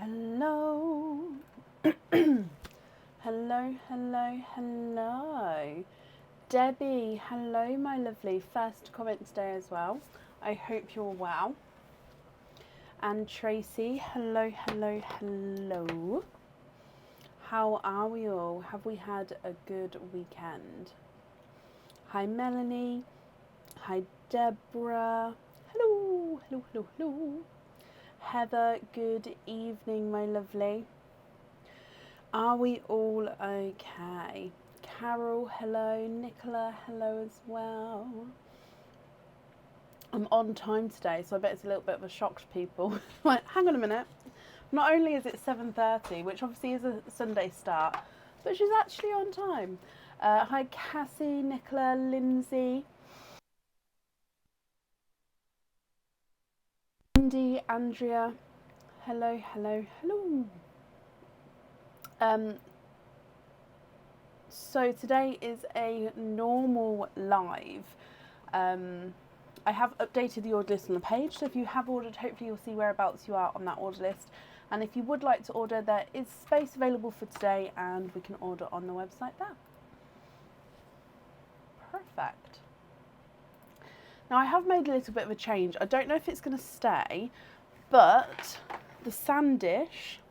Hello. Hello, hello, hello. Debbie, hello, my lovely. First comment today as well. I hope you're well. And Tracy, hello, hello, hello. How are we all? Have we had a good weekend? Hi, Melanie. Hi, Deborah. Hello, hello, hello, hello. Heather, good evening, my lovely. Are we all okay? Carol, hello. Nicola, hello as well. I'm on time today, so I bet it's a little bit of a shock to people. Like, hang on a minute. Not only is it 7:30, which obviously is a Sunday start, but she's actually on time. Hi, Cassie, Nicola, Lindsay, Cindy, Andrea. Hello, hello, hello. So today is a normal live. I have updated the order list on the page, so if you have ordered, hopefully you'll see whereabouts you are on that order list. And if you would like to order, there is space available for today, and we can order on the website there. Perfect. Now I have made a little bit of a change. I don't know if it's going to stay, but the sand dish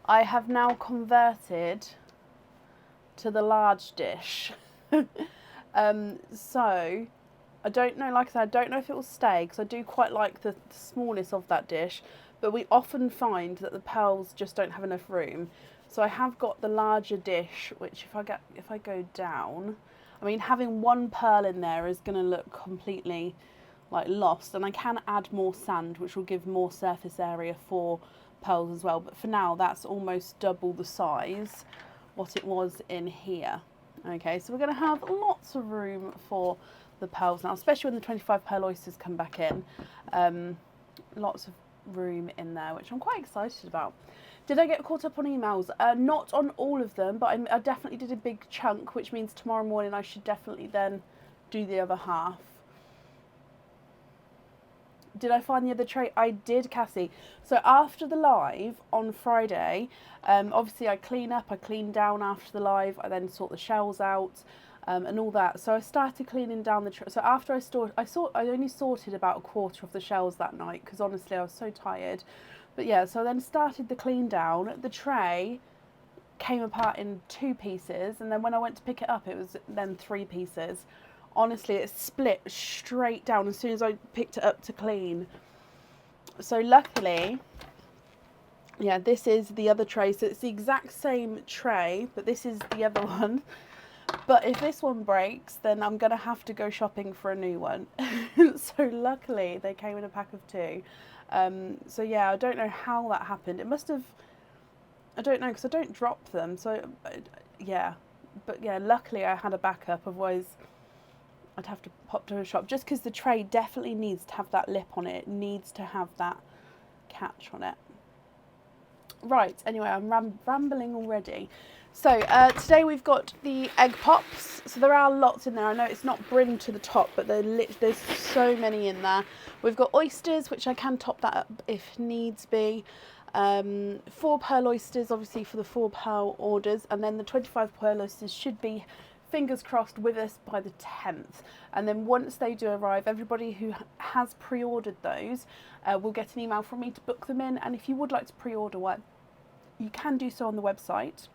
I have now converted to the large dish. So I don't know, like I said, I don't know if it will stay because I do quite like the smallness of that dish, but we often find that the pearls just don't have enough room. So I have got the larger dish, which if I go down, I mean, having one pearl in there is going to look completely like lost, and I can add more sand, which will give more surface area for pearls as well. But for now, that's almost double the size what it was in here. Okay, so we're going to have lots of room for the pearls now, especially when the 25 pearl oysters come back in. Lots of room in there, which I'm quite excited about. Did I get caught up on emails? Not on all of them, but I definitely did a big chunk, which means tomorrow morning I should definitely then do the other half. Did I find the other tray? I did, Cassie. So after the live on Friday, obviously I clean up, I clean down after the live, I then sort the shells out and all that. So I started cleaning down the tray. So after I only sorted about a quarter of the shells that night because honestly I was so tired. But yeah, so I then started the clean down. The tray came apart in 2 pieces, and then when I went to pick it up, it was then 3 pieces. Honestly, it split straight down as soon as I picked it up to clean. So luckily, yeah, this is the other tray. So it's the exact same tray, but this is the other one. But if this one breaks, then I'm going to have to go shopping for a new one. So luckily, they came in a pack of 2. So yeah, I don't know how that happened. It must have, I don't know, because I don't drop them. So yeah, but yeah, luckily I had a backup. Otherwise, I'd have to pop to a shop, just because the tray definitely needs to have that lip on it. It needs to have that catch on it. Right, anyway, I'm rambling already. So today we've got the egg pops. So there are lots in there. I know it's not brimmed to the top, but there's so many in there. We've got oysters, which I can top that up if needs be. 4 pearl oysters, obviously, for the 4 pearl orders. And then the 25 pearl oysters should be, fingers crossed, with us by the 10th. And then once they do arrive, everybody who has pre-ordered those will get an email from me to book them in. And if you would like to pre-order one, you can do so on the website.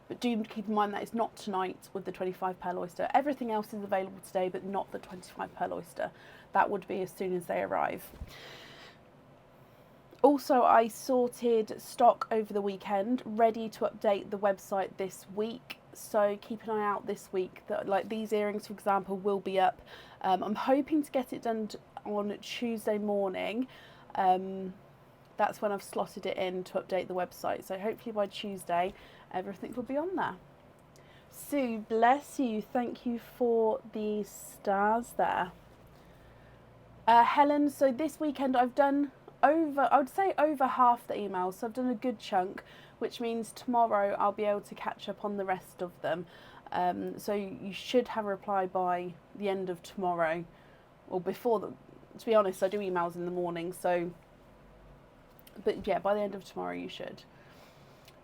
But do keep in mind that it's not tonight with the 25 pearl oyster. Everything else is available today, but not the 25 pearl oyster. That would be as soon as they arrive. Also, I sorted stock over the weekend, ready to update the website this week. So keep an eye out this week. That, like these earrings, for example, will be up. I'm hoping to get it done on Tuesday morning. That's when I've slotted it in to update the website. So hopefully by Tuesday, everything will be on there. Sue, bless you. Thank you for the stars there. Helen, so this weekend I've done I would say over half the emails. So I've done a good chunk, which means tomorrow I'll be able to catch up on the rest of them. So you should have a reply by the end of tomorrow, or before to be honest, I do emails in the morning, so But yeah, by the end of tomorrow you should.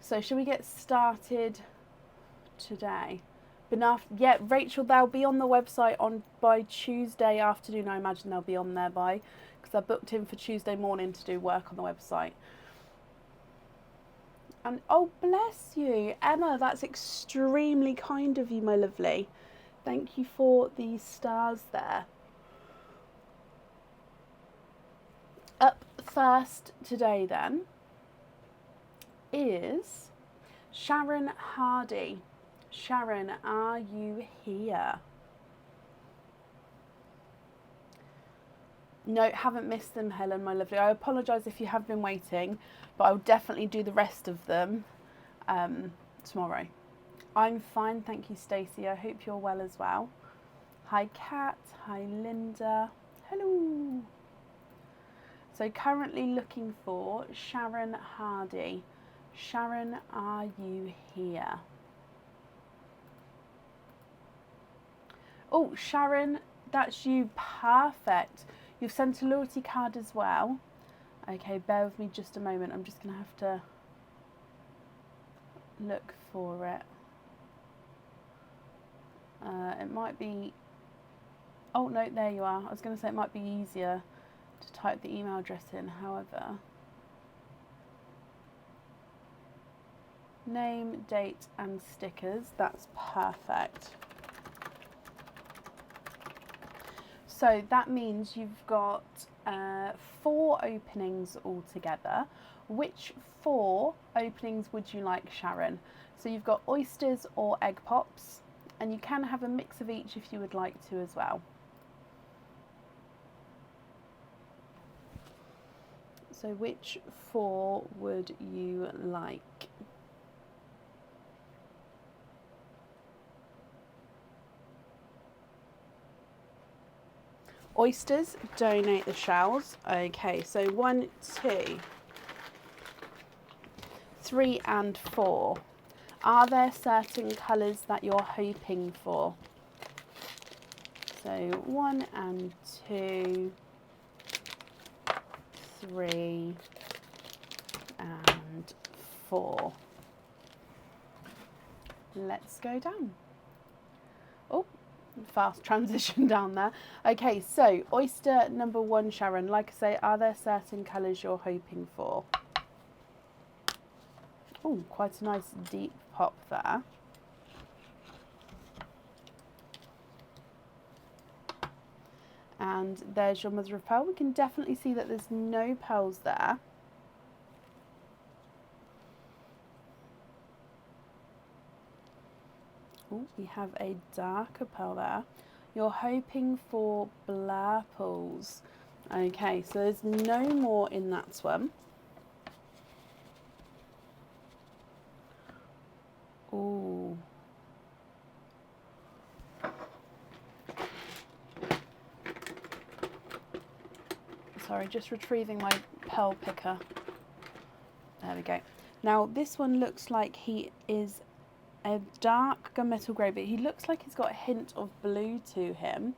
So should we get started today? Yeah, Rachel, they'll be on the website by Tuesday afternoon. I imagine they'll be on there by, because I booked in for Tuesday morning to do work on the website. And oh, bless you, Emma, that's extremely kind of you, my lovely. Thank you for these stars there. Up first today then is Sharon Hardy. Sharon, are you here? No, haven't missed them, Helen, my lovely. I apologise if you have been waiting, but I'll definitely do the rest of them tomorrow. I'm fine, thank you, Stacey. I hope you're well as well. Hi, Kat. Hi, Linda. Hello. So currently looking for Sharon Hardy. Sharon, are you here? Oh, Sharon, that's you. Perfect. You've sent a loyalty card as well. Okay, bear with me just a moment. I'm just going to have to look for it. It might be... Oh, no, there you are. I was going to say it might be easier to type the email address in, however. Name, date, and stickers. That's perfect. So that means you've got 4 openings altogether. Which 4 openings would you like, Sharon? So you've got oysters or egg pops, and you can have a mix of each if you would like to as well. So which 4 would you like? Oysters, donate the shells. Okay, so 1, 2, 3 and 4. Are there certain colours that you're hoping for? So 1 and 2, 3 and 4. Let's go down. Oh, fast transition down there. Okay, so oyster number 1, Sharon. Like I say, are there certain colours you're hoping for? Oh, quite a nice deep pop there. And there's your mother of pearl. We can definitely see that there's no pearls there. Oh, we have a darker pearl there. You're hoping for blurples. Okay, so there's no more in that one. Oh. Sorry, just retrieving my pearl picker. There we go. Now this one looks like he is a dark gunmetal grey, but he looks like he's got a hint of blue to him.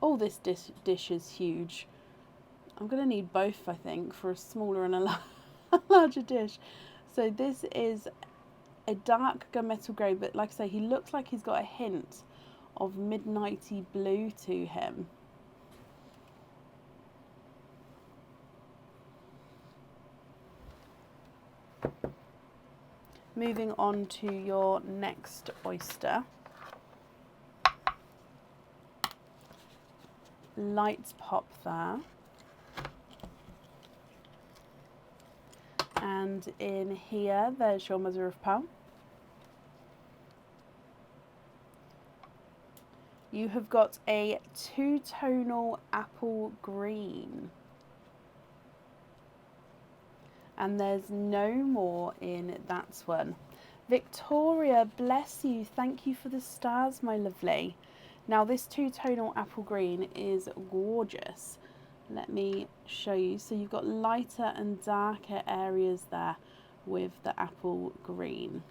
Oh, this dish is huge. I'm going to need both, I think, for a smaller and a larger dish. So this is a dark gunmetal grey, but like I say, he looks like he's got a hint of midnighty blue to him. Moving on to your next oyster. Light pop there. And in here, there's your mother of pearl. You have got a 2-tonal apple green. And there's no more in that one. Victoria, bless you. Thank you for the stars, my lovely. Now this 2-tonal apple green is gorgeous. Let me show you. So you've got lighter and darker areas there with the apple green.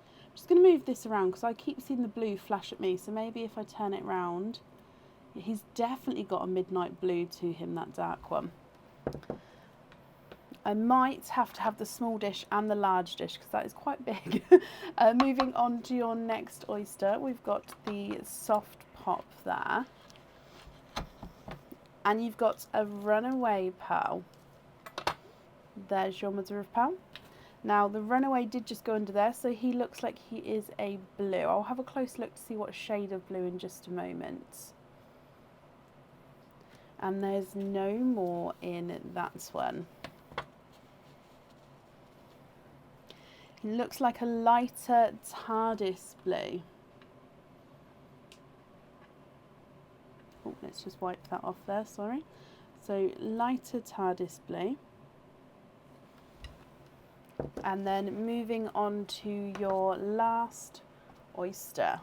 I'm just going to move this around because I keep seeing the blue flash at me. So maybe if I turn it round, he's definitely got a midnight blue to him, that dark one. I might have to have the small dish and the large dish because that is quite big. Moving on to your next oyster, we've got the soft pop there. And you've got a runaway pearl. There's your mother of pearl. Now the runaway did just go under there, so he looks like he is a blue. I'll have a close look to see what shade of blue in just a moment. And there's no more in that one. It looks like a lighter TARDIS blue. Oh, let's just wipe that off there, sorry. So lighter TARDIS blue. And then moving on to your last oyster.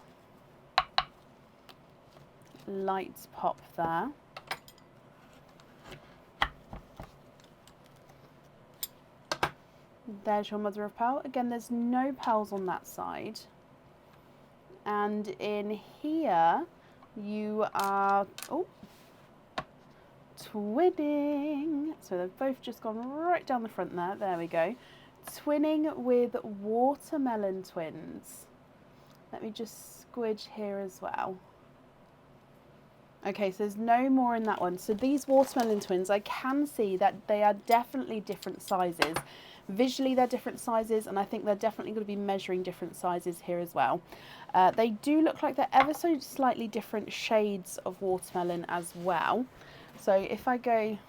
Light pop there. There's your mother of pearl. Again, there's no pearls on that side. And in here, you are twinning. So they've both just gone right down the front there. There we go. Twinning with watermelon twins. Let me just squidge here as well. Okay, so there's no more in that one. So these watermelon twins, I can see that they are definitely different sizes. Visually, they're different sizes, and I think they're definitely going to be measuring different sizes here as well. They do look like they're ever so slightly different shades of watermelon as well. So if I go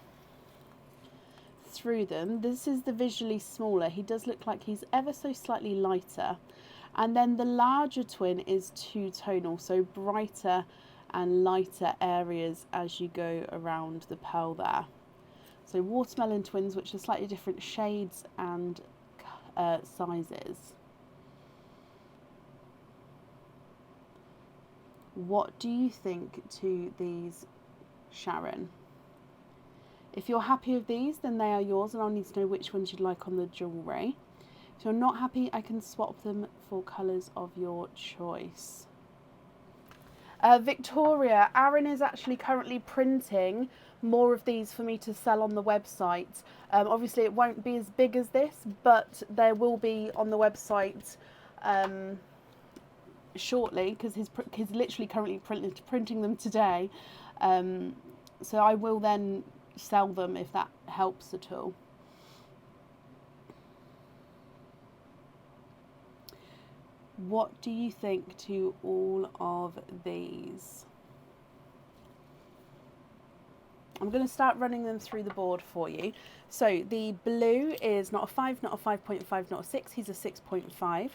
through them, this is the visually smaller. He does look like he's ever so slightly lighter. And then the larger twin is two-tonal, so brighter and lighter areas as you go around the pearl there. So watermelon twins, which are slightly different shades and sizes. What do you think to these, Sharon? If you're happy with these, then they are yours, and I'll need to know which ones you'd like on the jewellery. If you're not happy, I can swap them for colours of your choice. Victoria, Aaron is actually currently printing more of these for me to sell on the website. Obviously it won't be as big as this, but there will be on the website shortly, because he's literally currently printing them today. So I will then sell them if that helps at all. What do you think to all of these? I'm going to start running them through the board for you. So the blue is not a 5, not a 5.5, not a 6. He's a 6.5.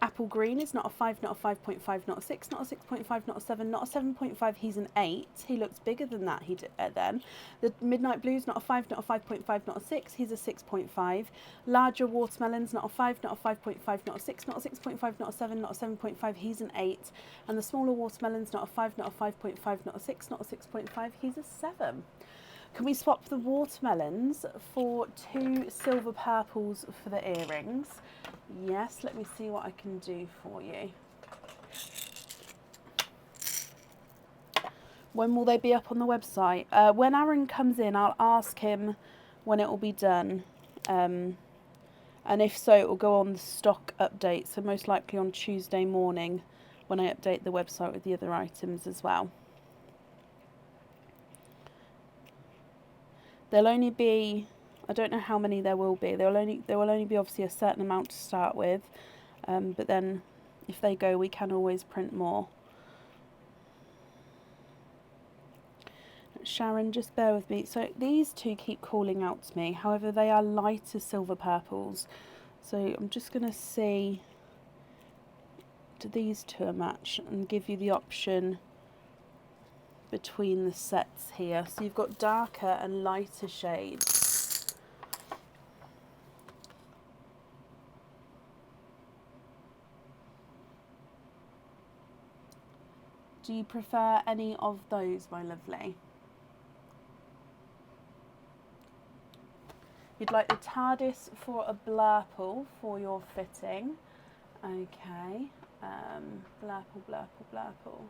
Apple green is not a 5, not a 5.5, not a 6, not a 6.5, not a 7, not a 7.5. He's an 8. He looks bigger than that then. The midnight blue is not a 5, not a 5.5, not a 6. He's a 6.5. Larger watermelons, not a 5, not a 5.5, not a 6, not a 6.5, not a 7, not a 7.5. He's an 8. And the smaller watermelons, not a 5, not a 5.5, not a 6, not a 6.5. He's a 7. Can we swap the watermelons for 2 silver purples for the earrings? Yes, let me see what I can do for you. When will they be up on the website? When Aaron comes in, I'll ask him when it will be done. And if so, it will go on the stock update. So most likely on Tuesday morning when I update the website with the other items as well. There'll only be, I don't know how many there will be. There will only be obviously a certain amount to start with, but then if they go, we can always print more. Sharon, just bear with me. So these two keep calling out to me. However, they are lighter silver purples. So I'm just going to see, do these two a match, and give you the option between the sets here. So you've got darker and lighter shades. Do you prefer any of those, my lovely? You'd like the TARDIS for a blurple for your fitting. Okay. Blurple.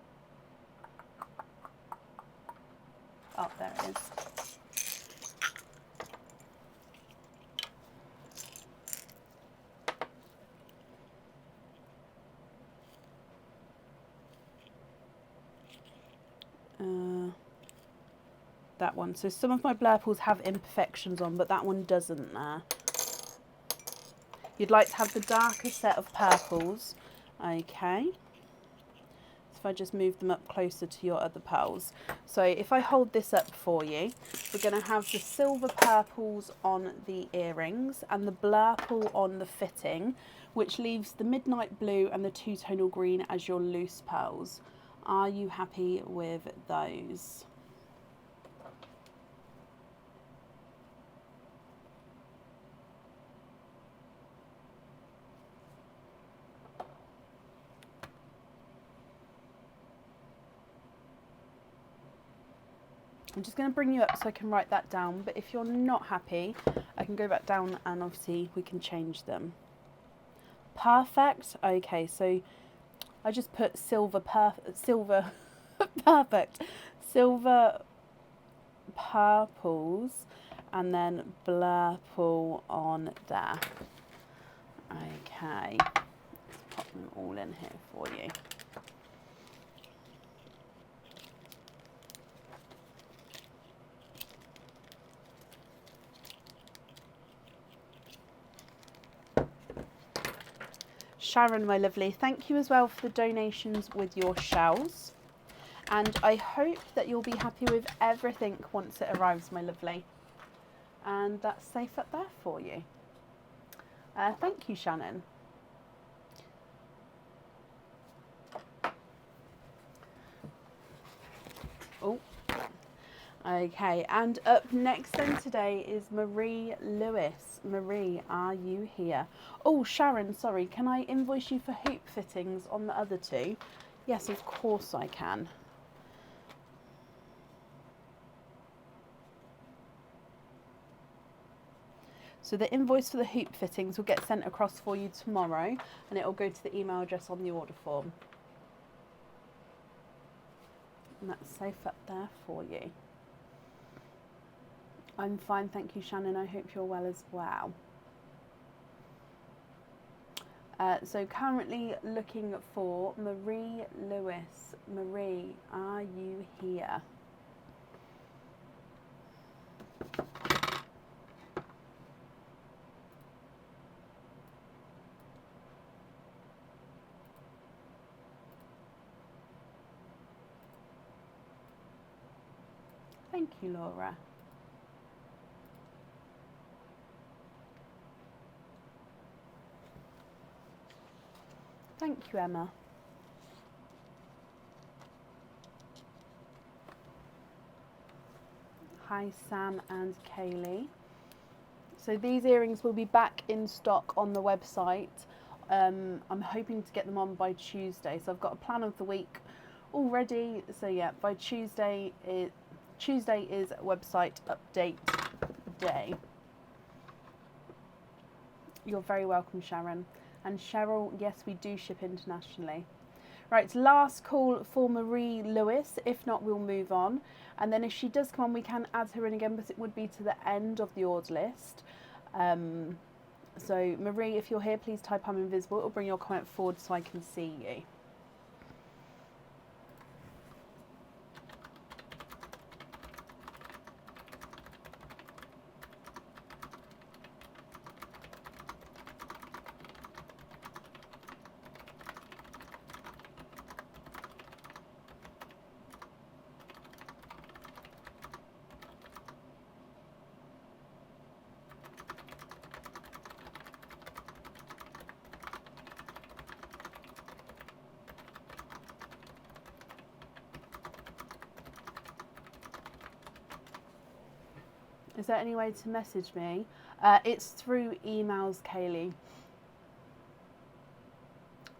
Oh, there it is. that one. So some of my blurples have imperfections on, but that one doesn't there. You'd like to have the darker set of purples. Okay. So if I just move them up closer to your other pearls. So if I hold this up for you, we're going to have the silver purples on the earrings and the blurple on the fitting, which leaves the midnight blue and the two-tonal green as your loose pearls. Are you happy with those? I'm just going to bring you up so I can write that down, but if you're not happy, I can go back down and obviously we can change them. Perfect. Okay, so I just put silver perfect, silver purples, and then blurple on there. Okay, let's pop them all in here for you. Sharon, my lovely, thank you as well for the donations with your shells. And I hope that you'll be happy with everything once it arrives, my lovely. And that's safe up there for you. Thank you, Shannon. Oh, okay. And up next then today is Marie Lewis. Marie, are you here? Oh, Sharon, sorry, can I invoice you for hoop fittings on the other two? Yes, of course I can. So the invoice for the hoop fittings will get sent across for you tomorrow, and it will go to the email address on the order form. And that's safe up there for you. I'm fine, thank you, Shannon. I hope you're well as well. So currently looking for Marie Lewis. Marie, are you here? Thank you, Laura. Thank you, Emma. Hi, Sam and Kaylee. So these earrings will be back in stock on the website. I'm hoping to get them on by Tuesday. So I've got a plan of the week already. So yeah, by Tuesday is website update day. You're very welcome, Sharon. And Cheryl, yes, we do ship internationally. Right, last call for Marie Lewis. If not, we'll move on. And then if she does come on, we can add her in again, but it would be to the end of the order list. So Marie, if you're here, please type I'm invisible. It'll bring your comment forward so I can see you. Is there any way to message me? It's through emails, Kaylee.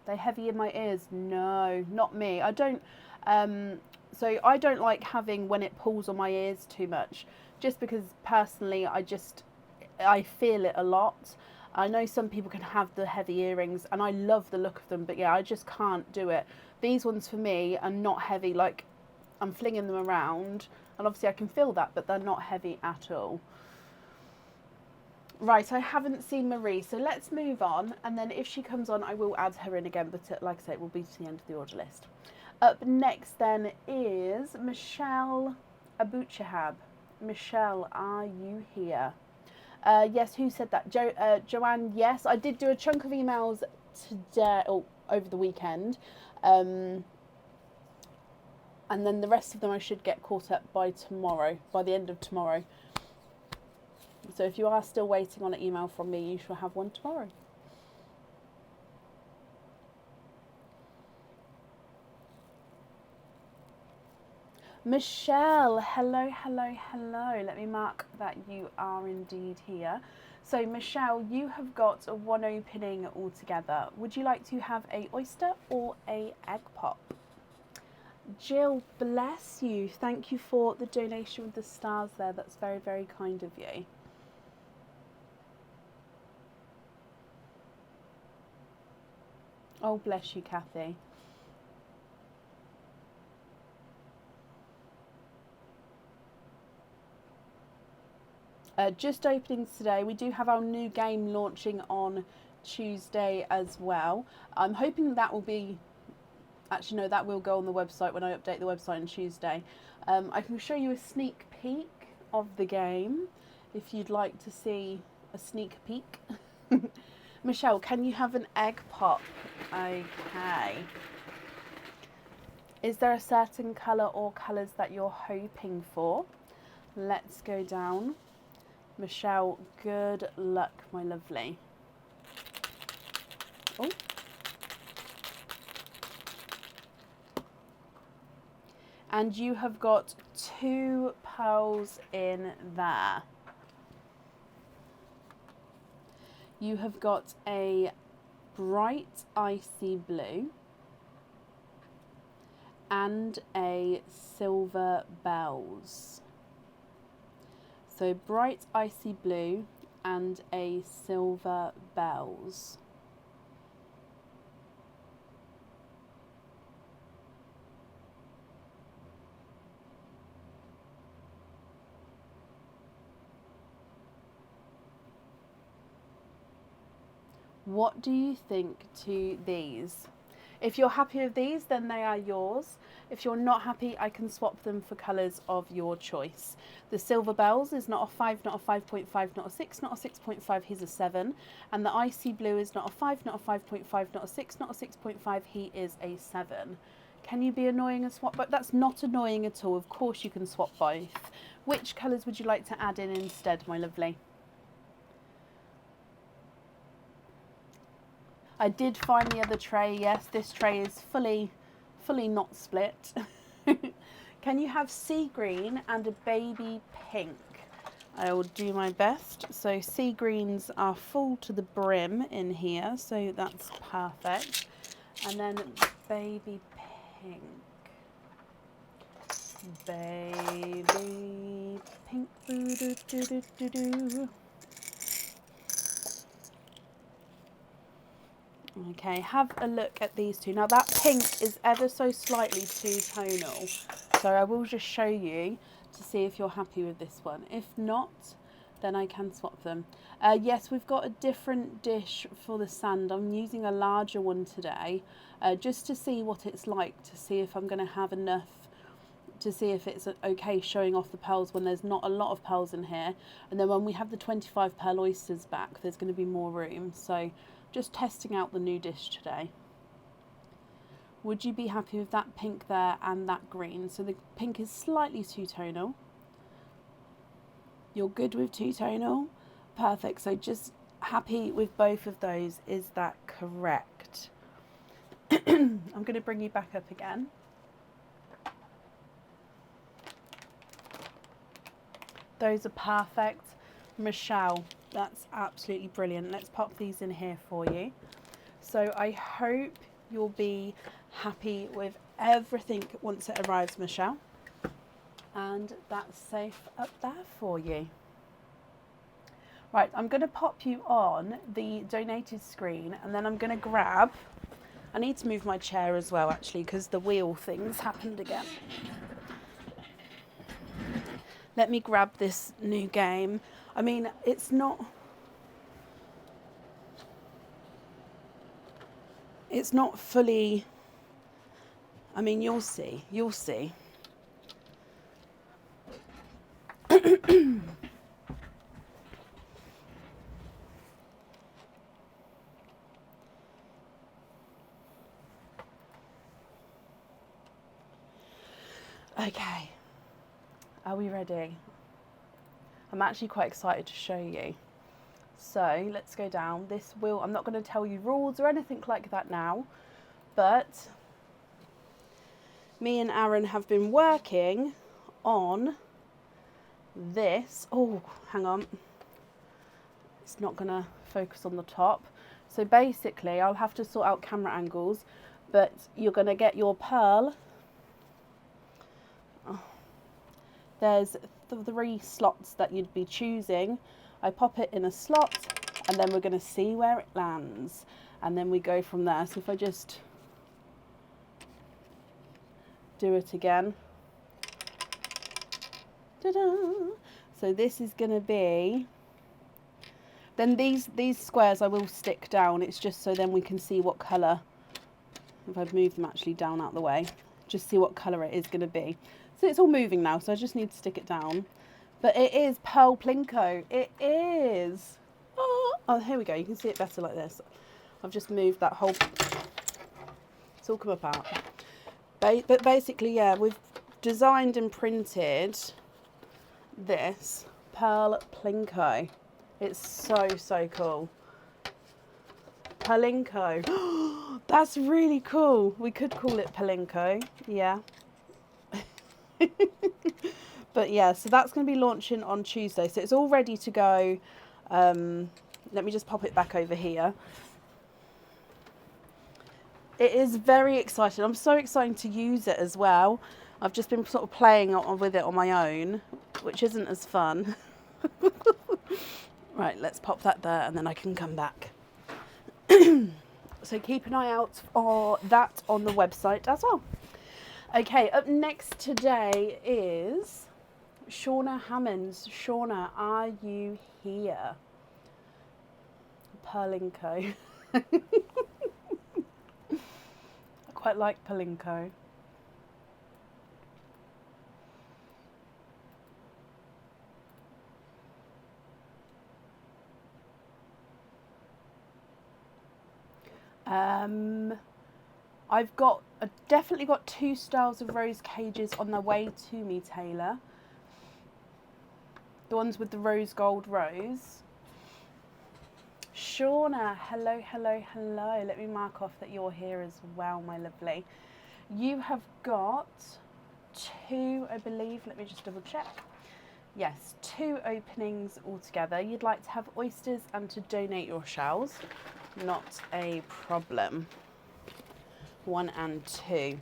They heavy in my ears? No, not me. I don't. So I don't like having when it pulls on my ears too much, just because personally I feel it a lot. I know some people can have the heavy earrings, and I love the look of them, but yeah, I just can't do it. These ones for me are not heavy. Like I'm flinging them around. And obviously I can feel that, but they're not heavy at all. Right, I haven't seen Marie, so let's move on. And then if she comes on, I will add her in again, but like I say, it will be to the end of the order list. Up next then is Michelle Abuchahab. Michelle, are you here? Yes, who said that? Joanne, yes. I did do a chunk of emails today, or over the weekend. And then the rest of them I should get caught up by tomorrow, by the end of tomorrow. So if you are still waiting on an email from me, you shall have one tomorrow. Michelle, hello, hello, hello. Let me mark that you are indeed here. So Michelle, you have got a one opening altogether. Would you like to have a oyster or a egg pop? Jill, bless you. Thank you for the donation with the stars there. That's very, very kind of you. Oh, bless you, Kathy. Just openings today. We do have our new game launching on Tuesday as well. I'm hoping that will be, actually no, that will go on the website when I update the website on Tuesday. I can show you a sneak peek of the game if you'd like to see a sneak peek. Michelle, can you have an egg pop? Okay. Is there a certain colour or colours that you're hoping for? Let's go down. Michelle, good luck, my lovely. Oh. And you have got 2 pearls in there. You have got a bright icy blue and a silver bells. So bright icy blue and a silver bells. What do you think to these? If you're happy with these, then they are yours. If you're not happy, I can swap them for colours of your choice. The silver bells is not a 5, not a 5.5, not a 6, not a 6.5, he's a 7. And the icy blue is not a 5, not a 5.5, not a 6, not a 6.5, he is a 7. Can you be annoying and swap? But that's not annoying at all. Of course you can swap both. Which colours would you like to add in instead, my lovely? I did find the other tray. Yes, this tray is fully not split. Can you have sea green and a baby pink? I will do my best. So sea greens are full to the brim in here, so that's perfect. And then baby pink. Baby pink. Okay, have a look at these two. Now that pink is ever so slightly two-tonal, so I will just show you to see if you're happy with this one. If not, then I can swap them. Yes, we've got a different dish for the sand. I'm using a larger one today, just to see what it's like, to see if I'm going to have enough, to see if it's okay showing off the pearls when there's not a lot of pearls in here. And then when we have the 25 pearl oysters back, there's going to be more room. So just testing out the new dish today. Would you be happy with that pink there and that green? So the pink is slightly two-tonal. You're good with two-tonal? Perfect. So just happy with both of those. Is that correct? I'm going to bring you back up again. Those are perfect. Michelle, that's absolutely brilliant. Let's pop these in here for you. So I hope you'll be happy with everything once it arrives, Michelle. And that's safe up there for you. Right, I'm going to pop you on the donated screen, and then I'm going to grab, I need to move my chair as well actually, because the wheel thing's happened again. Let me grab this new game. I mean, it's not fully, I mean, you'll see. Okay, are we ready? I'm actually quite excited to show you. So let's go down. I'm not going to tell you rules or anything like that now, but me and Aaron have been working on this. Oh, hang on. It's not going to focus on the top. So basically, I'll have to sort out camera angles, but you're going to get your pearl. Oh, there's 3 slots that you'd be choosing. I pop it in a slot, and then we're going to see where it lands, and then we go from there. So if I just do it again. Ta-da! So this is going to be, then these squares I will stick down. It's just so then we can see what colour, if I've moved them actually down out the way, just see what colour it is going to be. So it's all moving now, so I just need to stick it down. But it is Pearl Plinko. It is. Oh, here we go. You can see it better like this. I've just moved that whole, it's all come apart. But basically, yeah, we've designed and printed this Pearl Plinko. It's so cool. Pelinko. That's really cool. We could call it Pelinko. Yeah. But yeah, so that's going to be launching on Tuesday. So it's all ready to go. Let me just pop it back over here. It is very exciting. I'm so excited to use it as well. I've just been sort of playing with it on my own, which isn't as fun. Right, let's pop that there and then I can come back. So keep an eye out for that on the website as well. Okay, up next today is Shauna Hammonds. Shauna, are you here? Pearlinko. I quite like Pelinko. I've definitely got 2 styles of rose cages on their way to me, Taylor. The ones with the rose gold rose. Shauna, hello. Let me mark off that you're here as well, my lovely. You have got 2, I believe. Let me just double check. Yes, 2 openings altogether. You'd like to have oysters and to donate your shells. Not a problem. 1 and 2.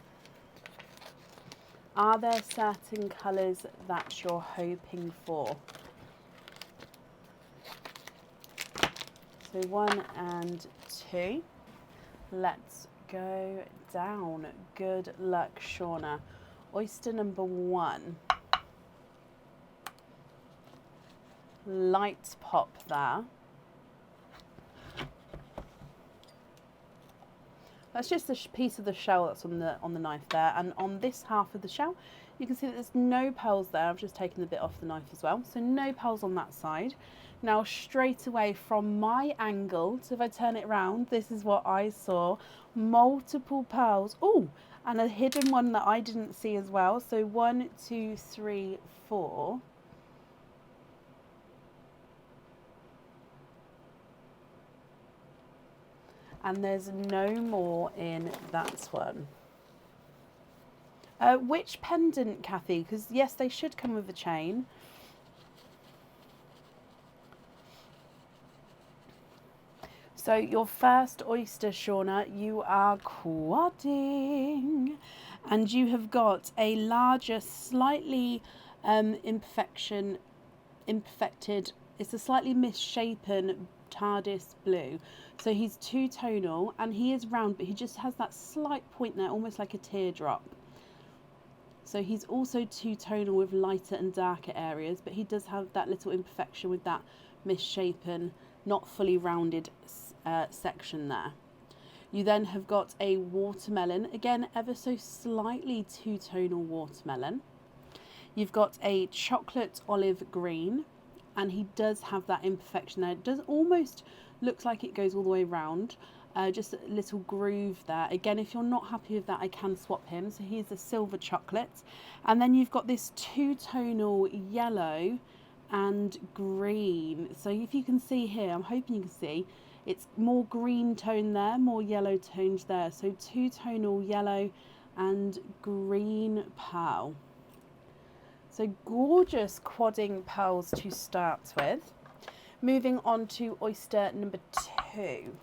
Are there certain colours that you're hoping for? So 1 and 2. Let's go down. Good luck, Shauna. Oyster number 1. Light pop there. That's just a piece of the shell that's on the knife there, and on this half of the shell you can see that there's no pearls there. I've just taken the bit off the knife as well, so no pearls on that side. Now straight away from my angle, so if I turn it around, this is what I saw. Multiple pearls. Oh, and a hidden one that I didn't see as well. So 1, 2, 3, 4. And there's no more in that one. Which pendant, Kathy? Because yes, they should come with a chain. So your first oyster, Shauna, you are quadding. And you have got a larger, slightly imperfected, it's a slightly misshapen TARDIS blue. So he's 2-tonal and he is round, but he just has that slight point there, almost like a teardrop. So he's also 2-tonal with lighter and darker areas, but he does have that little imperfection with that misshapen, not fully rounded section there. You then have got a watermelon, again ever so slightly 2-tonal watermelon. You've got a chocolate olive green, and he does have that imperfection there. It does almost looks like it goes all the way around. Just a little groove there. Again, if you're not happy with that, I can swap him. So here's a silver chocolate. And then you've got this two-tonal yellow and green. So if you can see here, I'm hoping you can see, it's more green tone there, more yellow tones there. So two-tonal yellow and green pearl. So gorgeous quadding pearls to start with. Moving on to oyster number 2.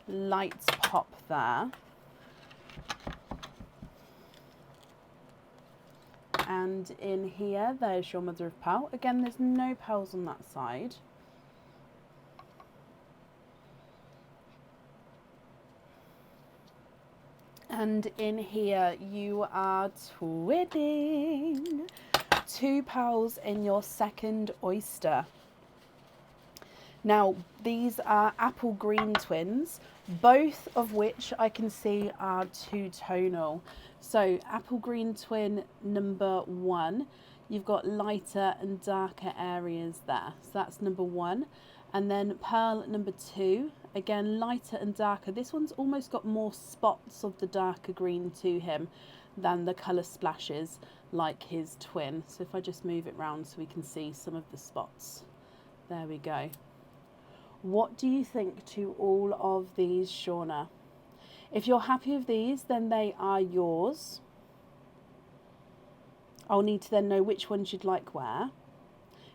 Light pop there. And in here, there's your mother of pearl. Again, there's no pearls on that side. And in here, you are twinning 2 pearls in your second oyster. Now, these are apple green twins, both of which I can see are two-tonal. So apple green twin number 1, you've got lighter and darker areas there. So that's number 1. And then pearl number 2, again, lighter and darker. This one's almost got more spots of the darker green to him than the colour splashes like his twin. So if I just move it round so we can see some of the spots. There we go. What do you think to all of these, Shauna? If you're happy with these, then they are yours. I'll need to then know which ones you'd like where.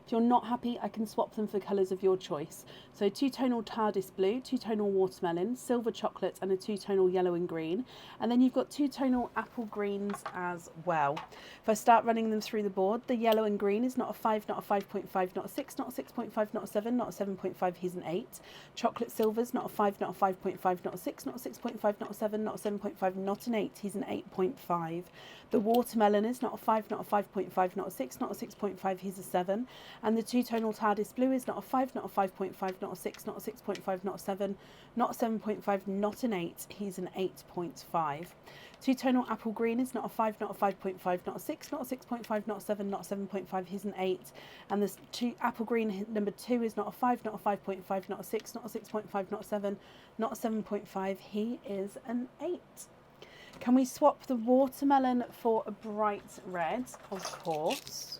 If you're not happy, I can swap them for colours of your choice. So two-tonal TARDIS blue, two-tonal watermelon, silver chocolate, and a two-tonal yellow and green. And then you've got two-tonal apple greens as well. If I start running them through the board, the yellow and green is not a 5, not a 5.5, not a 6, not a 6.5, not a 7, not a 7.5, he's an 8. Chocolate silver's not a 5, not a 5.5, not a 6, not a 6.5, not a 7, not a 7.5, not an 8, he's an 8.5. The watermelon is not a 5, not a 5.5, not a 6, not a 6.5, he's a 7. And the two-tonal TARDIS blue is not a 5, not a 5.5, not a 6, not a 6.5, not a 7, not a 7.5, not an 8, he's an 8.5. Two-tonal apple green is not a 5, not a 5.5, not a 6, not a 6.5, not a 7, not a 7.5, he's an 8. And this apple green number 2 is not a 5, not a 5.5, not a 6, not a 6.5, not a 7, not a 7.5, he is an 8. Can we swap the watermelon for a bright red? Of course.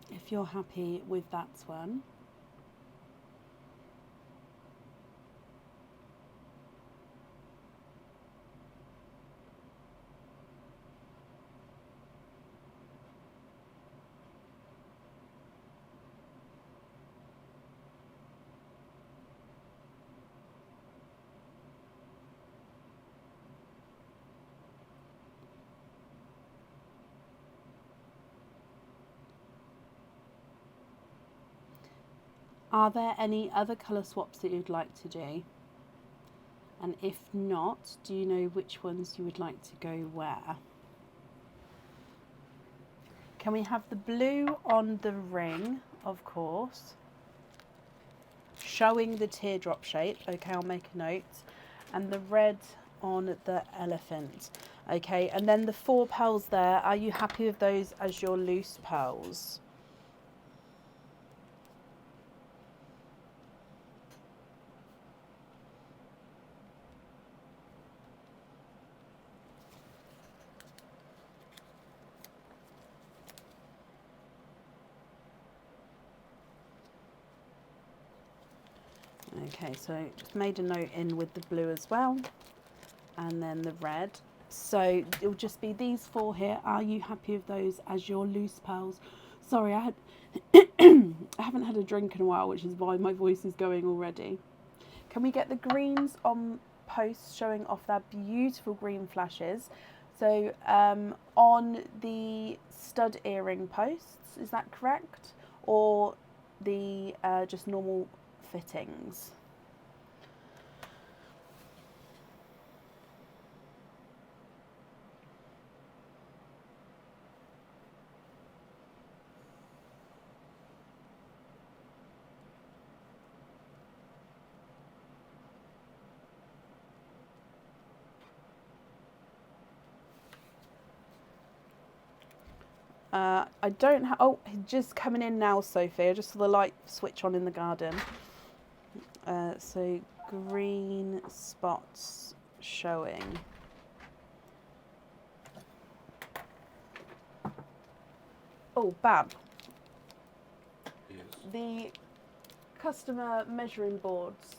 If you're happy with that one. Are there any other colour swaps that you'd like to do? And if not, do you know which ones you would like to go where? Can we have the blue on the ring, of course, showing the teardrop shape? Okay, I'll make a note. And the red on the elephant. Okay, and then the 4 pearls there, are you happy with those as your loose pearls? Okay, so just made a note in with the blue as well, and then the red. So it'll just be these 4 here. Are you happy with those as your loose pearls? Sorry, I haven't had a drink in a while, which is why my voice is going already. Can we get the greens on posts showing off their beautiful green flashes? So on the stud earring posts, is that correct? or the just normal fittings? I don't have, oh, just coming in now, Sophie. I just saw the light switch on in the garden. So green spots showing. Oh, Bab. Yes. The customer measuring boards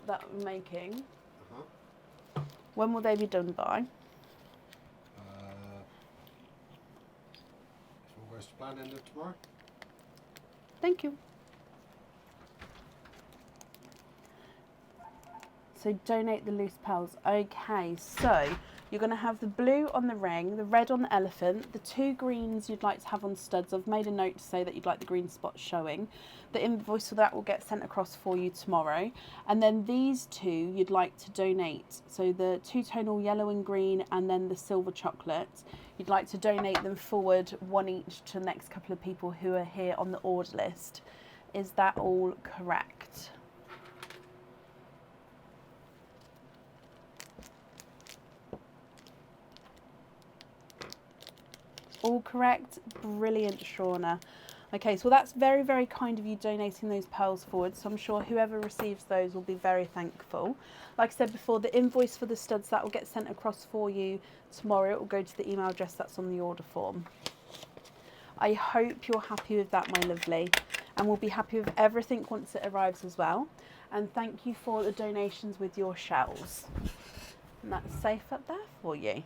that we're making, when will they be done by? If all goes to plan, end of tomorrow. Thank you. So donate the loose pearls. Okay, so you're going to have the blue on the ring, the red on the elephant, the 2 greens you'd like to have on studs. I've made a note to say that you'd like the green spots showing. The invoice for that will get sent across for you tomorrow. And then these 2 you'd like to donate. So the 2-tonal yellow and green, and then the silver chocolate. You'd like to donate them forward, 1 each, to the next couple of people who are here on the order list. Is that all correct? All correct. Brilliant, Shauna. Okay, so that's very, very kind of you donating those pearls forward. So I'm sure whoever receives those will be very thankful. Like I said before, the invoice for the studs, that will get sent across for you tomorrow. It will go to the email address that's on the order form. I hope you're happy with that, my lovely. And we'll be happy with everything once it arrives as well. And thank you for the donations with your shells. And that's safe up there for you.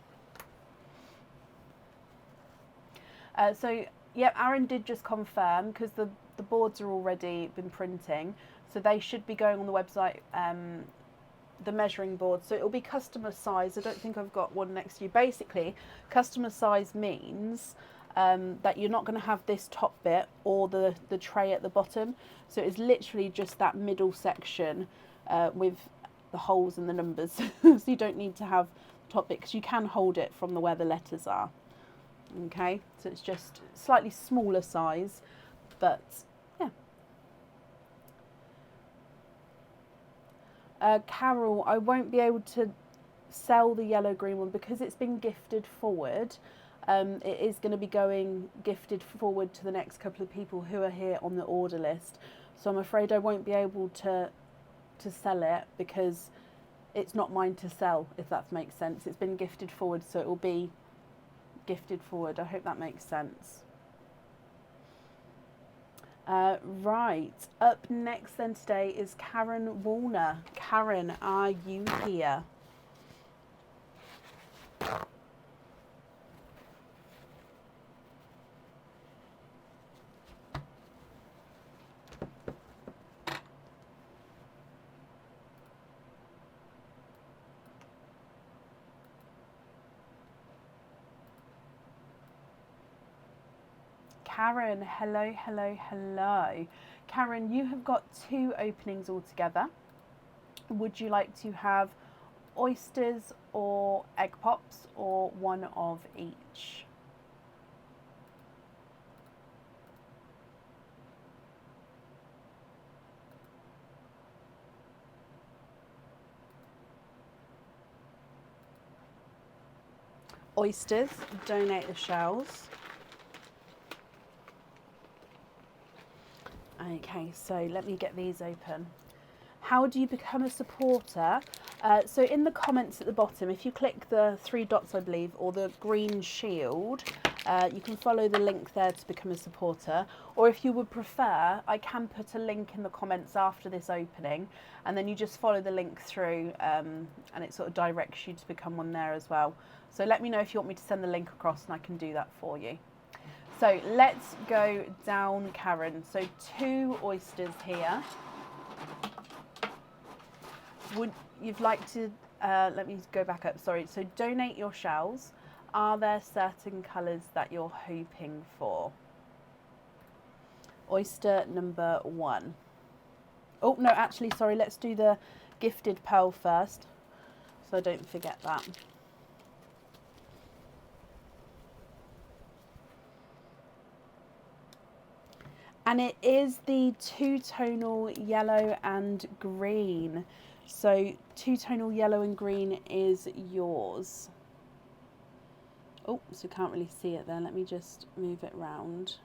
So, yep, Aaron did just confirm, because the boards are already been printing. So they should be going on the website, the measuring board. So it'll be customer size. I don't think I've got one next to you. Basically, customer size means that you're not going to have this top bit or the tray at the bottom. So it's literally just that middle section with the holes and the numbers. So you don't need to have the top bit, because you can hold it from where the letters are. Okay, so it's just slightly smaller size, but yeah. Carol, I won't be able to sell the yellow green one because it's been gifted forward. It is going to be going gifted forward to the next couple of people who are here on the order list. So I'm afraid I won't be able to sell it, because it's not mine to sell, if that makes sense. It's been gifted forward, so it will be gifted forward. I hope that makes sense. Right, up next then today is Karen Warner. Karen, are you here? Karen, hello, hello, hello. Karen, you have got 2 openings altogether. Would you like to have oysters or egg pops, or one of each? Oysters, donate the shells. Okay, so let me get these open. How do you become a supporter? So in the comments at the bottom, if you click the 3 dots, I believe, or the green shield, you can follow the link there to become a supporter. Or if you would prefer, I can put a link in the comments after this opening, and then you just follow the link through, and it sort of directs you to become one there as well. So let me know if you want me to send the link across, and I can do that for you. So let's go down, Karen. So 2 oysters here. Would you'd like to, let me go back up, sorry. So donate your shells. Are there certain colours that you're hoping for? oyster number 1. Oh, no, actually, sorry, let's do the gifted pearl first, so I don't forget that. And it is the two-tonal yellow and green. So two-tonal yellow and green is yours. Oh, so you can't really see it there. Let me just move it round.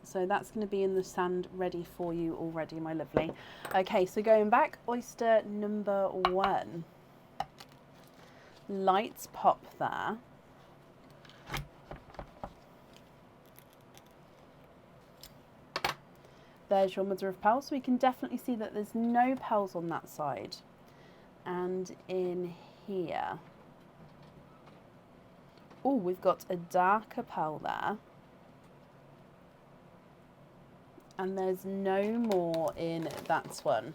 So that's going to be in the sand ready for you already, my lovely. Okay, so going back, oyster number 1. Lights pop there. There's your mother of pearl. So we can definitely see that there's no pearls on that side. And in here, oh, we've got a darker pearl there. And there's no more in that one.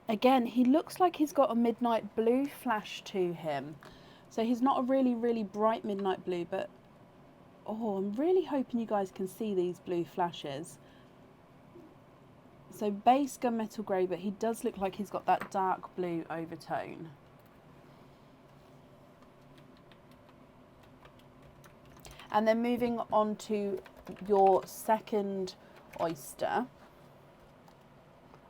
Again, he looks like he's got a midnight blue flash to him. So he's not a really, really bright midnight blue, but oh, I'm really hoping you guys can see these blue flashes. So base gunmetal grey, but he does look like he's got that dark blue overtone. And then moving on to your second oyster.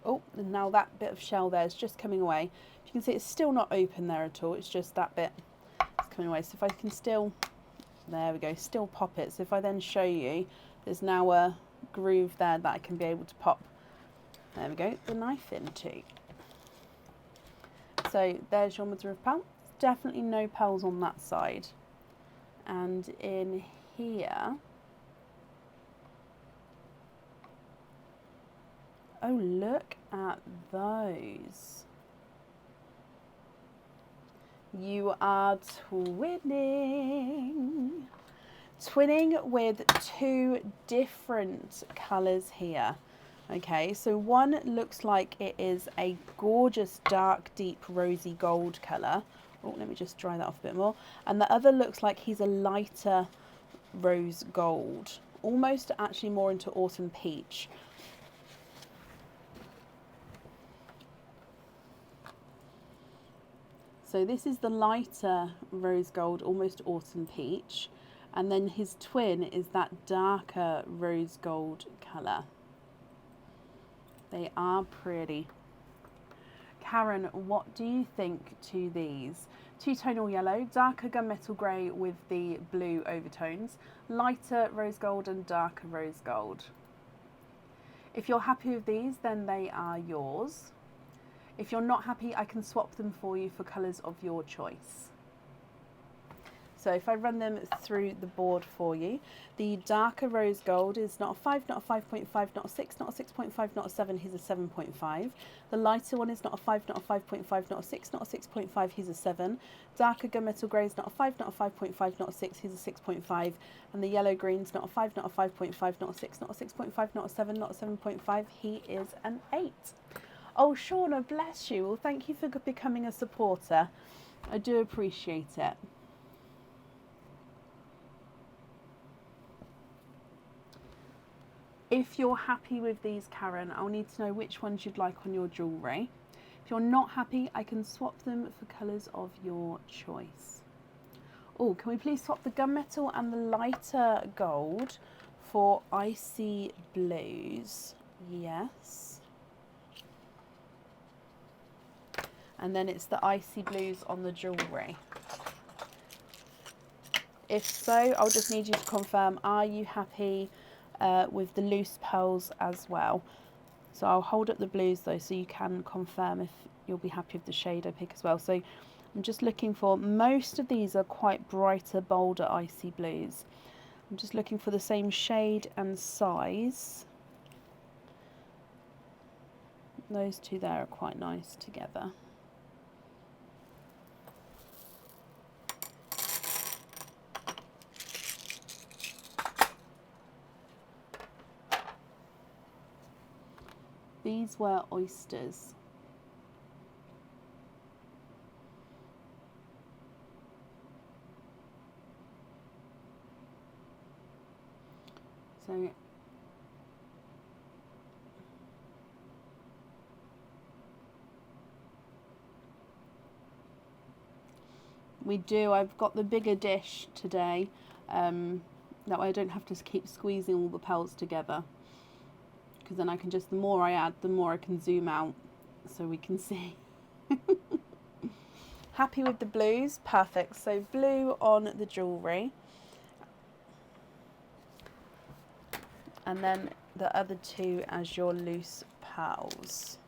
Oh, now that bit of shell there is just coming away. You can see it's still not open there at all. It's just that bit is coming away. So if I can still, there we go, still pop it. So if I then show you, there's now a groove there that I can be able to pop, there we go, the knife into. So there's your mother of pearl. Definitely no pearls on that side. And in here, oh, look at those. You are twinning. Twinning with 2 different colours here. Okay, so one looks like it is a gorgeous dark, deep, rosy gold colour. Oh, let me just dry that off a bit more. And the other looks like he's a lighter rose gold. Almost actually more into autumn peach. So this is the lighter rose gold, almost autumn peach. And then his twin is that darker rose gold colour. They are pretty. Karen, what do you think to these? Two-tonal yellow, darker gunmetal grey with the blue overtones, lighter rose gold and darker rose gold. If you're happy with these, then they are yours. If you're not happy, I can swap them for you for colours of your choice. So if I run them through the board for you, the darker rose gold is not a 5, not a 5.5, not a 6, not a 6.5, not a 7, he's a 7.5. The lighter one is not a 5, not a 5.5, not a 6, not a 6.5, he's a 7. Darker gunmetal grey is not a 5, not a 5.5, not a 6, he's a 6.5. And the yellow green's not a 5, not a 5.5, not a 6, not a 6.5, not a 7, not a 7.5, he is an 8. Oh, Shauna, bless you. Well, thank you for becoming a supporter. I do appreciate it. If you're happy with these, Karen, I'll need to know which ones you'd like on your jewellery. If you're not happy, I can swap them for colours of your choice. Oh, can we please swap the gunmetal and the lighter gold for icy blues? Yes. And then it's the icy blues on the jewellery. If so, I'll just need you to confirm, are you happy with the loose pearls as well? So I'll hold up the blues though, so you can confirm if you'll be happy with the shade I pick as well. So I'm just looking for, most of these are quite brighter, bolder icy blues. I'm just looking for the same shade and size. Those two there are quite nice together. these were oysters. So we do. I've got the bigger dish today. That way I don't have to keep squeezing all the pearls together. Because then I can just, the more I add, the more I can zoom out so we can see. Happy with the blues? Perfect. So blue on the jewellery. And then the other two as your loose pearls.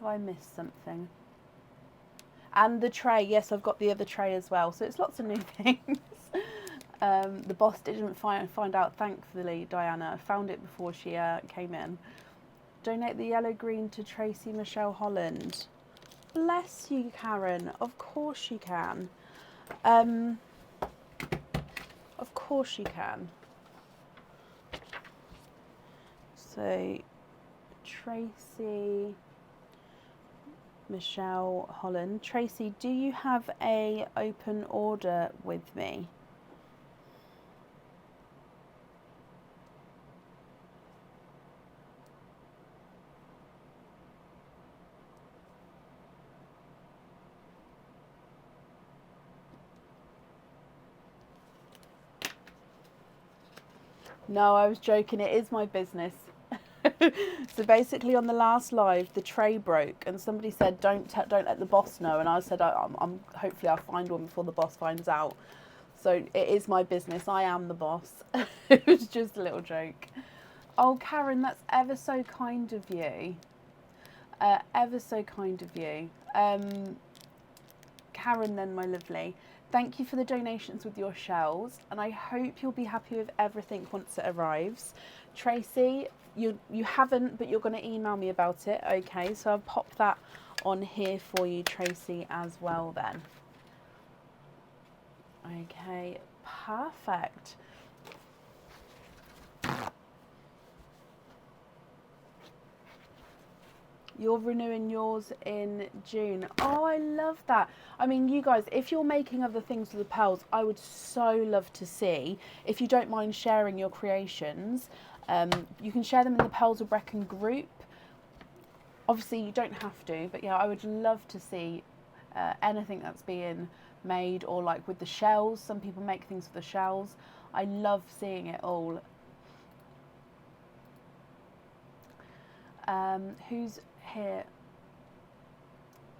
Have I missed something? And the tray, yes, I've got the other tray as well. So it's lots of new things. The boss didn't find out, thankfully, Diana. I found it before she came in. Donate the yellow green to Tracy Michelle Holland. Bless you, Karen. Of course you can. Of course you can. So, Tracy Michelle Holland. Tracy, do you have a open order with me? No, I was joking. It is my business. So basically, on the last live, the tray broke, and somebody said, "Don't let the boss know." And I said, "I'm hopefully I'll find one before the boss finds out." So it is my business. I am the boss. It was just a little joke. Oh, Karen, that's ever so kind of you. Ever so kind of you. Karen, then, my lovely. Thank you for the donations with your shells, and I hope you'll be happy with everything once it arrives. Tracy, you haven't, but you're going to email me about it. Okay, so I'll pop that on here for you, Tracy, as well then. Okay, perfect. You're renewing yours in June. Oh, I love that. I mean, you guys, if you're making other things with the pearls, I would so love to see. If you don't mind sharing your creations, you can share them in the Pearls of Brecon group. Obviously, you don't have to, but yeah, I would love to see anything that's being made, or like with the shells. Some people make things with the shells. I love seeing it all. Who's here?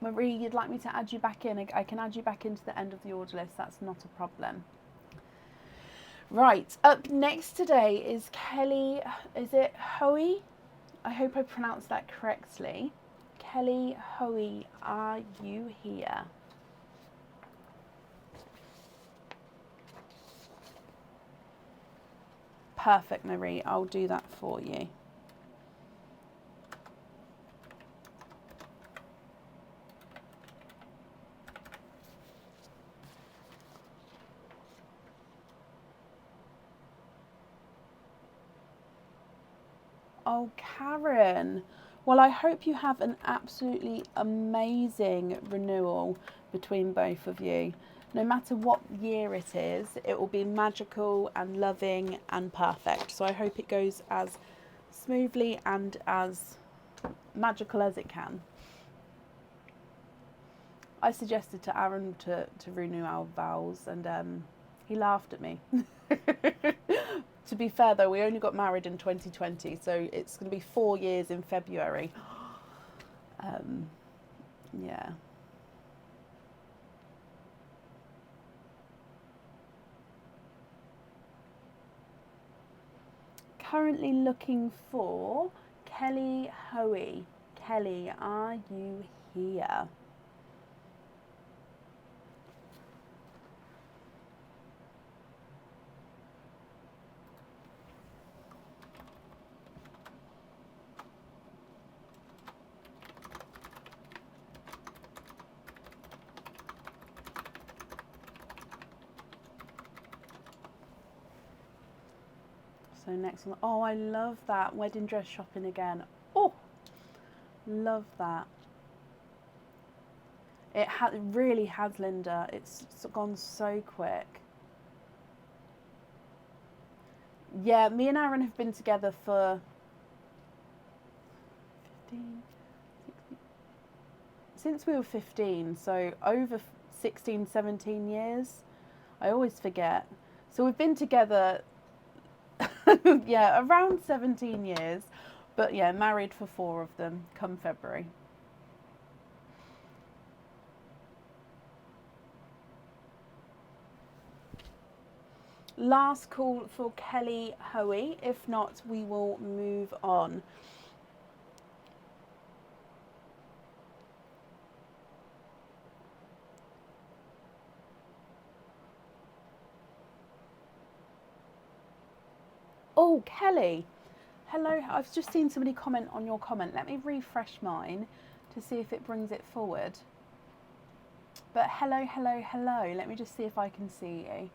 Marie, you'd like me to add you back in? I can add you back into the end of the order list. That's not a problem. Right, up next today is Kelly. Is it Hoey? I hope I pronounced that correctly. Kelly Hoey, are you here? Perfect, Marie. I'll do that for you. Oh, Karen. Well, I hope you have an absolutely amazing renewal between both of you. No matter what year it is, it will be magical and loving and perfect. So I hope it goes as smoothly and as magical as it can. I suggested to Aaron to renew our vows, and he laughed at me. To be fair though, we only got married in 2020, so it's going to be 4 years in February. Yeah. Currently looking for Kelly Hoey. Kelly, are you here? So next one, oh, I love that. Wedding dress shopping again. Oh, love that. It really has, Linda. It's gone so quick. Yeah, me and Aaron have been together for 15, 16, since we were 15, so over 16, 17 years. I always forget. So we've been together, yeah, around 17 years, but yeah, married for 4 of them come February. Last call for Kelly Hoey. If not, we will move on. Oh, Kelly. Hello. I've just seen somebody comment on your comment. Let me refresh mine to see if it brings it forward. But hello, hello, hello. Let me just see if I can see you.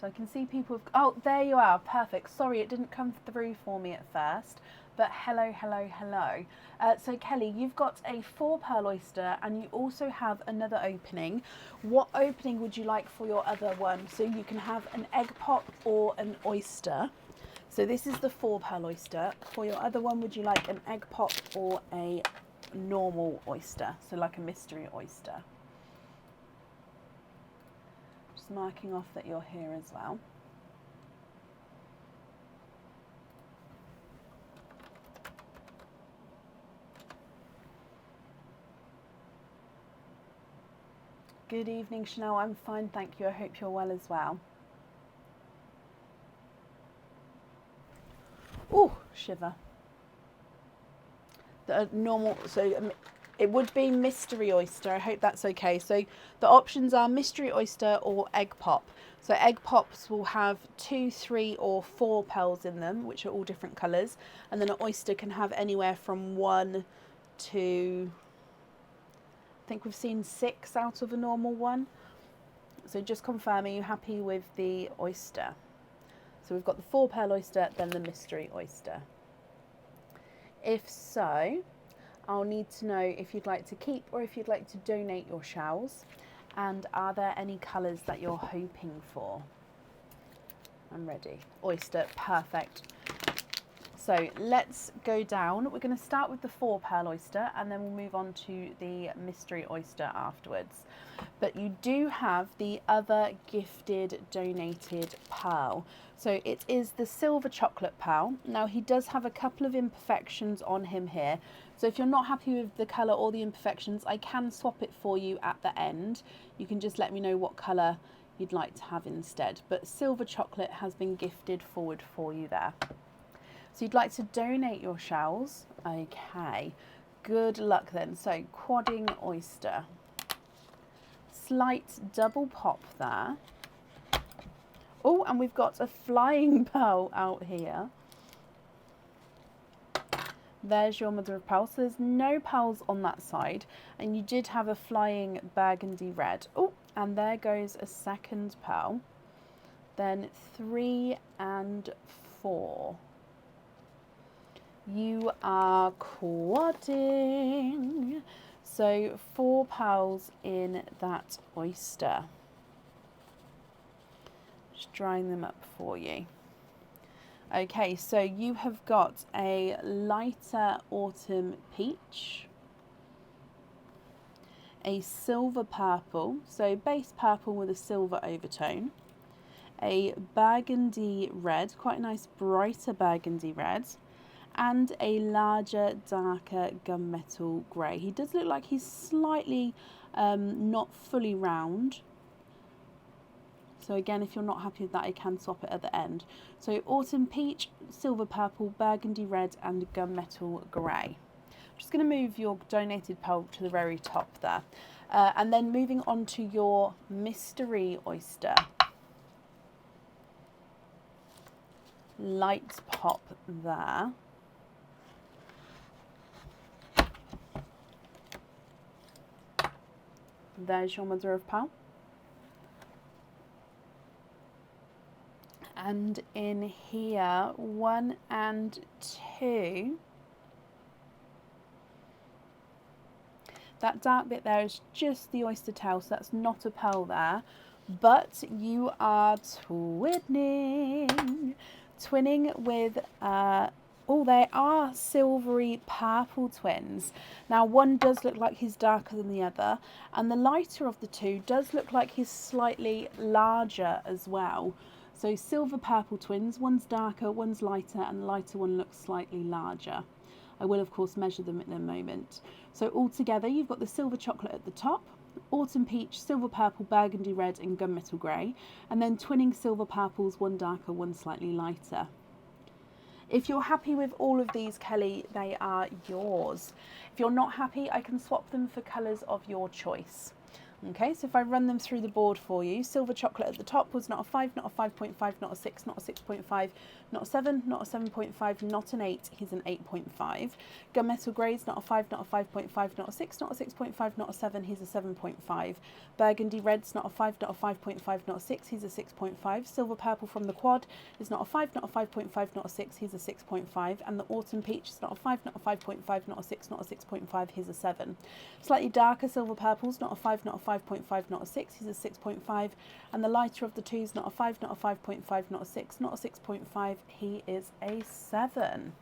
So I can see people. Oh, there you are. Perfect. Sorry, it didn't come through for me at first. But hello, hello, hello. So Kelly, you've got a 4 pearl oyster and you also have another opening. What opening would you like for your other one? So you can have an egg pop or an oyster. So this is the 4 pearl oyster. For your other one, would you like an egg pop or a normal oyster? So like a mystery oyster. Just marking off that you're here as well. Good evening, Chanel. I'm fine, thank you. I hope you're well as well. Oh, shiver. The normal, so it would be mystery oyster. I hope that's okay. So the options are mystery oyster or egg pop. So egg pops will have 2, 3 or 4 pearls in them, which are all different colours. And then an oyster can have anywhere from 1 to, I think we've seen 6 out of a normal one. So just confirm, are you happy with the oyster? So we've got the 4 pearl oyster, then the mystery oyster. If so, I'll need to know if you'd like to keep or if you'd like to donate your shells. And are there any colours that you're hoping for? I'm ready. Oyster, perfect. So let's go down. We're going to start with the 4 pearl oyster and then we'll move on to the mystery oyster afterwards. But you do have the other gifted donated pearl. So it is the silver chocolate pearl. Now he does have a couple of imperfections on him here. So if you're not happy with the colour or the imperfections, I can swap it for you at the end. You can just let me know what colour you'd like to have instead. But silver chocolate has been gifted forward for you there. So you'd like to donate your shells. Okay, good luck then. So quadding oyster. Slight double pop there. Oh, and we've got a flying pearl out here. There's your mother of pearl. So there's no pearls on that side. And you did have a flying burgundy red. Oh, and there goes a second pearl. Then 3 and 4. You are quadding. So 4 pearls in that oyster. Just drying them up for you. Okay, so you have got a lighter autumn peach, a silver purple, so base purple with a silver overtone, a burgundy red, quite a nice brighter burgundy red, and a larger, darker gunmetal grey. He does look like he's slightly not fully round. So again, if you're not happy with that, I can swap it at the end. So autumn peach, silver purple, burgundy red, and gunmetal grey. I'm just going to move your donated pearl to the very top there. And then moving on to your mystery oyster. Light pop there. There's your mother of pearl. And in here, 1 and 2. That dark bit there is just the oyster tail, so that's not a pearl there. But you are twinning. Twinning with, oh, they are silvery purple twins. Now, one does look like he's darker than the other, and the lighter of the two does look like he's slightly larger as well. So silver purple twins, one's darker, one's lighter, and the lighter one looks slightly larger. I will, of course, measure them in a moment. So altogether, you've got the silver chocolate at the top, autumn peach, silver purple, burgundy red, and gunmetal grey, and then twinning silver purples, one darker, one slightly lighter. If you're happy with all of these, Kelly, they are yours. If you're not happy, I can swap them for colours of your choice. Okay, so if I run them through the board for you, silver chocolate at the top was not a 5, not a 5.5, not a 6, not a 6.5, not a 7, not a 7.5, not an 8, he's an 8.5. Gunmetal grey's not a 5, not a 5.5, not a 6, not a 6.5, not a 7, he's a 7.5. Burgundy red's not a 5, not a 5.5, not a 6, he's a 6.5. Silver purple from the quad is not a 5, not a 5.5, not a 6, he's a 6.5. And the autumn peach is not a 5, not a 5.5, not a 6, not a 6.5, he's a 7. Slightly darker silver purple's not a 5, not a 5.5, not a 6, he's a 6.5. And the lighter of the twos, not a 5, not a 5.5, not a 6, not a 6.5, he is a 7.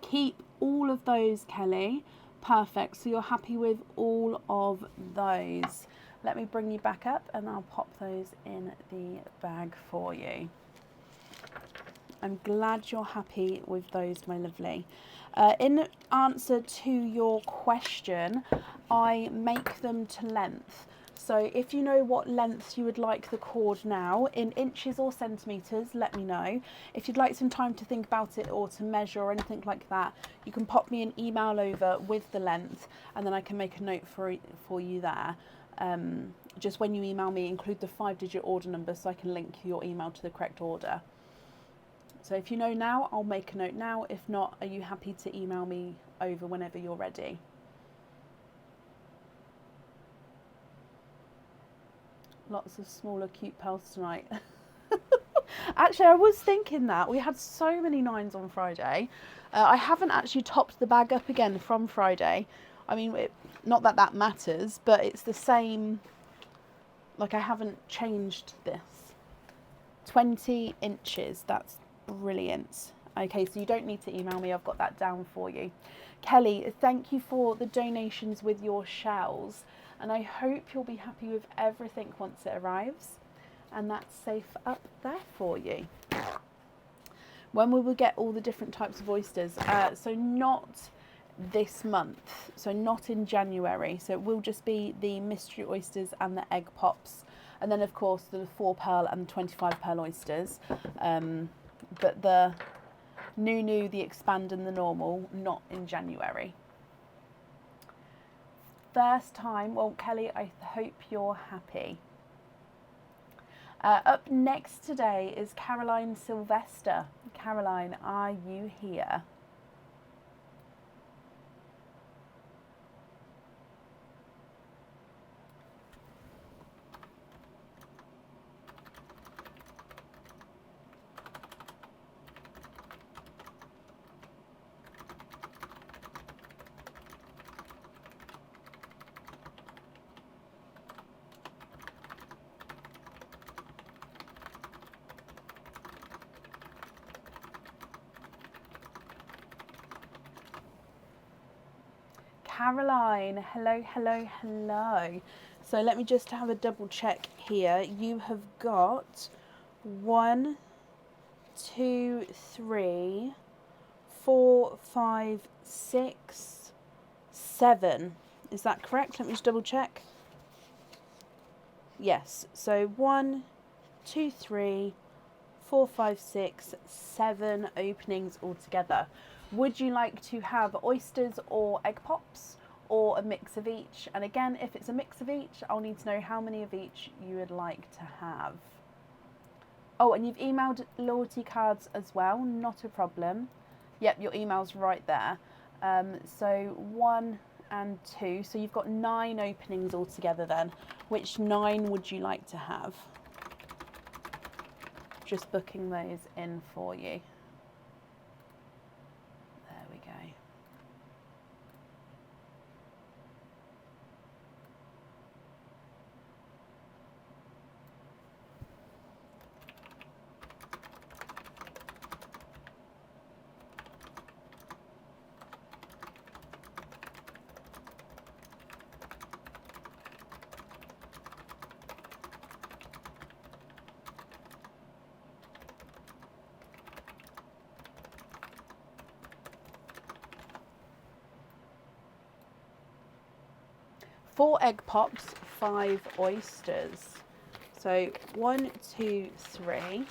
Keep all of those, Kelly. Perfect. So you're happy with all of those. Let me bring you back up and I'll pop those in the bag for you. I'm glad you're happy with those, my lovely. In answer to your question, I make them to length. So if you know what length you would like the cord now, in inches or centimetres, let me know. If you'd like some time to think about it or to measure or anything like that, you can pop me an email over with the length and then I can make a note for you there. Just when you email me, include the 5-digit order number so I can link your email to the correct order. So if you know now, I'll make a note now. If not, are you happy to email me over whenever you're ready? Lots of smaller cute pearls tonight. Actually, I was thinking that. We had so many 9s on Friday. I haven't actually topped the bag up again from Friday. I mean, not that that matters, but it's the same. Like, I haven't changed this. 20 inches. That's brilliant. Okay, so you don't need to email me. I've got that down for you. Kelly, thank you for the donations with your shells. And I hope you'll be happy with everything once it arrives. And that's safe up there for you. When will we get all the different types of oysters? So not this month. So not in January. So it will just be the mystery oysters and the egg pops. And then, of course, the 4 pearl and 25 pearl oysters. But the new, the expand and the normal, not in January. First time. Well, Kelly, I hope you're happy. Up next today is Caroline Sylvester. Caroline, are you here? Caroline, hello, hello, hello. So let me just have a double check here. You have got 1, 2, 3, 4, 5, 6, 7. Is that correct? Let me just double check. Yes, so 1, 2, 3, 4, 5, 6, 7 openings altogether. Would you like to have oysters or egg pops, or a mix of each. And again, if it's a mix of each, I'll need to know how many of each you would like to have. Oh, and you've emailed loyalty cards as well, not a problem. Yep, your email's right there. So 1 and 2, so you've got 9 openings altogether then. Which 9 would you like to have? Just booking those in for you. There we go. Four egg pops, 5 oysters. So 1, 2, 3,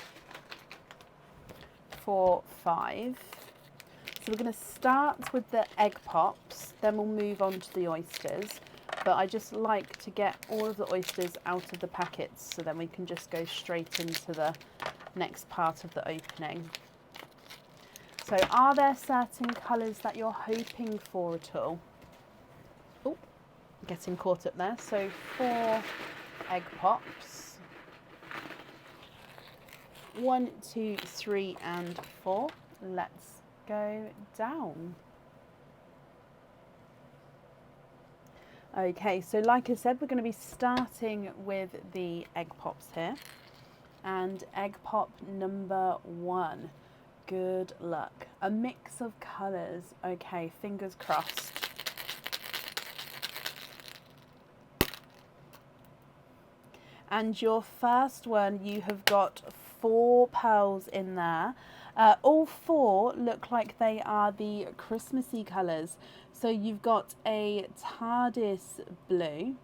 4, 5. So we're going to start with the egg pops, then we'll move on to the oysters. But I just like to get all of the oysters out of the packets so then we can just go straight into the next part of the opening. So are there certain colours that you're hoping for at all? Oh, getting caught up there. So 4 egg pops. 1, 2, 3 and 4. Let's go down. Okay, so like I said, we're going to be starting with the egg pops here. And egg pop number 1. Good luck. A mix of colours. Okay, fingers crossed. And your first one, you have got 4 pearls in there. All 4 look like they are the Christmassy colours. So you've got a TARDIS blue,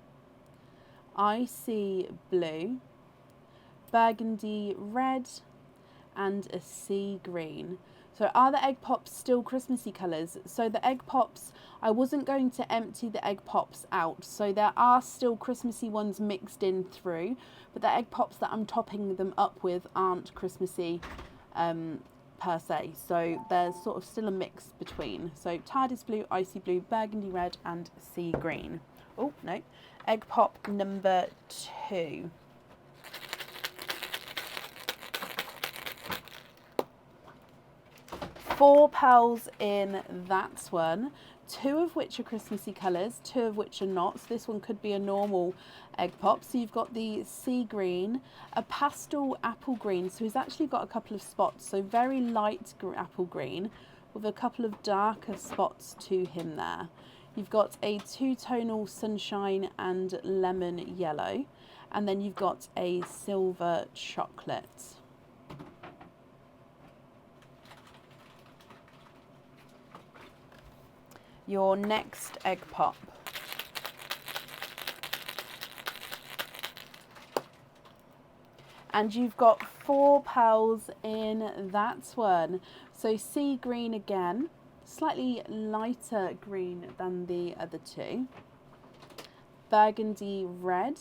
icy blue, burgundy red, and a sea green. So are the egg pops still Christmassy colours? So the egg pops, I wasn't going to empty the egg pops out. So there are still Christmassy ones mixed in through, but the egg pops that I'm topping them up with aren't Christmassy per se. So there's sort of still a mix between. So TARDIS blue, icy blue, burgundy red and sea green. Oh, no. Egg pop number 2. Four pearls in that one, 2 of which are Christmassy colours, 2 of which are not. So this one could be a normal egg pop. So you've got the sea green, a pastel apple green. So he's actually got a couple of spots. So very light apple green with a couple of darker spots to him there. You've got a 2-tonal sunshine and lemon yellow. And then you've got a silver chocolate. Your next egg pop. And you've got 4 pearls in that one. So sea green again, slightly lighter green than the other 2. Burgundy red.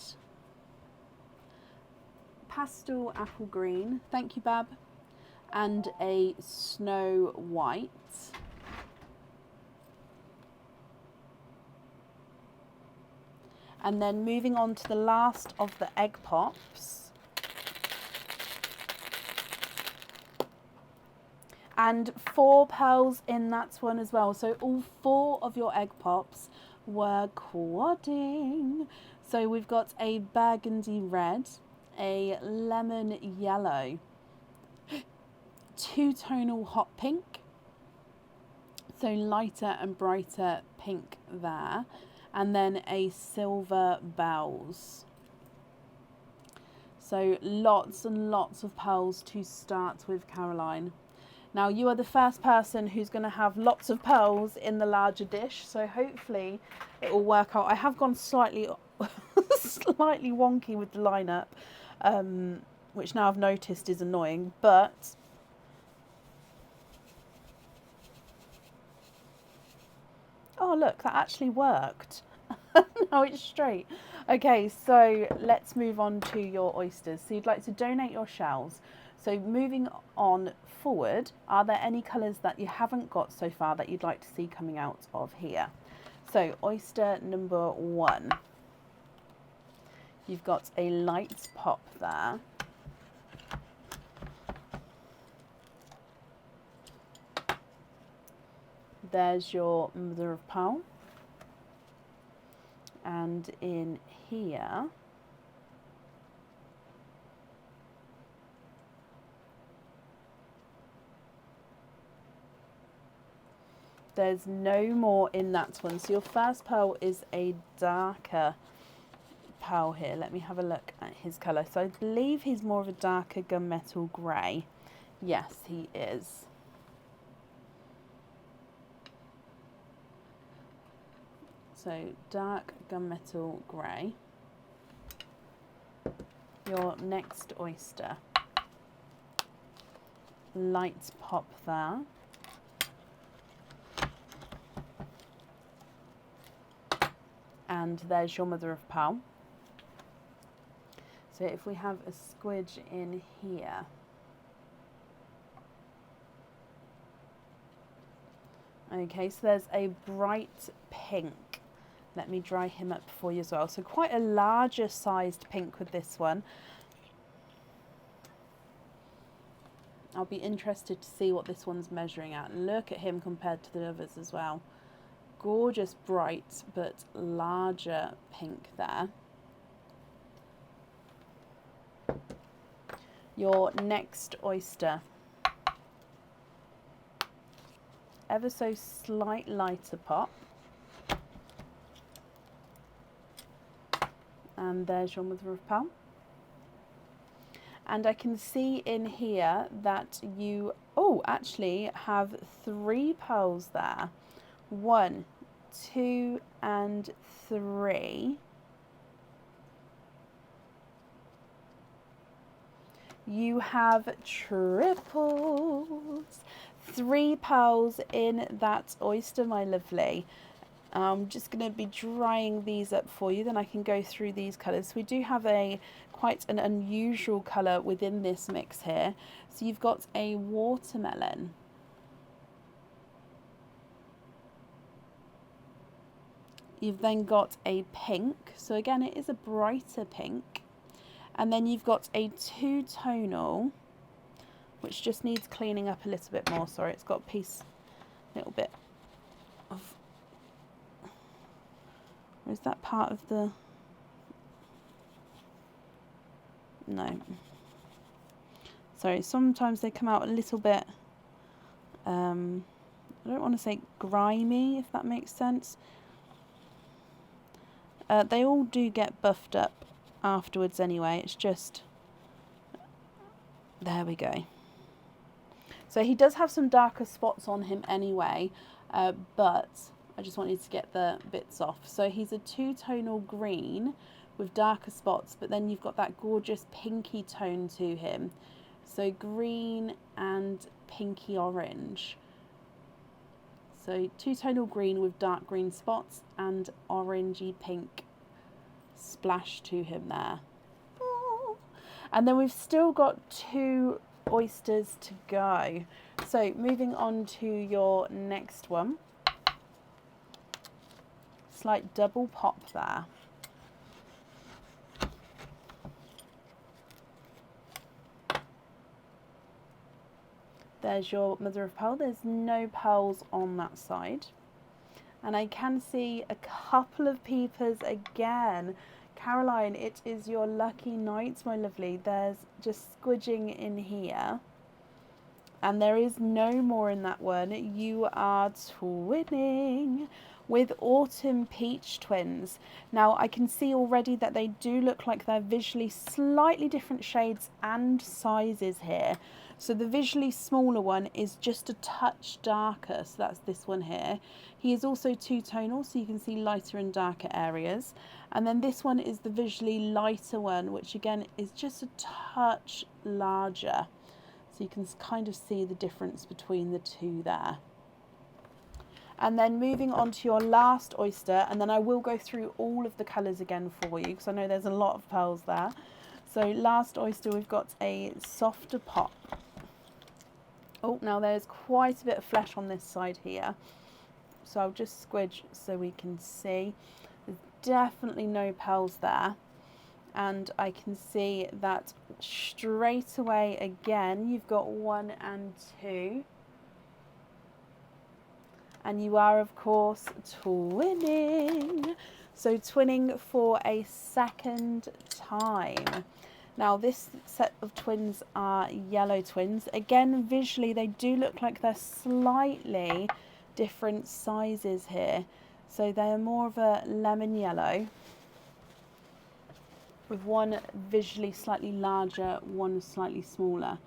Pastel apple green, thank you Bab. And a snow white. And then moving on to the last of the egg pops. And 4 pearls in that one as well. So all 4 of your egg pops were quadding. So we've got a burgundy red, a lemon yellow, 2-tonal hot pink. So lighter and brighter pink there. And then a silver bells. So lots and lots of pearls to start with, Caroline. Now you are the first person who's going to have lots of pearls in the larger dish, so hopefully it will work out. I have gone slightly slightly wonky with the lineup, which now I've noticed is annoying, but oh look, that actually worked. Now it's straight. Okay, so let's move on to your oysters. So you'd like to donate your shells. So moving on forward, are there any colours that you haven't got so far that you'd like to see coming out of here? So oyster number 1. You've got a light pop there. There's your mother of pearl. And in here, there's no more in that one. So your first pearl is a darker pearl here. Let me have a look at his colour. So I believe he's more of a darker gunmetal grey. Yes, he is. So dark gunmetal grey. Your next oyster. Light pop there. And there's your mother of pearl. So if we have a squidge in here, okay, so there's a bright pink. Let me dry him up for you as well. So quite a larger sized pink with this one. I'll be interested to see what this one's measuring at. Look at him compared to the others as well. Gorgeous bright but larger pink there. Your next oyster. Ever so slight lighter pop. And there's your mother of pearl. And I can see in here that you, actually have 3 pearls there. 1, 2, and 3. You have triples. 3 pearls in that oyster, my lovely. I'm just going to be drying these up for you, then I can go through these colours. We do have quite an unusual colour within this mix here. So you've got a watermelon. You've then got a pink. So again, it is a brighter pink. And then you've got a 2-tonal, which just needs cleaning up a little bit more. Sorry, it's got a little bit of... Or is that part of the... No. Sorry, sometimes they come out a little bit... I don't want to say grimy, if that makes sense. They all do get buffed up afterwards anyway. It's just... There we go. So he does have some darker spots on him anyway, but... I just wanted to get the bits off. So he's a 2-tonal green with darker spots, but then you've got that gorgeous pinky tone to him. So green and pinky orange. So 2-tonal green with dark green spots and orangey pink splash to him there. And then we've still got 2 oysters to go. So moving on to your next one. Slight double pop there. There's your mother of pearl. There's no pearls on that side. And I can see a couple of peepers again. Caroline, it is your lucky night, my lovely. There's just squidging in here. And there is no more in that one. You are twinning with Autumn Peach Twins. Now I can see already that they do look like they're visually slightly different shades and sizes here. So the visually smaller one is just a touch darker, so that's this one here. He is also 2-tonal, so you can see lighter and darker areas. And then this one is the visually lighter one, which again is just a touch larger. So you can kind of see the difference between the two there. And then moving on to your last oyster, and then I will go through all of the colours again for you because I know there's a lot of pearls there. So last oyster, we've got a softer pop. Oh, now there's quite a bit of flesh on this side here. So I'll just squidge so we can see. There's definitely no pearls there. And I can see that straight away again, you've got 1 and 2. And you are, of course, twinning. So twinning for a second time. Now this set of twins are yellow twins. Again, visually they do look like they're slightly different sizes here. So they are more of a lemon yellow, with one visually slightly larger, one slightly smaller.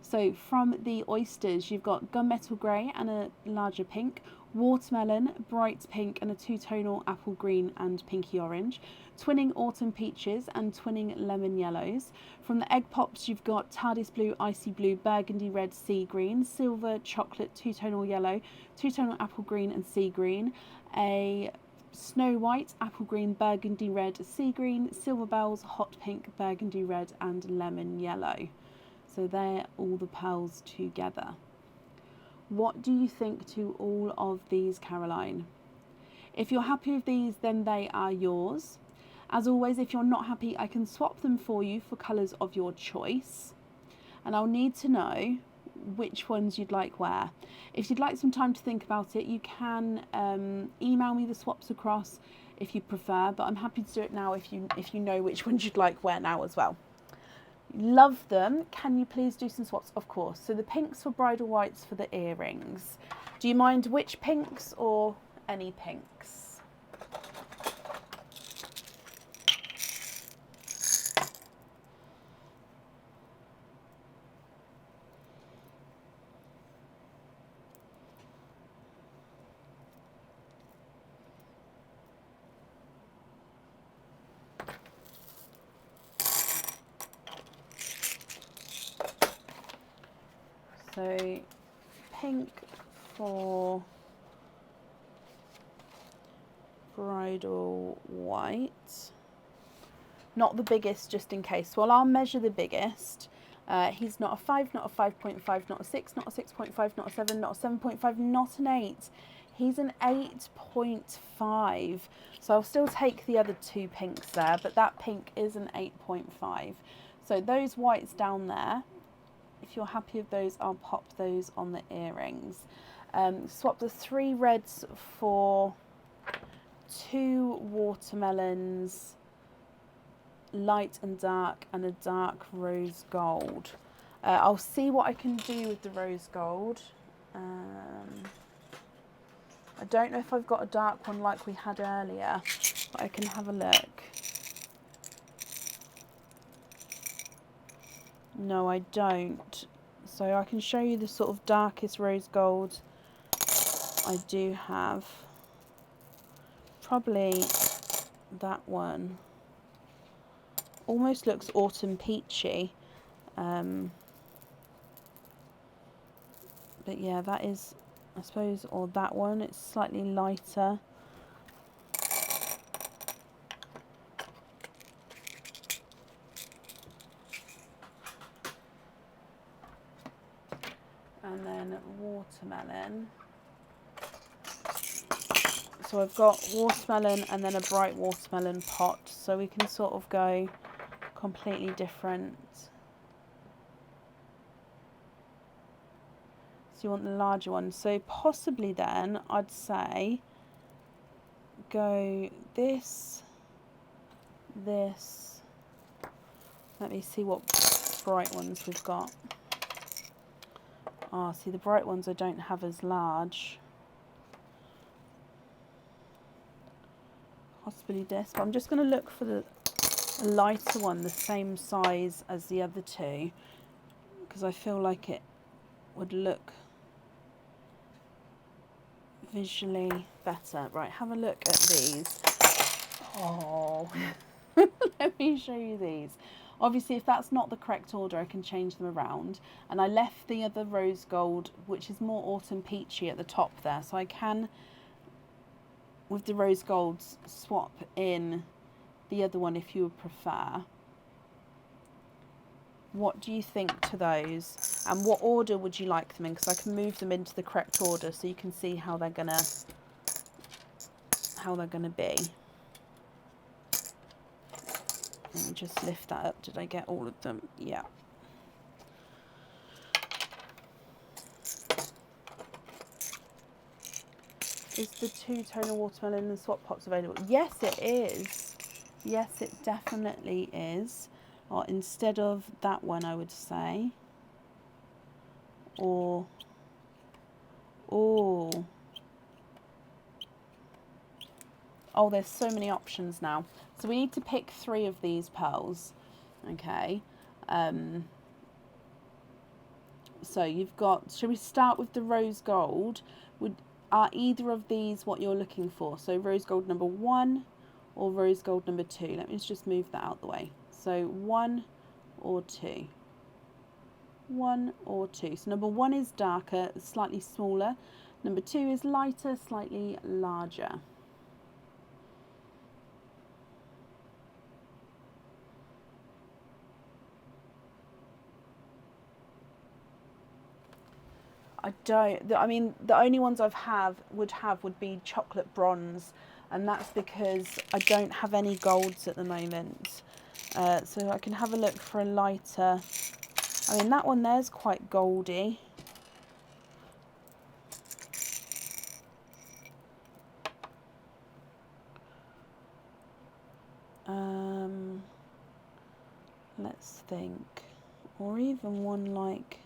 So from the oysters, you've got gunmetal grey and a larger pink, watermelon, bright pink and a two-tonal apple green and pinky orange, twinning autumn peaches and twinning lemon yellows. From the egg pops, you've got TARDIS blue, icy blue, burgundy red, sea green, silver, chocolate, two-tonal yellow, two-tonal apple green and sea green, a snow white, apple green, burgundy red, sea green, silver bells, hot pink, burgundy red and lemon yellow. So they're all the pearls together. What do you think to all of these, Caroline? If you're happy with these, then they are yours. As always, if you're not happy, I can swap them for you for colours of your choice. And I'll need to know which ones you'd like where. If you'd like some time to think about it, you can email me the swaps across if you prefer, but I'm happy to do it now if you know which ones you'd like where now as well. Love them. Can you please do some swaps? Of course. So the pinks for bridal whites for the earrings. Do you mind which pinks or any pinks? So pink for bridal white. Not the biggest, just in case. Well, I'll measure the biggest. He's not a 5, not a 5.5, not a 6, not a 6.5, not a 7, not a 7.5, not an 8. He's an 8.5. So I'll still take the other 2 pinks there, but that pink is an 8.5. So those whites down there, if you're happy with those, I'll pop those on the earrings. Swap the 3 reds for 2 watermelons, light and dark, and a dark rose gold. I'll see what I can do with the rose gold. I don't know if I've got a dark one like we had earlier, but I can have a look. No, I don't. So I can show you the sort of darkest rose gold I do have. Probably that one. Almost looks autumn peachy. But yeah, that is, I suppose, or that one. It's slightly lighter. And then watermelon. So I've got watermelon and then a bright watermelon pot, so we can sort of go completely different. So you want the larger one. So possibly then I'd say go this. Let me see what bright ones we've got. Ah, see, the bright ones I don't have as large. Possibly this, but I'm just going to look for the lighter one, the same size as the other 2, because I feel like it would look visually better. Right, have a look at these. Oh, let me show you these. Obviously, if that's not the correct order, I can change them around. And I left the other rose gold, which is more autumn peachy, at the top there. So I can with the rose golds, swap in the other one if you would prefer. What do you think to those? And what order would you like them in? Because I can move them into the correct order so you can see how they're gonna be. Let me just lift that up. Did I get all of them? Yeah. Is the two-tonal watermelon and swap pots available? Yes, it is. Yes, it definitely is. Or instead of that one, I would say. Or, oh, there's so many options now. So we need to pick 3 of these pearls. Okay. So you've got, shall we start with the rose gold? Are either of these what you're looking for? So rose gold number 1 or rose gold number 2? Let me just move that out the way. So 1 or 2. 1 or 2. So number 1 is darker, slightly smaller. Number 2 is lighter, slightly larger. I mean, the only ones would be chocolate bronze, and that's because I don't have any golds at the moment. So I can have a look for a lighter. I mean, that one there's quite goldy. Let's think. Or even one like...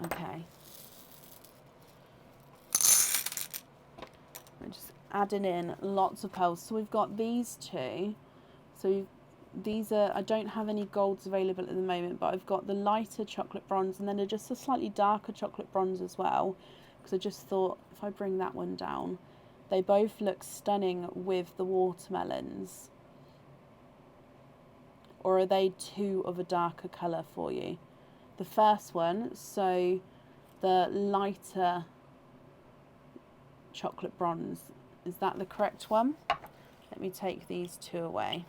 Okay. We're just adding in lots of pearls. So we've got these 2. So these are, I don't have any golds available at the moment, but I've got the lighter chocolate bronze and then just a slightly darker chocolate bronze as well. Because I just thought if I bring that one down, they both look stunning with the watermelons. Or are they 2 of a darker colour for you? The first one, so the lighter chocolate bronze, is that the correct one? Let me take these 2 away.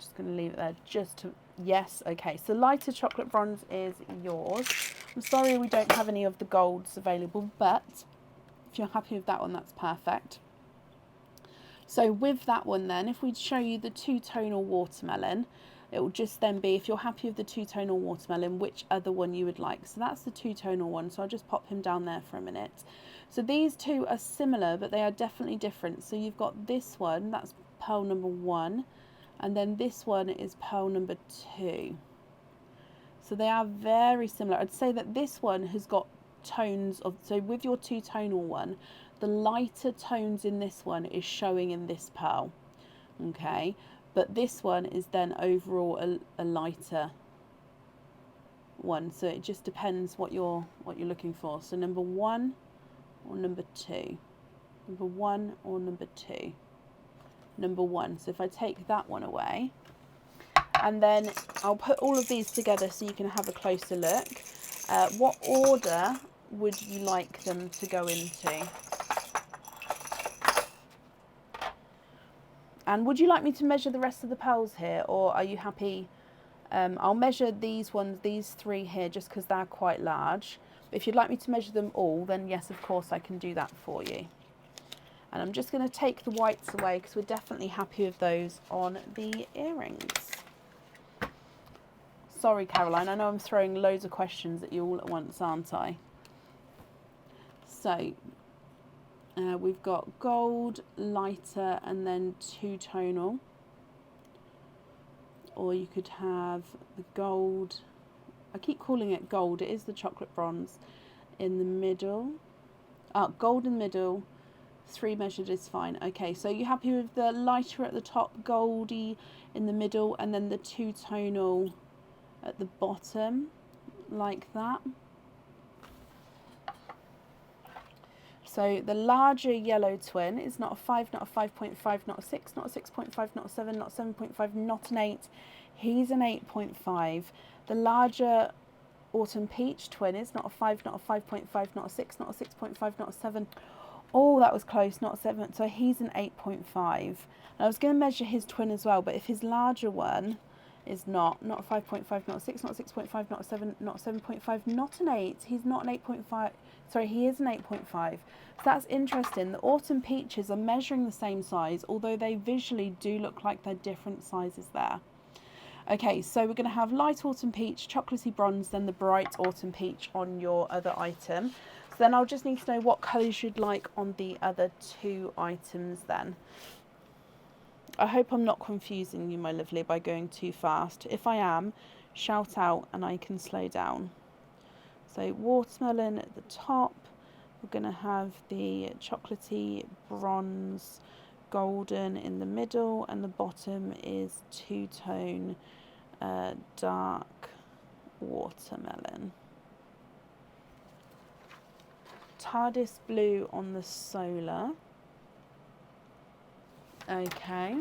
Just going to leave it there just to, yes, okay. So lighter chocolate bronze is yours. I'm sorry we don't have any of the golds available, but if you're happy with that one, that's perfect. So with that one then, if we show you the two-tonal watermelon, it will just then be, if you're happy with the two-tonal watermelon, which other one you would like. So that's the two-tonal one, so I'll just pop him down there for a minute. So these 2 are similar, but they are definitely different. So you've got this one, that's pearl number 1, and then this one is pearl number 2. So they are very similar. I'd say that this one has got tones of, so with your two-tonal one, the lighter tones in this one is showing in this pearl, okay, but this one is then overall a lighter one, so it just depends what you're looking for. So number 1 or number 2, number 1 or number 2, number 1. So if I take that one away, and then I'll put all of these together so you can have a closer look. What order would you like them to go into? And would you like me to measure the rest of the pearls here, or are you happy? I'll measure these ones, these 3 here, just because they're quite large. If you'd like me to measure them all, then yes, of course, I can do that for you. And I'm just going to take the whites away because we're definitely happy with those on the earrings. Sorry, Caroline, I know I'm throwing loads of questions at you all at once, aren't I? So we've got gold, lighter, and then two-tonal. Or you could have the gold, I keep calling it gold, it is the chocolate bronze, in the middle. Gold in the middle, 3 measured is fine. Okay, so you're happy with the lighter at the top, goldy in the middle, and then the two-tonal at the bottom, like that. So the larger yellow twin is not a 5, not a 5.5, not a 6, not a 6.5, not a 7, not a 7.5, not an 8. He's an 8.5. The larger autumn peach twin is not a 5, not a 5.5, not a 6, not a 6.5, not a 7. Oh, that was close, not a 7. So he's an 8.5. And I was going to measure his twin as well, but if his larger one is not a 5.5, not a 6, not a 6.5, not a 7, not a 7.5, not an 8. He's not an 8.5. Sorry, he is an 8.5. So that's interesting. The autumn peaches are measuring the same size, although they visually do look like they're different sizes there. Okay, so we're going to have light autumn peach, chocolatey bronze, then the bright autumn peach on your other item. So then I'll just need to know what colours you'd like on the other 2 items then. I hope I'm not confusing you, my lovely, by going too fast. If I am, shout out and I can slow down. So watermelon at the top. We're going to have the chocolatey bronze golden in the middle, and the bottom is two-tone dark watermelon. TARDIS blue on the solar. Okay.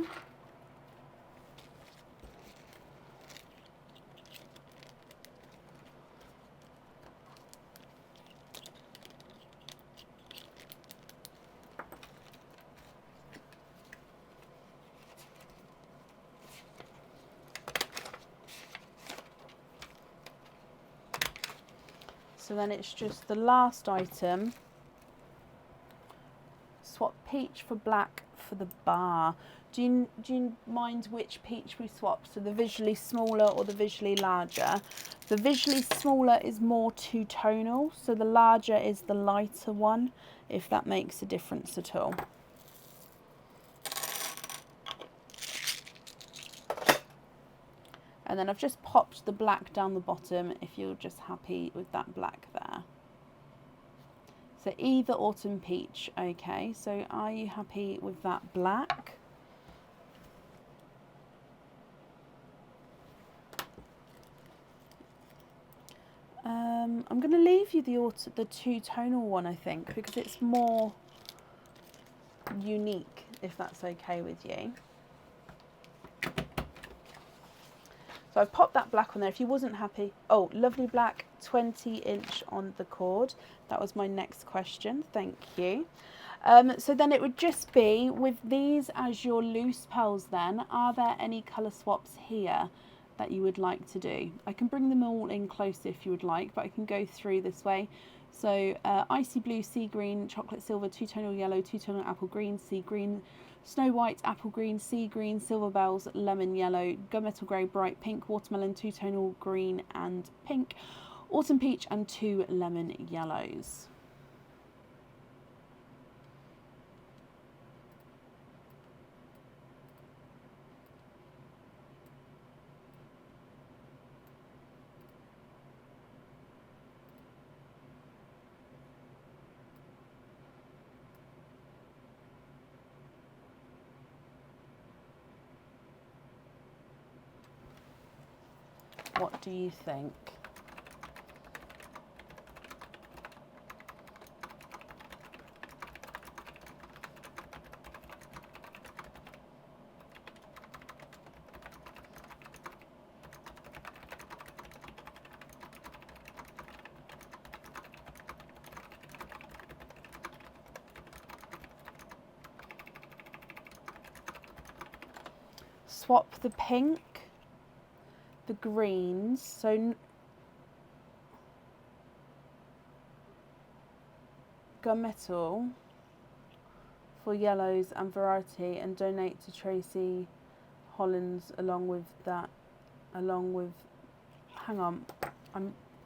So then it's just the last item. Swap peach for black for the bar. Do you mind which peach we swap? So the visually smaller or the visually larger? The visually smaller is more two-tonal, so the larger is the lighter one, if that makes a difference at all. And then I've just popped the black down the bottom if you're just happy with that black there. So either autumn peach, okay. So are you happy with that black? I'm going to leave you the two-tonal one, I think, because it's more unique, if that's okay with you. So I've popped that black on there. If you wasn't happy, oh, lovely black, 20-inch on the cord. That was my next question. Thank you. So then it would just be, with these as your loose pearls then, are there any colour swaps here that you would like to do? I can bring them all in closer if you would like, but I can go through this way. So icy blue, sea green, chocolate silver, two-tonal yellow, two-tonal apple green, sea green, snow white, apple green, sea green, silver bells, lemon yellow, gunmetal grey, bright pink, watermelon, two-tonal green and pink, autumn peach and 2 lemon yellows. What do you think? Swap the pink, the greens, so gunmetal for yellows and variety, and donate to Tracy Hollands along with that, hang on,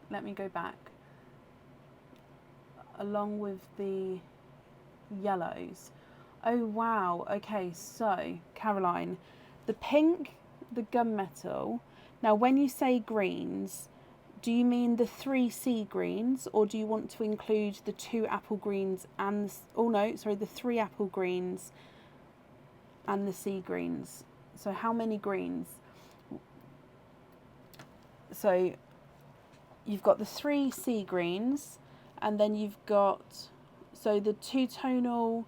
let me go back, along with the yellows. Oh wow, okay, so Caroline, the pink, the gunmetal. Now when you say greens, do you mean the 3 sea greens, or do you want to include the 2 apple greens and, oh no, sorry, the 3 apple greens and the sea greens? So how many greens? So you've got the 3 sea greens, and then you've got, So the two-tonal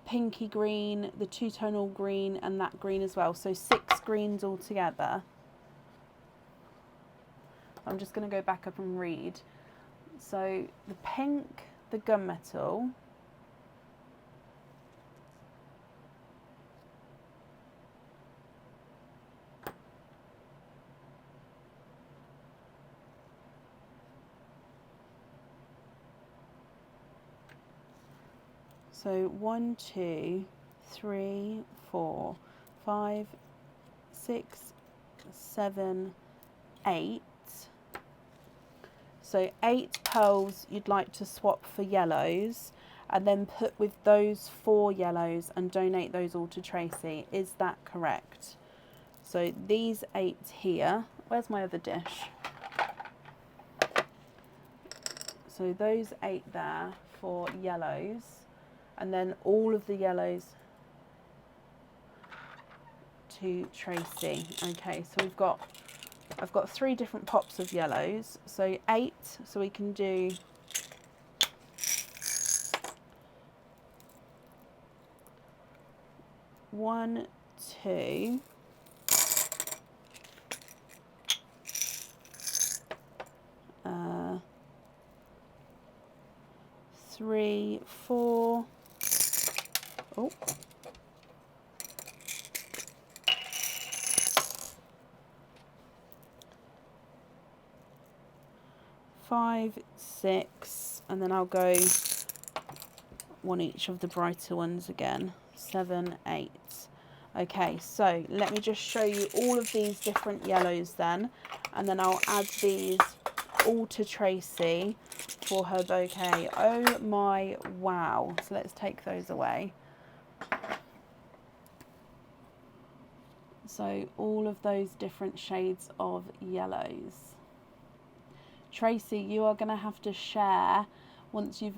pinky green, the two-tonal green, and that green as well. So 6 greens altogether. I'm just going to go back up and read. So the pink, the gunmetal, so 1, 2, 3, 4, 5, 6, 7, 8. So 8 pearls you'd like to swap for yellows, and then put with those 4 yellows and donate those all to Tracy. Is that correct? So these 8 here, where's my other dish? So those 8 there for yellows, and then all of the yellows to Tracy. Okay, so I've got 3 different pops of yellows, so 8, so we can do 1, 2, 3, 4. Oh. 5, 6, and then I'll go 1 each of the brighter ones again. 7, 8. Okay, so let me just show you all of these different yellows then, and then I'll add these all to Tracy for her bouquet. Oh my wow. So let's take those away. So all of those different shades of yellows. Tracy, you are going to have to share once your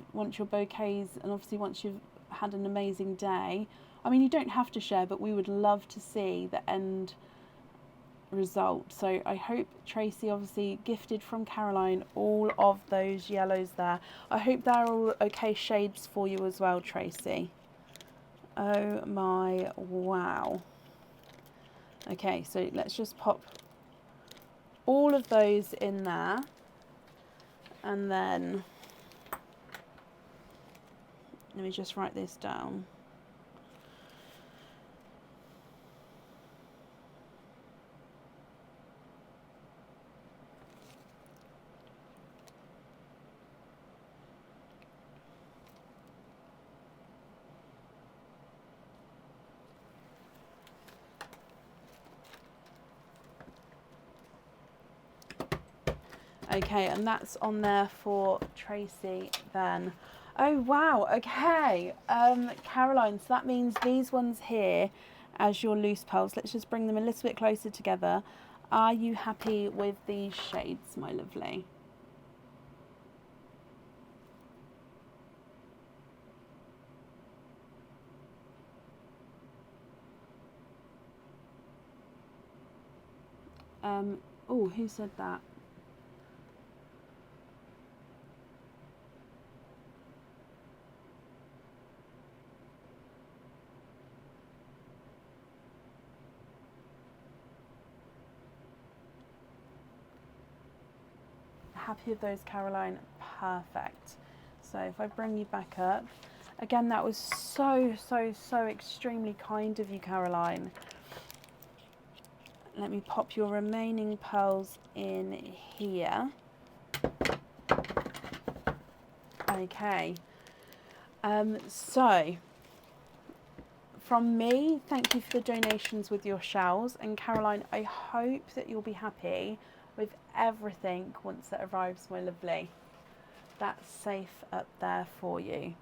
bouquets, and obviously once you've had an amazing day. I mean, you don't have to share, but we would love to see the end result. So I hope Tracy obviously gifted from Caroline all of those yellows there. I hope they're all okay shades for you as well, Tracy. Oh my wow. Okay, so let's just pop all of those in there, and then let me just write this down. Okay, and that's on there for Tracy then. Oh wow, okay. Caroline, so that means these ones here as your loose pearls. Let's just bring them a little bit closer together. Are you happy with these shades, my lovely? Oh, who said that? Happy with those, Caroline? Perfect. So if I bring you back up, again, that was so extremely kind of you, Caroline. Let me pop your remaining pearls in here. Okay. So from me, thank you for the donations with your shells, and Caroline, I hope that you'll be happy with everything once it arrives, my lovely. That's safe up there for you.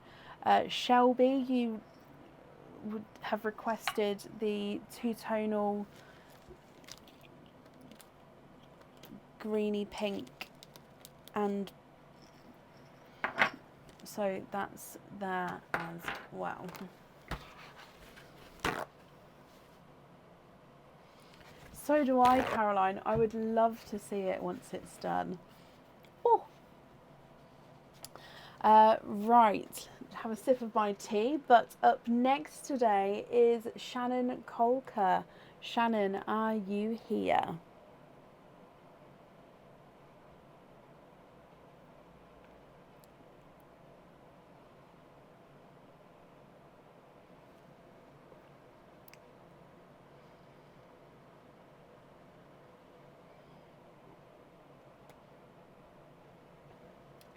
Shelby, you would have requested the two-tonal greeny pink, and so that's there as well. So do I, Caroline. I would love to see it once it's done. Oh. Right, have a sip of my tea, but up next today is Shannon Colker. Shannon, are you here?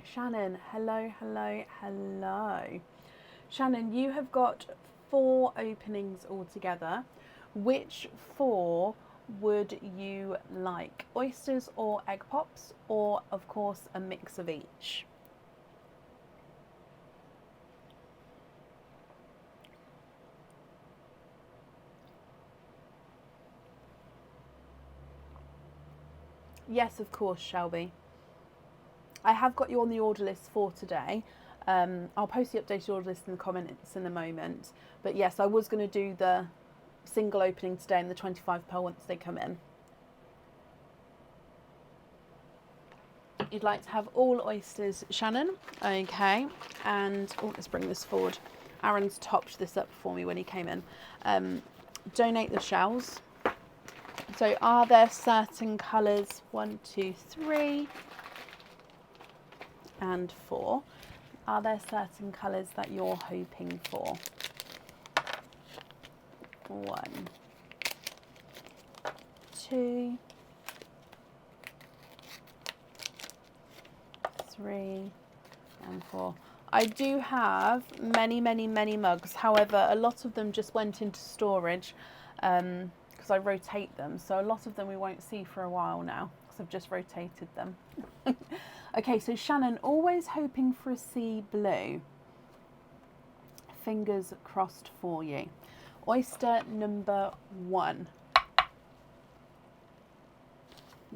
Shannon, hello, hello, hello. Shannon, you have got 4 openings altogether. Which 4 would you like? Oysters or egg pops, or of course a mix of each? Yes, of course, Shelby. I have got you on the order list for today. I'll post the updated order list in the comments in a moment. But yes, I was going to do the single opening today and the 25 per once they come in. You'd like to have all oysters, Shannon? Okay. And oh, let's bring this forward. Aaron's topped this up for me when he came in. Donate the shells. So are there certain colours? 1, 2, 3 and 4. Are there certain colours that you're hoping for? 1, 2, 3 and 4. I do have many mugs. However, a lot of them just went into storage because I rotate them. So a lot of them we won't see for a while now because I've just rotated them. Okay, so Shannon, always hoping for a sea blue. Fingers crossed for you. Oyster number 1.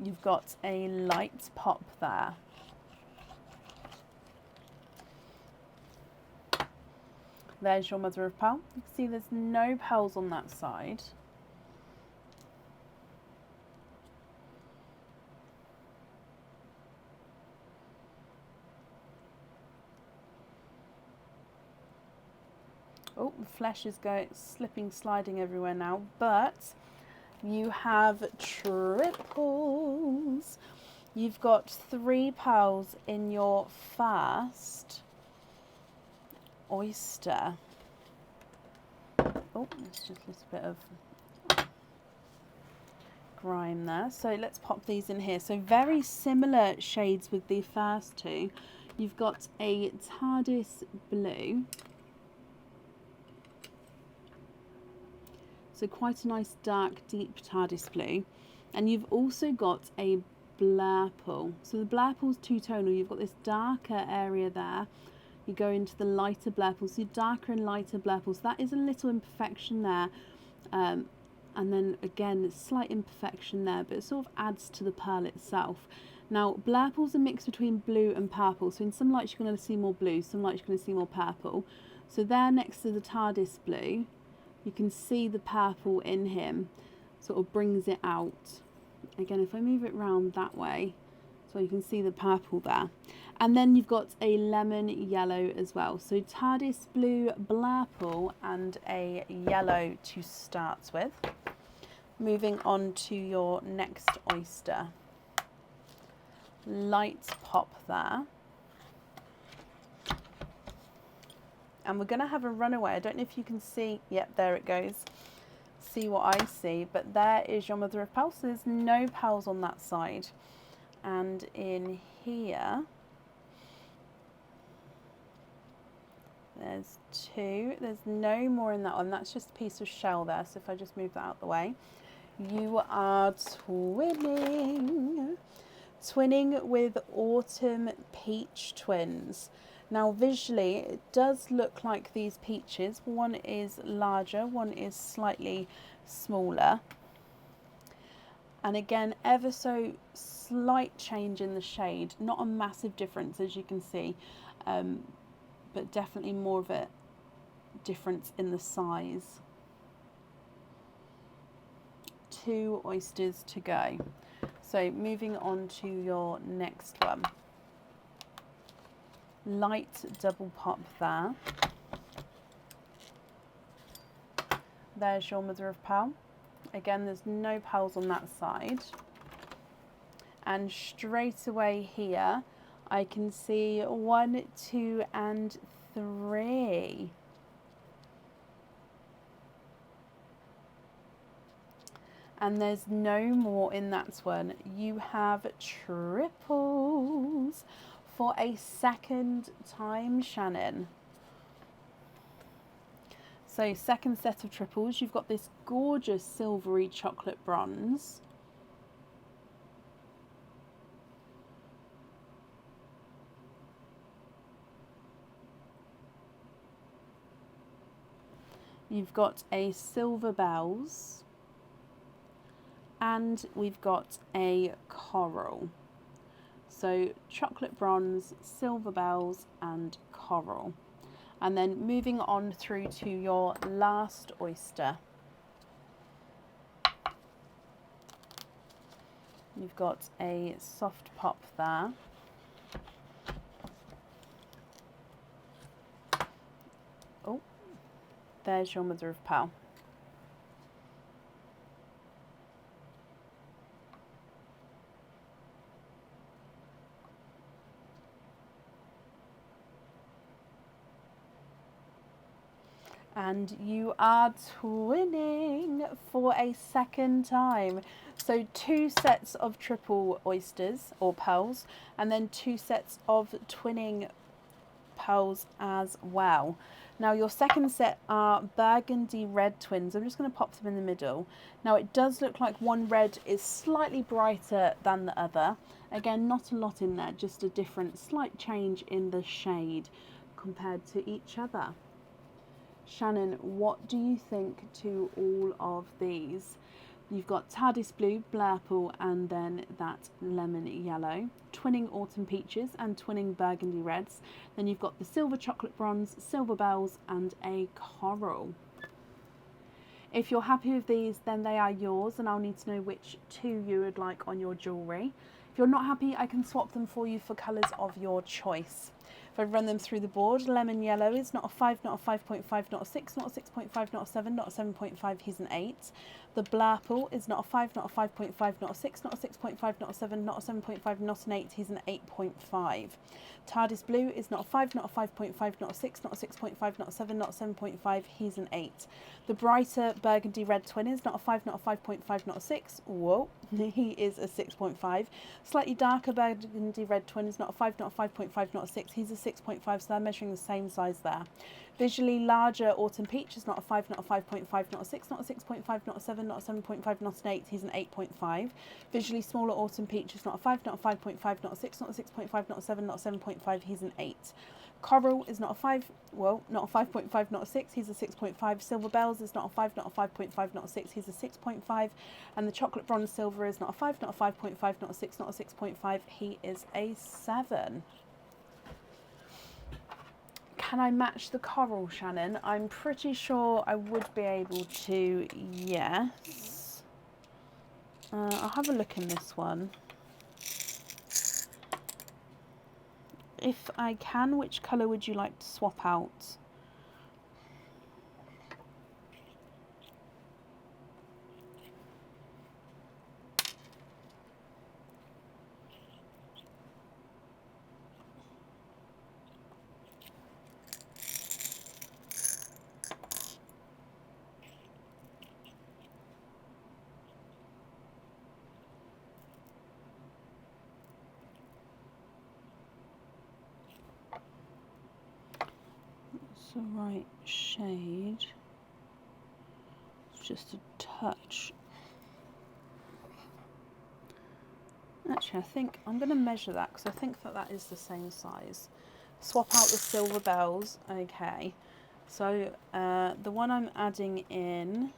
You've got a light pop there. There's your mother of pearl. You can see there's no pearls on that side. Oh, the flesh is slipping, sliding everywhere now, but you have triples. You've got 3 pearls in your first oyster. Oh, there's just a little bit of grime there. So let's pop these in here. So very similar shades with the first 2. You've got a TARDIS blue. So quite a nice dark, deep TARDIS blue. And you've also got a blurple. So the blurple's two-tonal. You've got this darker area there. You go into the lighter blurples. So darker and lighter blurples. That is a little imperfection there. And then again, slight imperfection there, but it sort of adds to the pearl itself. Now, blurple's a mix between blue and purple. So in some lights you're going to see more blue, some lights you're going to see more purple. So there next to the TARDIS blue, you can see the purple in him, sort of brings it out. Again, if I move it round that way, so you can see the purple there. And then you've got a lemon yellow as well. So TARDIS blue, blurple, and a yellow to start with. Moving on to your next oyster. Light pop there. And we're going to have a runaway. I don't know if you can see. Yep, there it goes. See what I see. But there is your mother of pearl. So there's no pearls on that side. And in here, there's 2. There's no more in that one. That's just a piece of shell there. So if I just move that out the way. You are twinning. Twinning with Autumn Peach Twins. Now visually it does look like these peaches. One is larger, one is slightly smaller. And again, ever so slight change in the shade. Not a massive difference as you can see, but definitely more of a difference in the size. 2 oysters to go. So moving on to your next one. light double pop there. There's your mother of pearl. Again, there's no pearls on that side. And straight away here, I can see 1, 2, and 3. And there's no more in that one. You have triples for a second time, Shannon. So second set of triples, you've got this gorgeous silvery chocolate bronze. You've got a silver bells. And we've got a coral. So chocolate bronze, silver bells, and coral. And then moving on through to your last oyster. You've got a soft pop there. Oh, there's your mother of pearl. And you are twinning for a second time. So 2 sets of triple oysters or pearls, and then 2 sets of twinning pearls as well. Now your second set are burgundy red twins. I'm just going to pop them in the middle. Now it does look like one red is slightly brighter than the other. Again, not a lot in there, just a different slight change in the shade compared to each other. Shannon, what do you think to all of these? You've got TARDIS blue, blurple, and then that lemon yellow, twinning autumn peaches and twinning burgundy reds. Then you've got the silver chocolate bronze, silver bells, and a coral. If you're happy with these, then they are yours, and I'll need to know which 2 you would like on your jewellery. If you're not happy, I can swap them for you for colours of your choice. If I run them through the board, lemon yellow is not a 5, not a 5.5, not a 6, not a 6.5, not a 7, not a 7.5, he's an 8. The blurple is not a 5, not a 5.5, not a 6, not a 6.5, not a 7, not a 7.5, not an 8, he's an 8.5. TARDIS blue is not a 5, not a 5.5, not a 6, not a 6.5, not a 7, not a 7.5, he's an 8. The brighter burgundy red twin is not a 5, not a 5.5, not a 6, whoa, he is a 6.5. Slightly darker burgundy red twin is not a 5, not a 5.5, not a 6, he's a 6.5, so they're measuring the same size there. Visually larger autumn peach is not a 5, not a 5.5, not a 6, not a 6.5, not a 7, not a 7.5, not an 8, he's an 8.5. Visually smaller autumn peach is not a 5, not a 5.5, not a 6, not a 6.5, not a 7, not a 7.5, he's an 8. Coral is not a 5, well, not a 5.5, not a 6, he's a 6.5. Silver bells is not a 5, not a 5.5, not a 6, he's a 6.5. And the chocolate bronze silver is not a 5, not a 5.5, not a 6, not a 6.5, he is a 7. Can I match the coral, Shannon? I'm pretty sure I would be able to, yes. I'll have a look in this one. If I can, which colour would you like to swap out? The right shade, just a touch. Actually, I think I'm going to measure that because I think that that is the same size. Swap out the silver bells. Okay, so the one I'm adding in,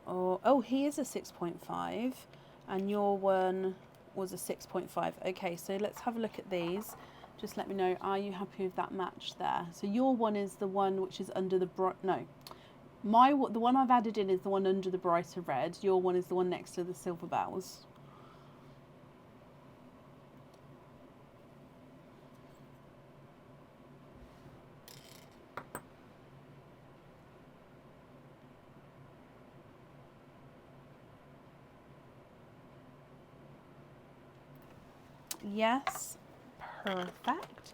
oh, he is a 6.5 and your one was a 6.5. Okay, so let's have a look at these. Just let me know, are you happy with that match there? So your one is the one which is under the the one I've added in is the one under the brighter red. Your one is the one next to the silver bells. Yes. Perfect.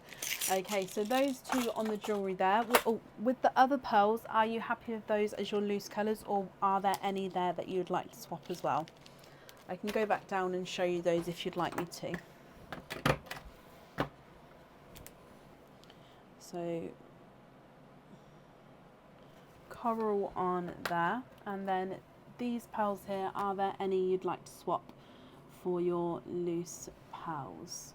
Okay, so those two on the jewellery there. With the other pearls, are you happy with those as your loose colours, or are there any there that you would like to swap as well? I can go back down and show you those if you'd like me to. So coral on there, and then these pearls here, are there any you'd like to swap for your loose pearls?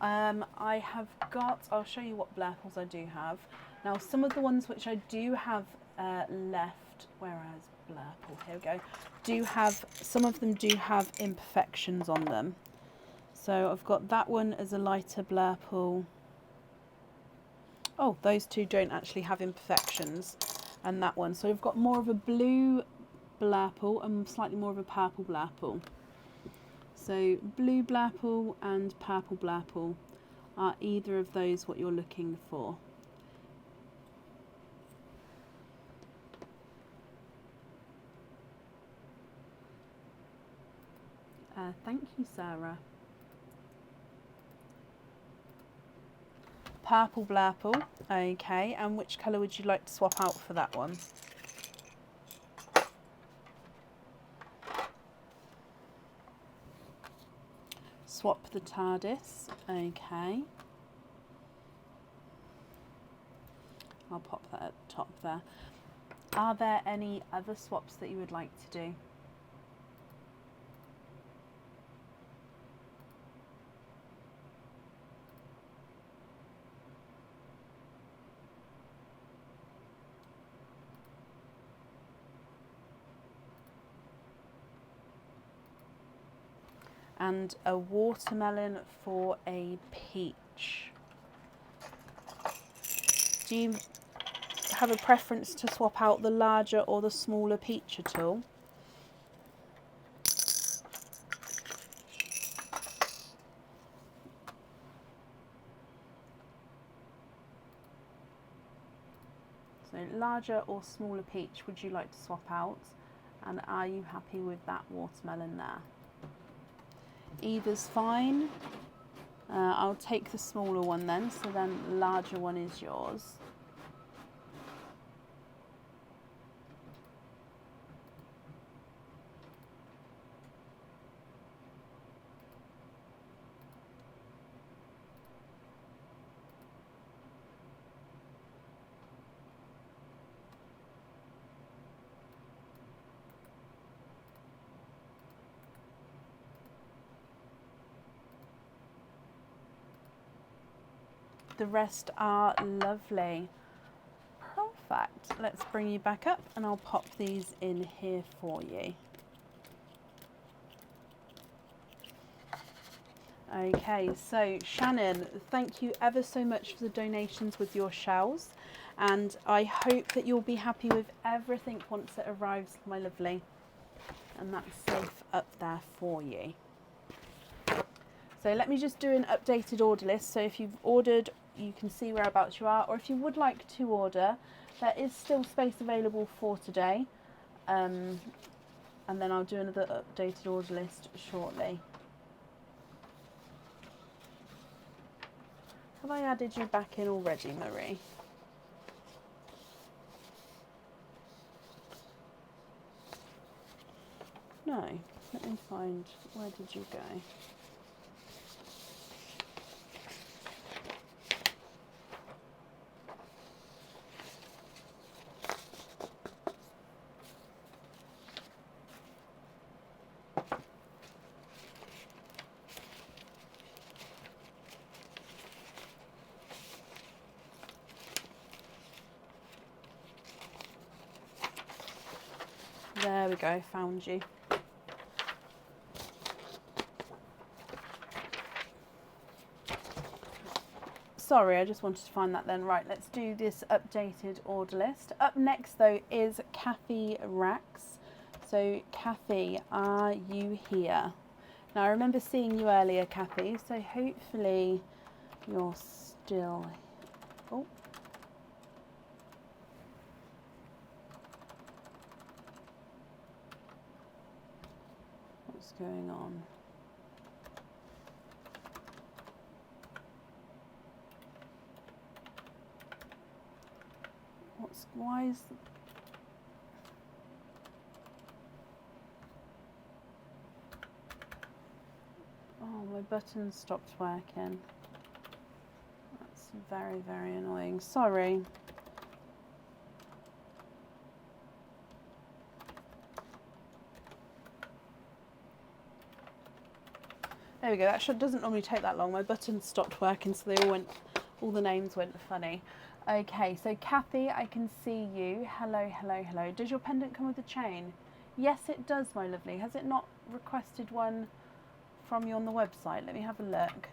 I have got, I'll show you what blurples I do have. Now some of the ones which I do have left, whereas blurple, here we go, do have, some of them do have imperfections on them. So I've got that one as a lighter blurple. Oh, those two don't actually have imperfections, and that one. So we've got more of a blue blurple and slightly more of a purple blurple. So blue blurple and purple blurple, are either of those what you're looking for? Thank you, Sarah. Purple blurple, okay, and which colour would you like to swap out for that one? Swap the TARDIS, okay. I'll pop that at the top there. Are there any other swaps that you would like to do? And a watermelon for a peach. Do you have a preference to swap out the larger or the smaller peach at all? So larger or smaller peach would you like to swap out? And are you happy with that watermelon there? Either's fine. I'll take the smaller one then, so then the larger one is yours. The rest are lovely. Perfect. Let's bring you back up and I'll pop these in here for you. Okay, so Shannon, thank you ever so much for the donations with your shells, and I hope that you'll be happy with everything once it arrives, my lovely. And that's safe up there for you. So let me just do an updated order list. So if you've ordered, you can see whereabouts you are, or if you would like to order, there is still space available for today. And then I'll do another updated order list shortly. Have I added you back in already, Marie? No. Let me find, where did you go? There we go, found you. Sorry, I just wanted to find that then. Right, let's do this updated order list. Up next though is Kathy Rax. So Kathy, are you here? Now I remember seeing you earlier, Kathy, so hopefully you're still... Oh. What's going on? why is... Oh, my button stopped working. That's very, very annoying. Sorry. There we go. That doesn't normally take that long. My button stopped working, so all the names went funny. Okay, so Kathy, I can see you. Hello, hello, hello. Does your pendant come with a chain? Yes, it does, my lovely. Has it not requested one from you on the website? Let me have a look.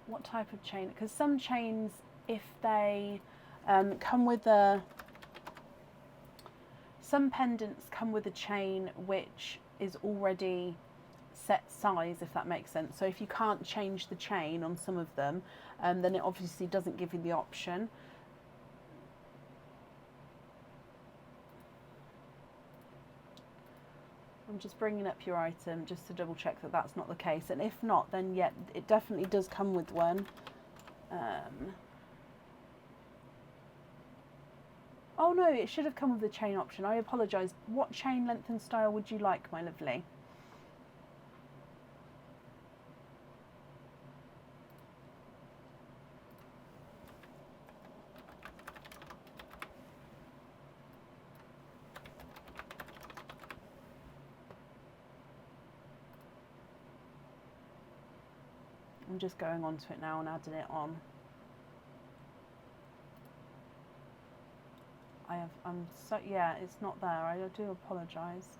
What type of chain? Because some chains, if they come with a... Some pendants come with a chain which is already set size, if that makes sense. So if you can't change the chain on some of them, then it obviously doesn't give you the option. I'm just bringing up your item just to double check that that's not the case, and if not, then yeah, it definitely does come with one. Oh no, it should have come with the chain option. I apologise. What chain length and style would you like, my lovely? I'm just going onto it now and adding it on. Yeah, it's not there. I do apologise.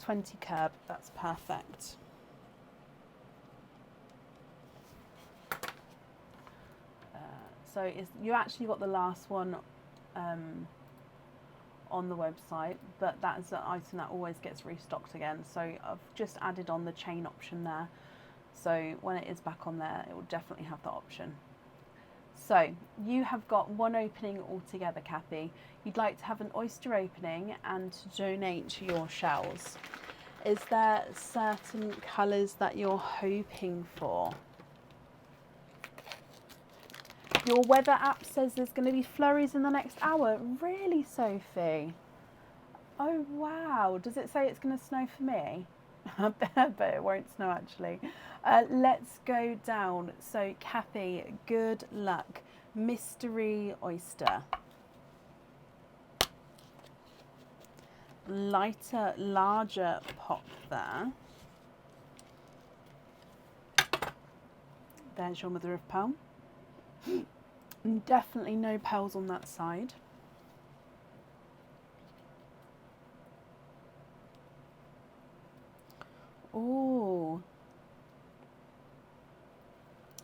20 curb, that's perfect. So you actually got the last one on the website, but that is an item that always gets restocked again. So I've just added on the chain option there. So when it is back on there, it will definitely have that option. So you have got one opening altogether, Kathy. You'd like to have an oyster opening and to donate your shells. Is there certain colours that you're hoping for? Your weather app says there's going to be flurries in the next hour. Really, Sophie? Oh, wow. Does it say it's going to snow for me? I bet it won't snow, actually. Let's go down. So, Kathy, good luck. Mystery oyster. Lighter, larger pop there. There's your mother of pearl. Definitely no pearls on that side. Oh,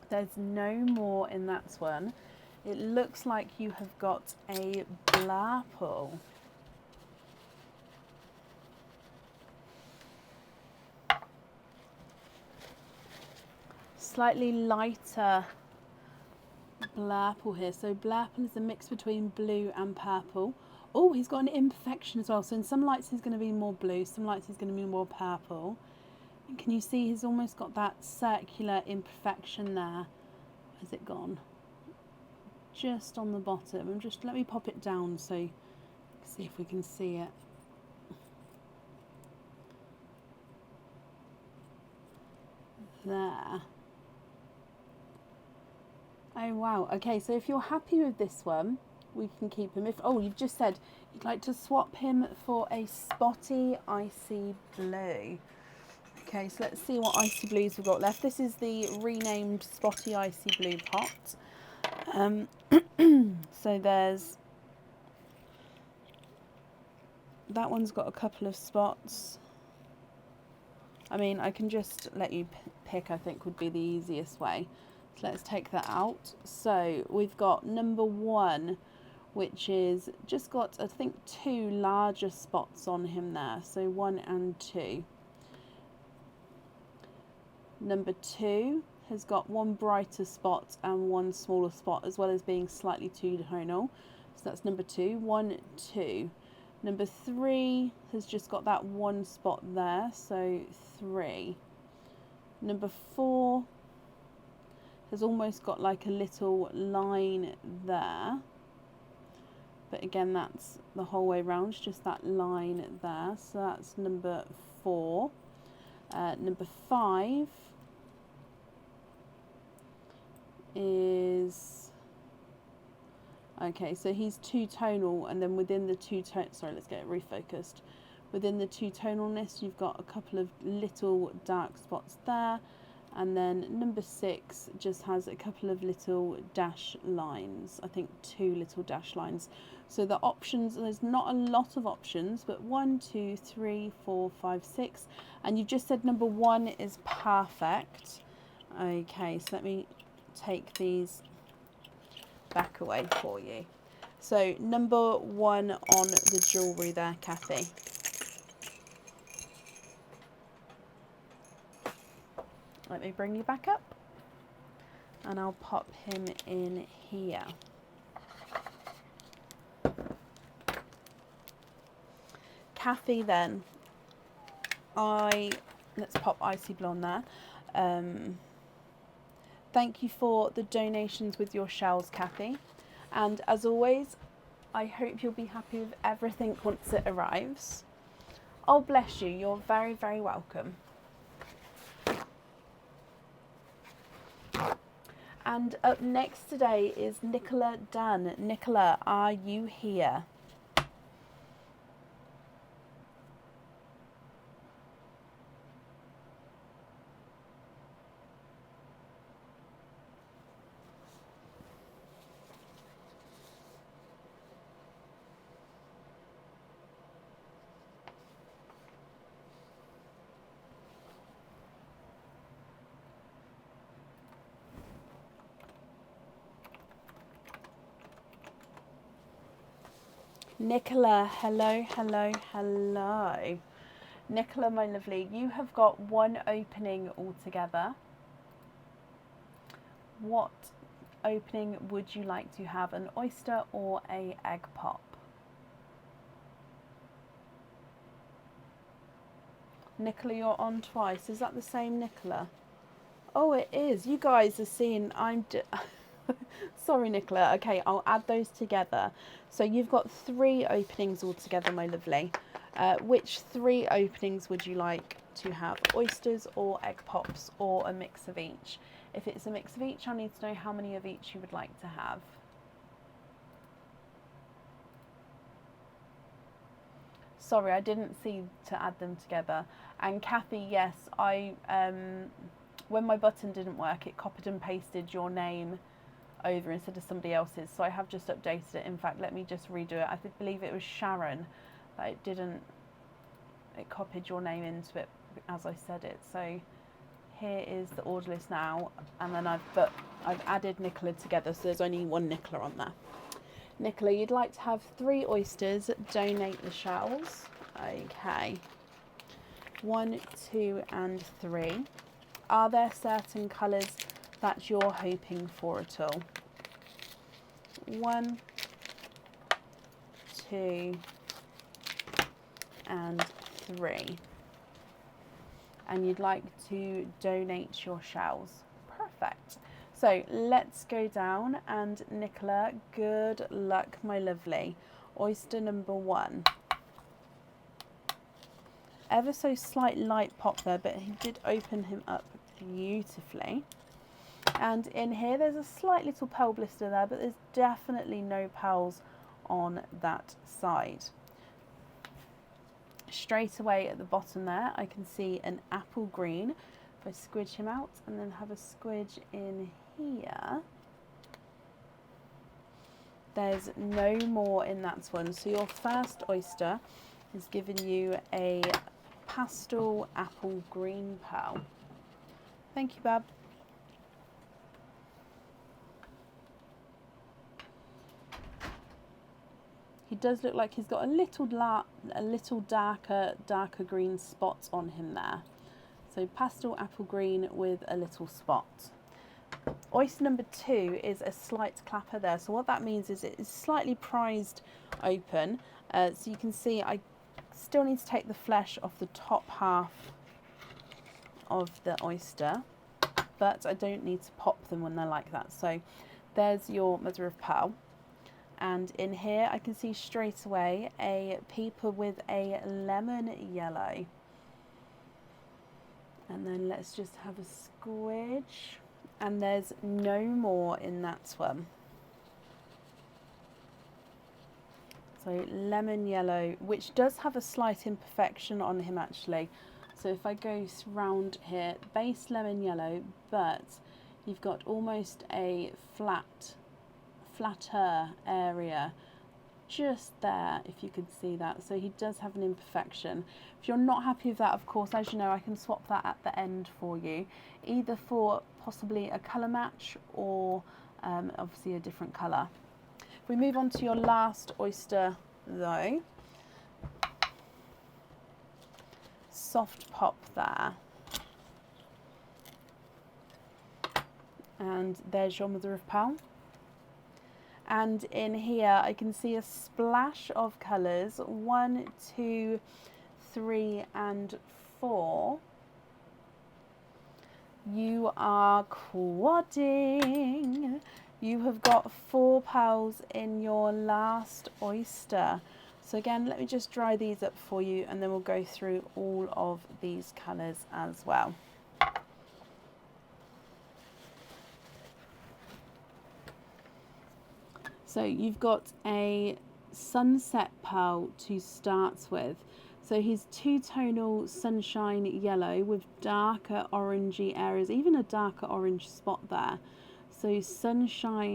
there's no more in that one. It looks like you have got a blapple. Slightly lighter blapple here. So blapple is a mix between blue and purple. Oh, he's got an imperfection as well. So in some lights he's going to be more blue, some lights he's going to be more purple. And can you see he's almost got that circular imperfection there? Where's it gone? Just on the bottom. And just let me pop it down so you can see if we can see it. There. Oh wow. Okay, so if you're happy with this one, we can keep him. You've just said you'd like to swap him for a spotty icy blue. Okay, so let's see what icy blues we've got left. This is the renamed spotty icy blue pot. So there's that one's got a couple of spots. I mean, I can just let you pick, I think would be the easiest way. So let's take that out. So we've got number 1, which is just got, I think, 2 larger spots on him there. So 1 and 2. Number 2 has got 1 brighter spot and 1 smaller spot, as well as being slightly two-tonal. So that's number 2, 1, 2. Number 3 has just got that 1 spot there, so 3. Number 4 has almost got like a little line there. But again, that's the whole way round, just that line there. So that's number 4. Number 5 is, okay, so he's two-tonal, and then within the sorry, let's get it refocused. Within the two-tonalness, you've got a couple of little dark spots there, and then number 6 just has a couple of little dash lines, I think 2 little dash lines. So the options, there's not a lot of options, but 1, 2, 3, 4, 5, 6, and you've just said number 1 is perfect. Okay, so let me take these back away for you. So number 1 on the jewellery there, Kathy. Let me bring you back up, and I'll pop him in here. Kathy, then, let's pop Icy Blonde there. Thank you for the donations with your shells, Kathy. And as always, I hope you'll be happy with everything once it arrives. Oh, bless you. You're very, very welcome. And up next today is Nicola Dunn. Nicola, are you here? Nicola, hello, hello, hello. Nicola, my lovely, you have got 1 opening altogether. What opening would you like to have, an oyster or a egg pop? Nicola, you're on twice. Is that the same Nicola? Oh, it is. You guys are seeing, sorry, Nicola. Okay, I'll add those together. So you've got 3 openings altogether, my lovely. Which 3 openings would you like to have? Oysters or egg pops, or a mix of each? If it's a mix of each, I need to know how many of each you would like to have. Sorry, I didn't see to add them together. And Kathy, yes, when my button didn't work, it copied and pasted your name over instead of somebody else's, so I have just updated it. In fact, let me just redo it. I believe it was Sharon that it copied your name into it as I said it. So here is the order list now, and then I've added Nicola together, so there's only 1 Nicola on there. Nicola, you'd like to have 3 oysters, donate the shells. Okay. 1, 2, and 3. Are there certain colours that you're hoping for at all? 1, 2, and 3. And you'd like to donate your shells. Perfect. So let's go down, and Nicola, good luck, my lovely. Oyster number 1. Ever so slight light pop there, but he did open him up beautifully. And in here there's a slight little pearl blister there, but there's definitely no pearls on that side. Straight away at the bottom there I can see an apple green. If I squidge him out and then have a squidge in here, there's no more in that one. So your first oyster is giving you a pastel apple green pearl. Thank you, Bab. He does look like he's got a little darker green spots on him there. So pastel apple green with a little spot. Oyster number 2 is a slight clapper there. So what that means is it is slightly prized open. So you can see I still need to take the flesh off the top half of the oyster, but I don't need to pop them when they're like that. So there's your mother of pearl. And in here I can see straight away a peeper with a lemon yellow. And then let's just have a squidge. And there's no more in that one. So lemon yellow, which does have a slight imperfection on him actually. So if I go round here, base lemon yellow, but you've got almost a flatter area just there, if you could see that. So he does have an imperfection. If you're not happy with that, of course, as you know, I can swap that at the end for you, either for possibly a colour match or obviously a different colour. If we move on to your last oyster though, soft pop there. And there's your mother of pearl. And in here I can see a splash of colours, 1, 2, 3 and 4. You are quadding. You have got 4 pearls in your last oyster. So again, let me just dry these up for you and then we'll go through all of these colours as well. So you've got a sunset pearl to start with. So he's two-tonal sunshine yellow with darker orangey areas, even a darker orange spot there. So sunset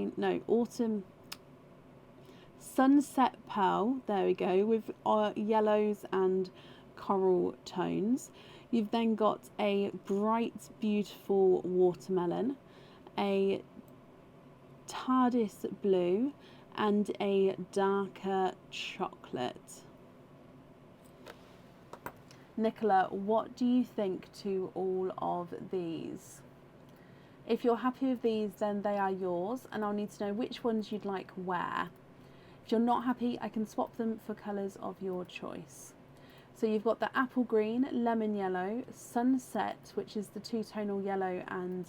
pearl, there we go, with yellows and coral tones. You've then got a bright, beautiful watermelon, a TARDIS blue, and a darker chocolate. Nicola, what do you think to all of these? If you're happy with these, then they are yours, and I'll need to know which ones you'd like where. If you're not happy, I can swap them for colours of your choice. So you've got the apple green, lemon yellow, sunset, which is the two-tonal yellow and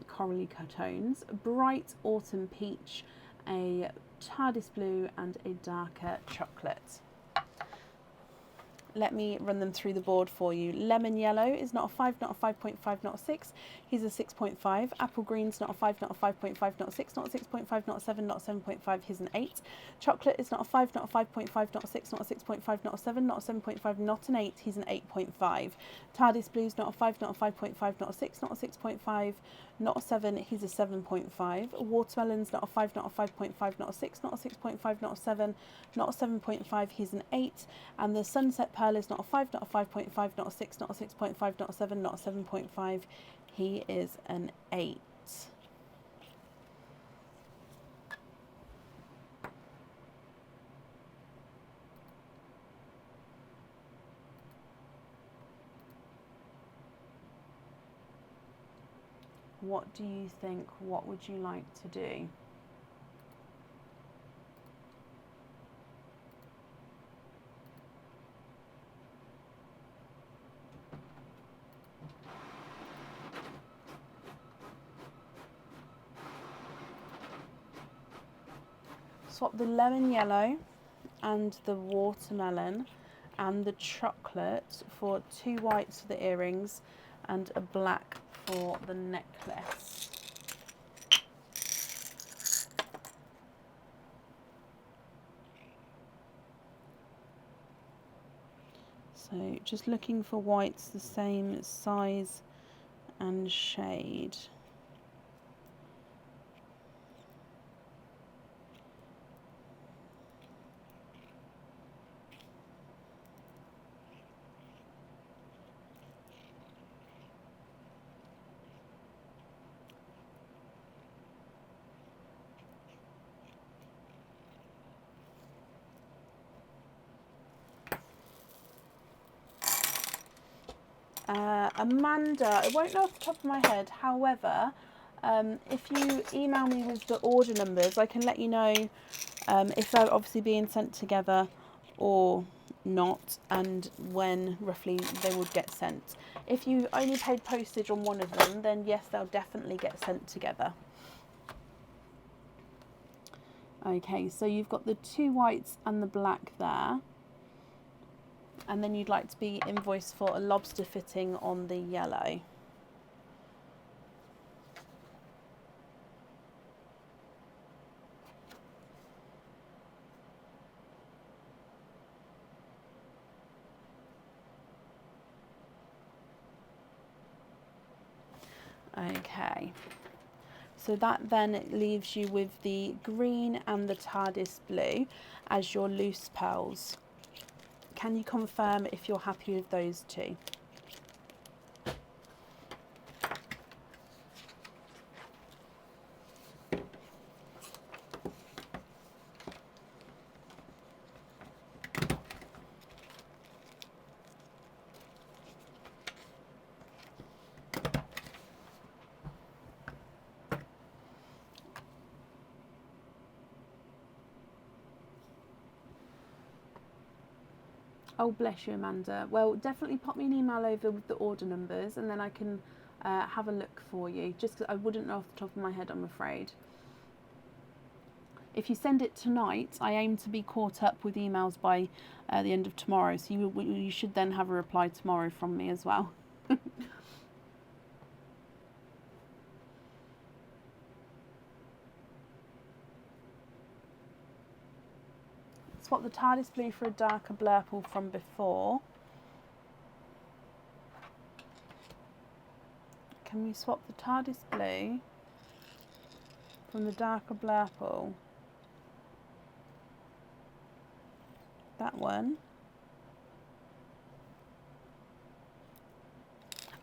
corally tones, bright autumn peach, a TARDIS blue and a darker chocolate. Let me run them through the board for you. Lemon yellow is not a 5, not a 5.5, not a 6. He's a 6.5. Apple green's not a 5, not a 5.5, not a 6, not a 6.5, not a 7, not a 7.5. He's an 8. Chocolate is not a 5, not a 5.5, not a 6, not a 6.5, not a 7, not a 7.5, not an 8. He's an 8.5. TARDIS blue's not a 5, not a 5.5, not a 6, not a 6.5, not a 7. He's a 7.5. Watermelon's not a 5, not a 5.5, not a 6, not a 6.5, not a 7, not a 7.5. He's an 8. And the sunset pearl is not a 5, not a 5.5, not a 6, not a 6.5, not a 7, not a 7.5. He is an 8. What do you think? What would you like to do? Swap the lemon yellow and the watermelon and the chocolate for 2 whites for the earrings and a black for the necklace. So just looking for whites the same size and shade. Amanda, I won't know off the top of my head, however, if you email me with the order numbers, I can let you know if they're obviously being sent together or not, and when roughly they would get sent. If you only paid postage on one of them, then yes, they'll definitely get sent together. Okay, so you've got the 2 whites and the black there. And then you'd like to be invoiced for a lobster fitting on the yellow. Okay, so that then leaves you with the green and the TARDIS blue as your loose pearls. Can you confirm if you're happy with those 2? Oh, bless you, Amanda. Well, definitely pop me an email over with the order numbers and then I can have a look for you. Just 'cause I wouldn't know off the top of my head, I'm afraid. If you send it tonight, I aim to be caught up with emails by the end of tomorrow. So you should then have a reply tomorrow from me as well. Swap the TARDIS blue for a darker blurple from before. Can we swap the TARDIS blue from the darker blurple? That one.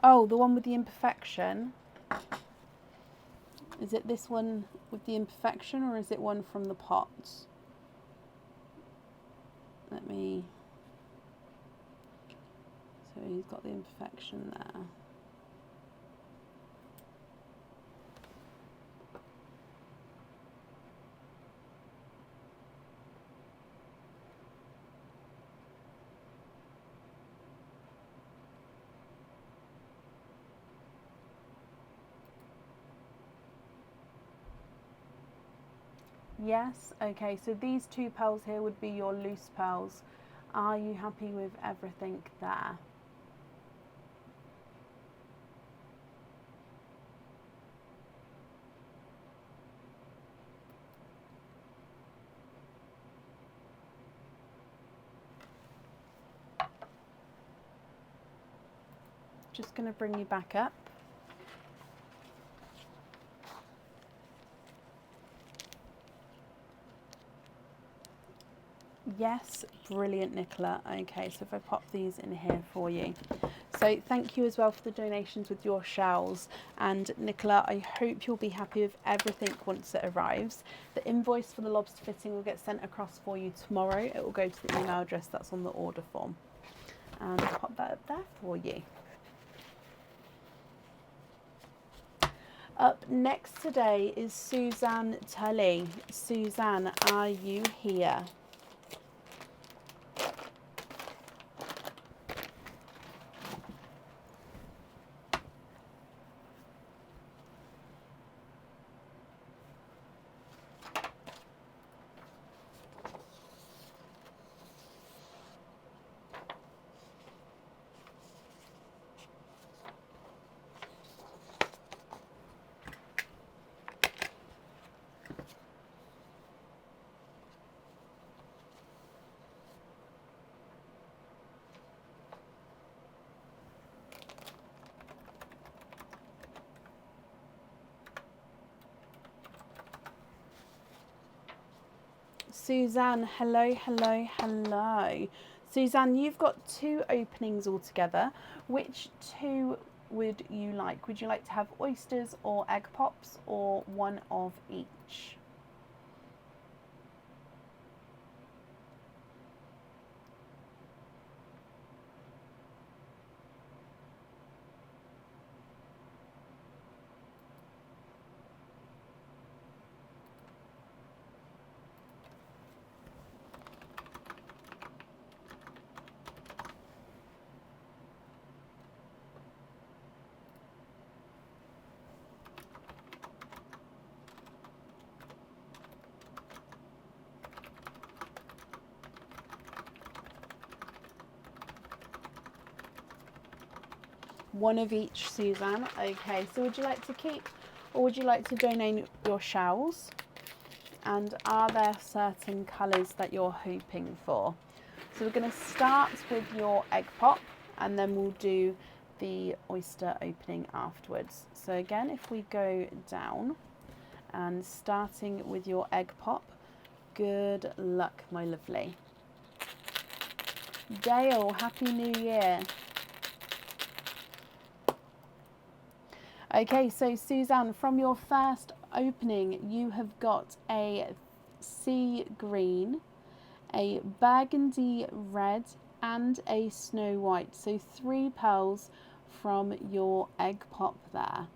Oh, the one with the imperfection. Is it this one with the imperfection or is it one from the pot? Let me... So he's got the imperfection there. Yes, okay, so these 2 pearls here would be your loose pearls. Are you happy with everything there? Just going to bring you back up. Yes, brilliant, Nicola. Okay, so if I pop these in here for you. So thank you as well for the donations with your shells. And Nicola, I hope you'll be happy with everything once it arrives. The invoice for the lobster fitting will get sent across for you tomorrow. It will go to the email address that's on the order form. And I'll pop that up there for you. Up next today is Suzanne Tully. Suzanne, are you here? Suzanne, hello, hello, hello. Suzanne, you've got 2 openings altogether. Which 2 would you like? Would you like to have oysters or egg pops or one of each? One of each, Suzanne. Okay, so would you like to keep or would you like to donate your shells? And are there certain colours that you're hoping for? So we're going to start with your egg pop and then we'll do the oyster opening afterwards. So again, if we go down and starting with your egg pop, good luck, my lovely. Dale, Happy New Year. Okay, so Suzanne, from your first opening, you have got a sea green, a burgundy red, and a snow white. So 3 pearls from your egg pop there.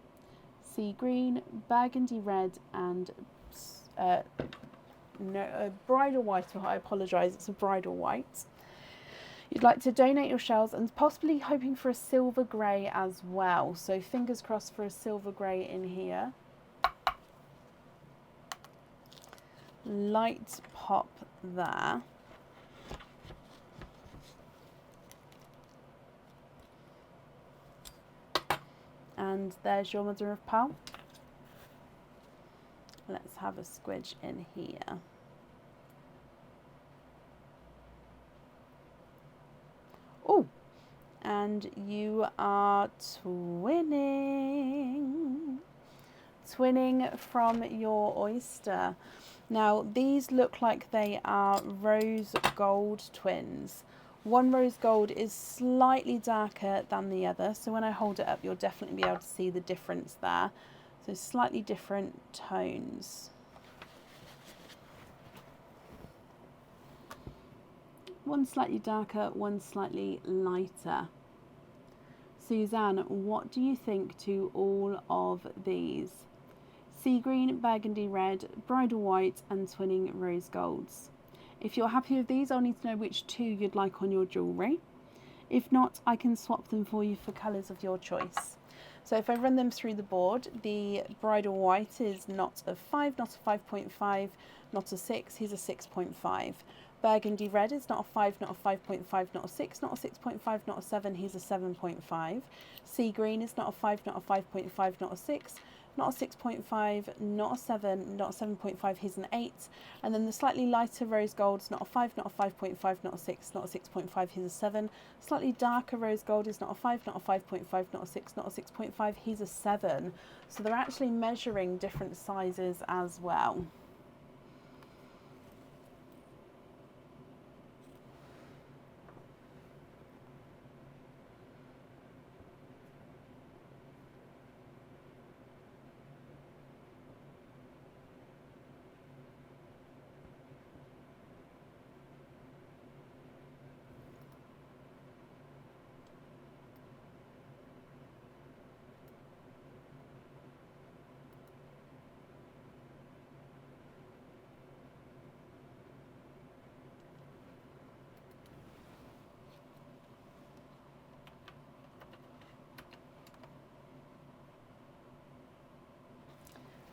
Sea green, burgundy red, and bridal white. I apologise, it's a bridal white. You'd like to donate your shells and possibly hoping for a silver grey as well. So fingers crossed for a silver grey in here. Light pop there. And there's your mother of pearl. Let's have a squidge in here. Oh, and you are twinning from your oyster. Now these look like they are rose gold twins. One rose gold is slightly darker than the other, so when I hold it up you'll definitely be able to see the difference there. So slightly different tones. One slightly darker, one slightly lighter. Suzanne, what do you think to all of these? Sea green, burgundy red, bridal white and twinning rose golds. If you're happy with these, I'll need to know which 2 you'd like on your jewellery. If not, I can swap them for you for colours of your choice. So if I run them through the board, the bridal white is not a 5, not a 5.5, not a 6, he's a 6.5. Burgundy red is not a 5, not a 5.5, not a 6, not a 6.5, not a 7, he's a 7.5. Sea green is not a 5, not a 5.5, not a 6, not a 6.5, not a 7, not a 7.5, he's an 8. And then the slightly lighter rose gold is not a 5, not a 5.5, not a 6, not a 6.5, he's a 7. Slightly darker rose gold is not a 5, not a 5.5, not a 6, not a 6.5, he's a 7. So they're actually measuring different sizes as well.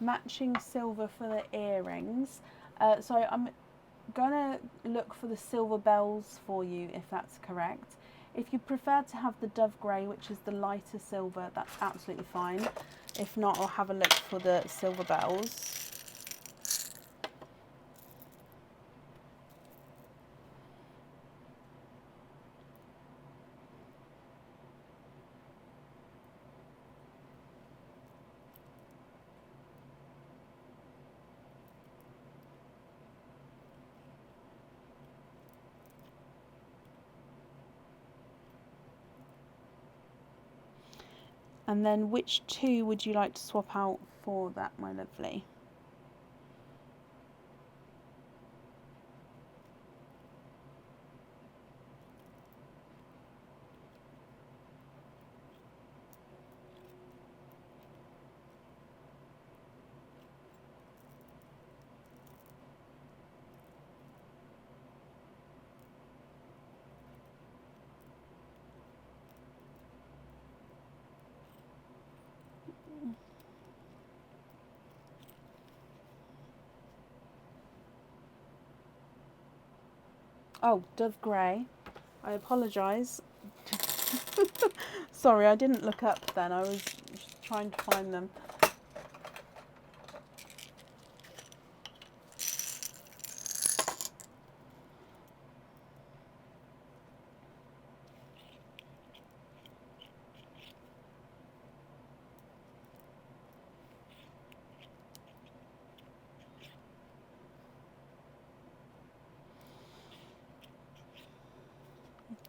Matching silver for the earrings. So I'm gonna look for the silver bells for you if that's correct. If you prefer to have the dove grey, which is the lighter silver, that's absolutely fine. If not, I'll have a look for the silver bells. And then which 2 would you like to swap out for that, my lovely? Oh, dove grey. I apologise. Sorry, I didn't look up then. I was just trying to find them.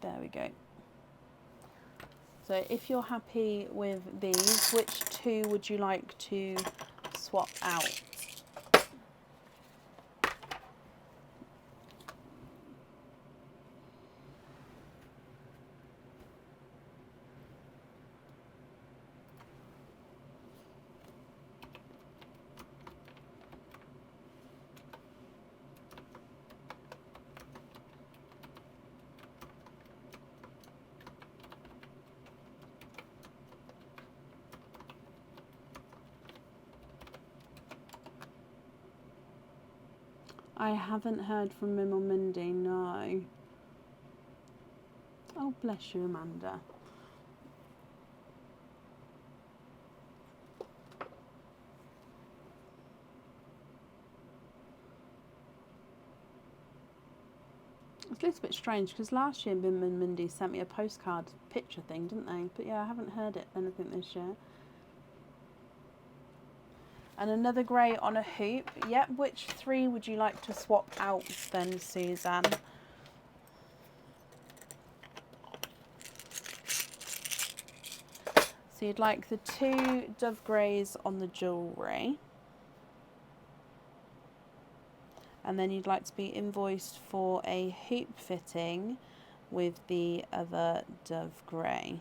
There we go. So if you're happy with these, which two would you like to swap out? I haven't heard from Mim or Mindy, no. Oh, bless you, Amanda. It's a little bit strange because last year Mim and Mindy sent me a postcard picture thing, didn't they? But yeah, I haven't heard anything this year. And another grey on a hoop. Yep, which three would you like to swap out then, Suzanne? So you'd like the 2 dove greys on the jewellery. And then you'd like to be invoiced for a hoop fitting with the other dove grey.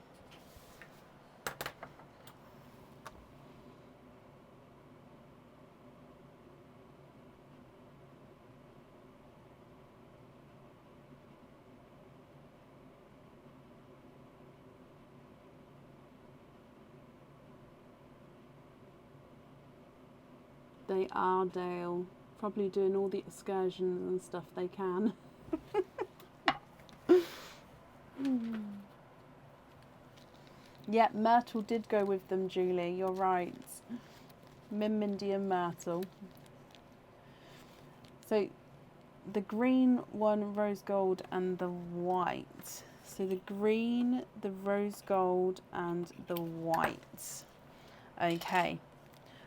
They are, Dale. Probably doing all the excursions and stuff they can. Yeah, Myrtle did go with them, Julie. You're right. Mim, Mindy and Myrtle. So the green one, rose gold and the white. So the green, the rose gold and the white. Okay.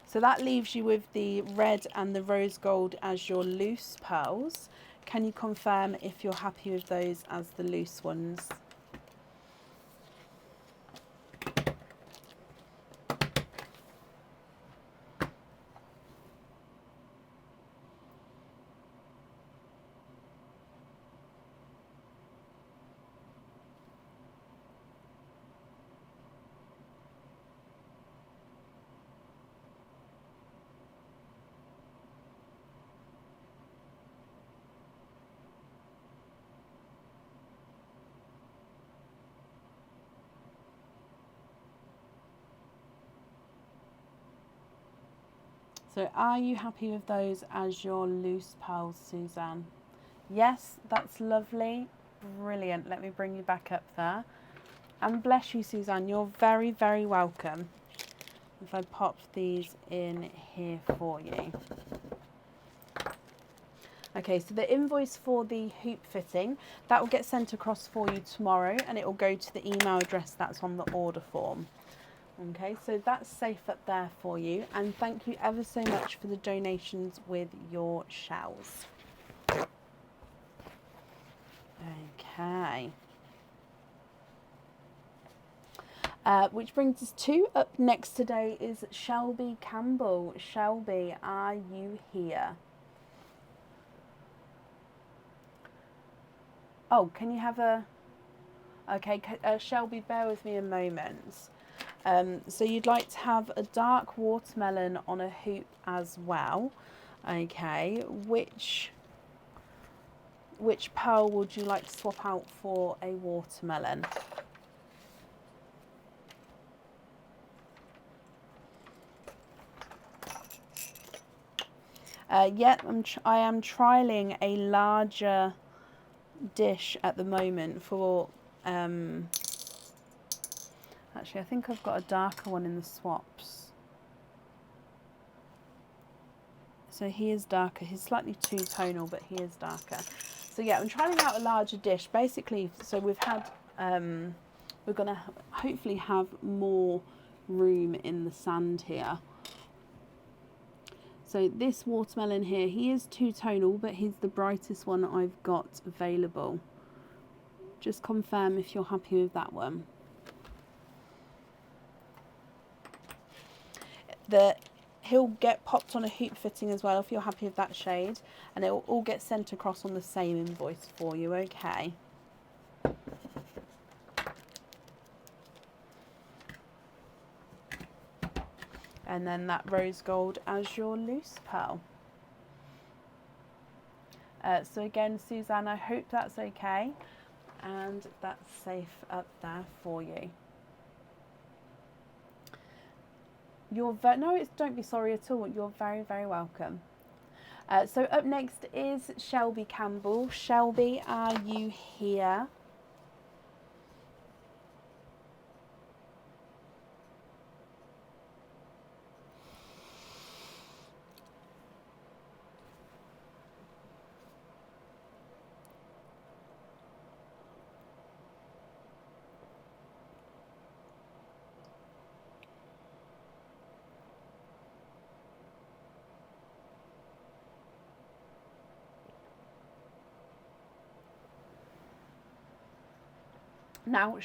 So that leaves you with the red and the rose gold as your loose pearls. Can you confirm if you're happy with those as the loose ones? So are you happy with those as your loose pearls, Suzanne? Yes, that's lovely. Brilliant. Let me bring you back up there. And bless you, Suzanne. You're very, very welcome. If I pop these in here for you. Okay, so the invoice for the hoop fitting, that will get sent across for you tomorrow and it will go to the email address that's on the order form. Okay, so that's safe up there for you, and thank you ever so much for the donations with your shells. Okay. Which brings us to, up next today is Shelby Campbell. Shelby, are you here? Oh, can you have a... Okay, Shelby, bear with me a moment. So you'd like to have a dark watermelon on a hoop as well. Okay, which pearl would you like to swap out for a watermelon? Yeah, I am trialing a larger dish at the moment for Actually, I think I've got a darker one in the swaps. So he is darker. He's slightly two-tonal, but he is darker. So yeah, I'm trying out a larger dish. Basically, so we've had, we're going to hopefully have more room in the sand here. So this watermelon here, he is two-tonal, but he's the brightest one I've got available. Just confirm if you're happy with that one. He'll get popped on a hoop fitting as well if you're happy with that shade, and it will all get sent across on the same invoice for you, okay? And then that rose gold as your loose pearl. So again, Suzanne, I hope that's okay and that's safe up there for you. No, don't be sorry at all. You're very, very welcome. So up next is Shelby Campbell. Shelby, are you here? Now,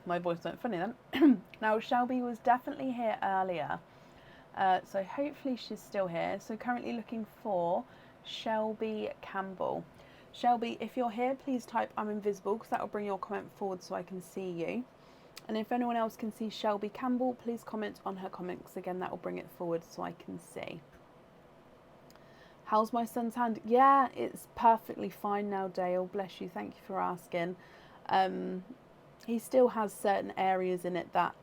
my voice went funny then. Now, Shelby was definitely here earlier, so hopefully she's still here. So currently looking for Shelby Campbell. Shelby, if you're here, please type I'm invisible, because that will bring your comment forward so I can see you. And if anyone else can see Shelby Campbell, please comment on her comments. Again, that will bring it forward so I can see. How's my son's hand? Yeah, it's perfectly fine now, Dale. Bless you. Thank you for asking. He still has certain areas in it that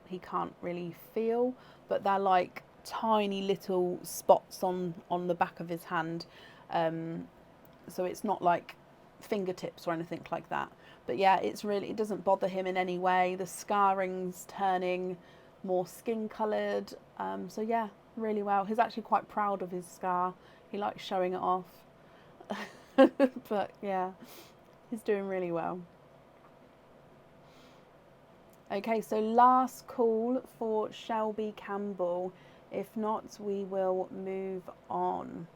he can't really feel, but they're like tiny little spots on the back of his hand. So it's not like fingertips or anything like that. But yeah, it doesn't bother him in any way. The scarring's turning more skin coloured. So yeah, really well. He's actually quite proud of his scar. He likes showing it off. But yeah, he's doing really well. Okay, so last call for Shelby Campbell. If not, we will move on.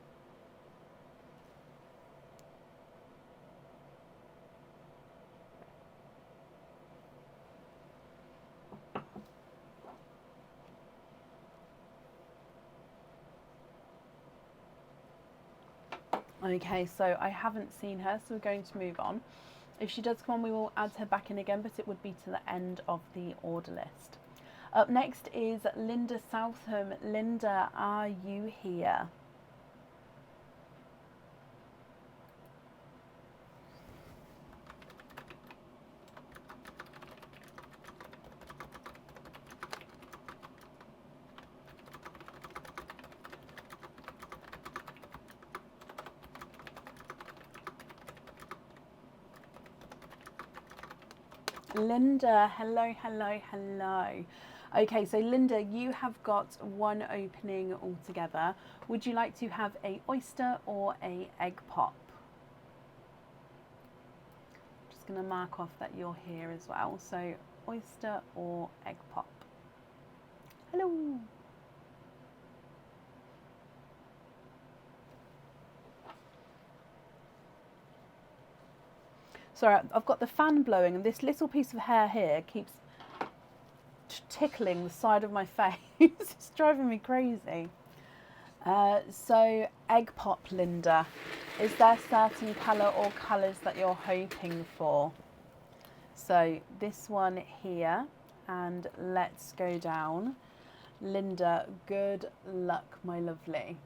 Okay, so I haven't seen her, so we're going to move on. If she does come on, we will add her back in again, but it would be to the end of the order list. Up next is Linda Southam. Linda, are you here? Linda, hello, hello, hello. Okay, so Linda, you have got one opening altogether. Would you like to have a oyster or a egg pop? Just going to mark off that you're here as well. So oyster or egg pop. Hello. Sorry, I've got the fan blowing and this little piece of hair here keeps tickling the side of my face. It's driving me crazy. So egg pop, Linda. Is there certain colour or colours that you're hoping for? So this one here, and let's go down. Linda, good luck, my lovely.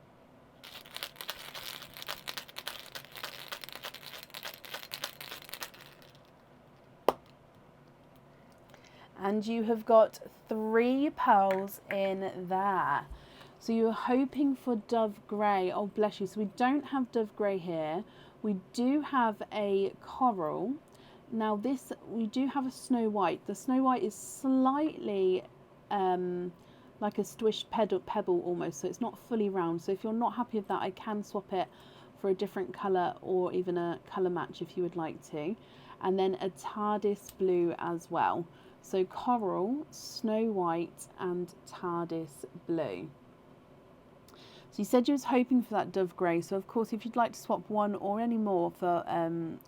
And you have got 3 pearls in there. So you're hoping for dove grey. Oh, bless you. So we don't have dove grey here. We do have a coral. Now this, we do have a Snow White. The Snow White is slightly like a squished pebble almost, so it's not fully round. So if you're not happy with that, I can swap it for a different colour or even a colour match if you would like to. And then a TARDIS blue as well. So coral, Snow White and TARDIS blue. So you said you was hoping for that dove grey, so of course if you'd like to swap one or any more for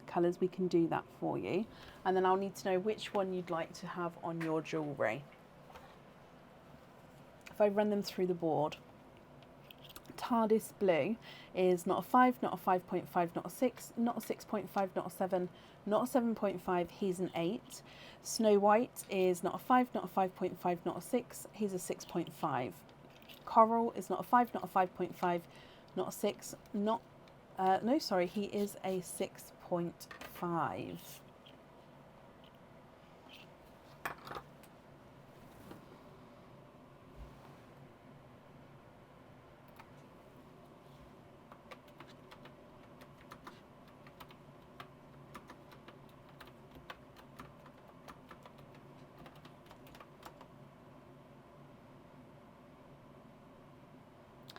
colours, we can do that for you. And then I'll need to know which one you'd like to have on your jewellery. If I run them through the board, TARDIS blue is not a 5, not a 5.5, not a 6, not a 6.5, not a 7, not a 7.5, he's an 8. Snow White is not a 5, not a 5.5, not a 6, he's a 6.5. Coral is not a 5, not a 5.5, not a 6, not, no, sorry, he is a 6.5.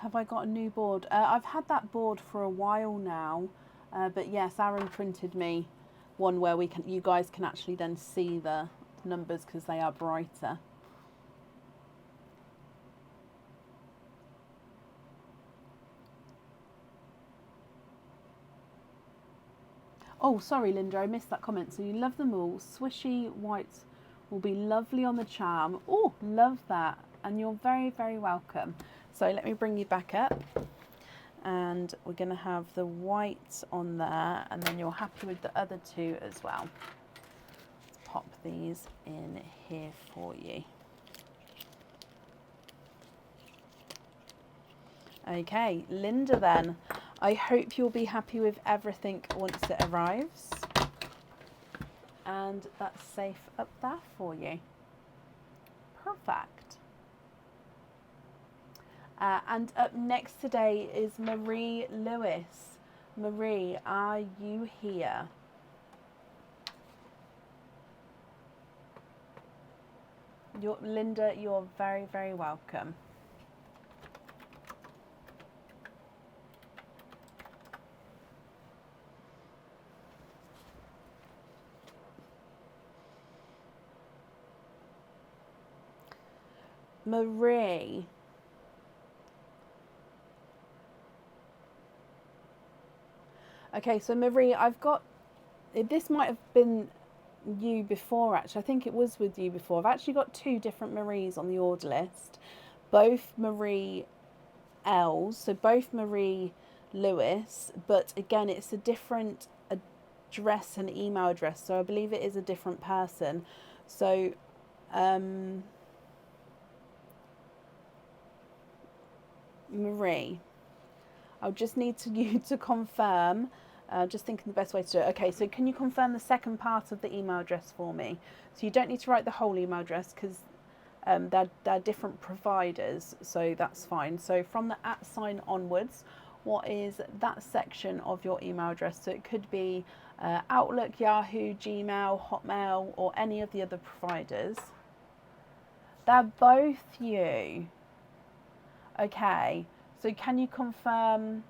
Have I got a new board? I've had that board for a while now, but yes, Aaron printed me one where you guys can actually then see the numbers because they are brighter. Oh, sorry, Linda, I missed that comment. So you love them all. Swishy whites will be lovely on the charm. Oh, love that. And you're very, very welcome. So let me bring you back up. And we're going to have the white on there. And then you're happy with the other two as well. Let's pop these in here for you. Okay, Linda then. I hope you'll be happy with everything once it arrives. And that's safe up there for you. Perfect. And up next today is Marie Lewis. Marie, are you here? Linda, you're very, very welcome. Marie. Okay, so Marie, I've got, this might have been you before actually. I think it was with you before. I've actually got two different Maries on the order list. Both Marie L's, so both Marie Lewis, but again, it's a different address and email address. So I believe it is a different person. So, Marie, I'll just need you to confirm, just thinking the best way to do it. Okay, so can you confirm the second part of the email address for me? So you don't need to write the whole email address because they're different providers, so that's fine. So from the @ sign onwards, what is that section of your email address? So it could be Outlook, Yahoo, Gmail, Hotmail, or any of the other providers. They're both you. Okay, so can you confirm?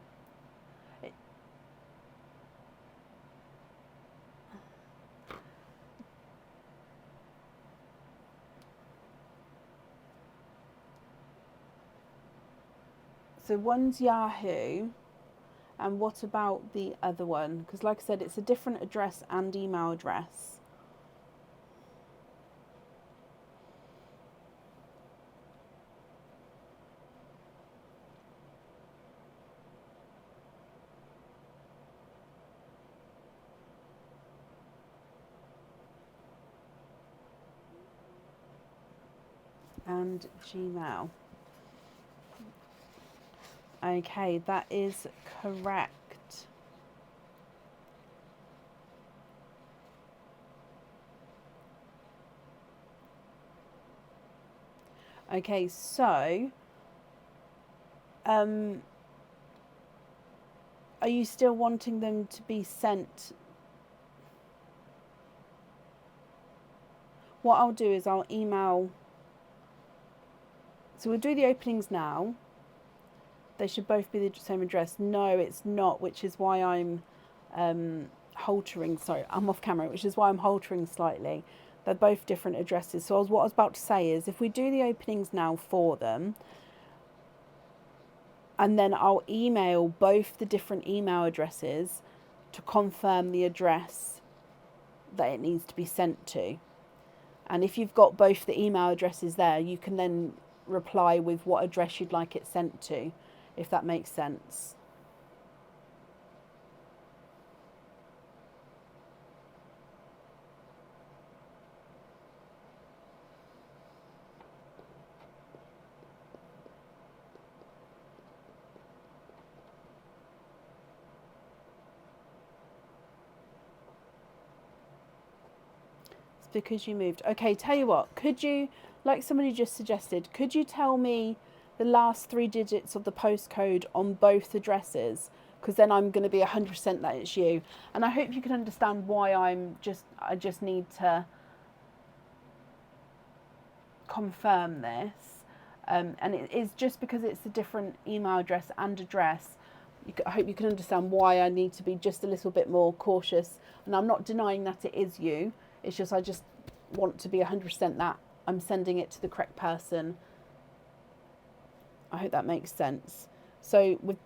So one's Yahoo, and what about the other one? Because like I said, it's a different address and email address. And Gmail. Okay, that is correct. Okay, so are you still wanting them to be sent? what I'll do is I'll email. So we'll do the openings now. They should both be the same address. No, it's not, which is why I'm haltering. Sorry, I'm off camera, which is why I'm haltering slightly. They're both different addresses. So what I was about to say is, if we do the openings now for them, and then I'll email both the different email addresses to confirm the address that it needs to be sent to. And if you've got both the email addresses there, you can then reply with what address you'd like it sent to, if that makes sense. It's because you moved. Okay, tell you what, could you, like somebody just suggested, could you tell me the last 3 digits of the postcode on both addresses? Because then I'm going to be 100% that it's you. And I hope you can understand why I just need to confirm this. And it is just because it's a different email address and address. I hope you can understand why I need to be just a little bit more cautious. And I'm not denying that it is you. It's just I just want to be 100% that I'm sending it to the correct person. I hope that makes sense. So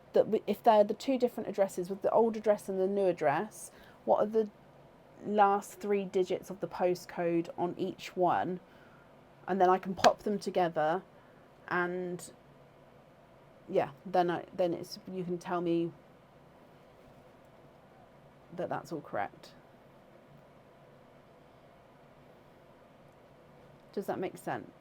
if they're the 2 different addresses, with the old address and the new address, what are the last 3 digits of the postcode on each one? And then I can pop them together, and yeah, then it's, you can tell me that that's all correct. Does that make sense?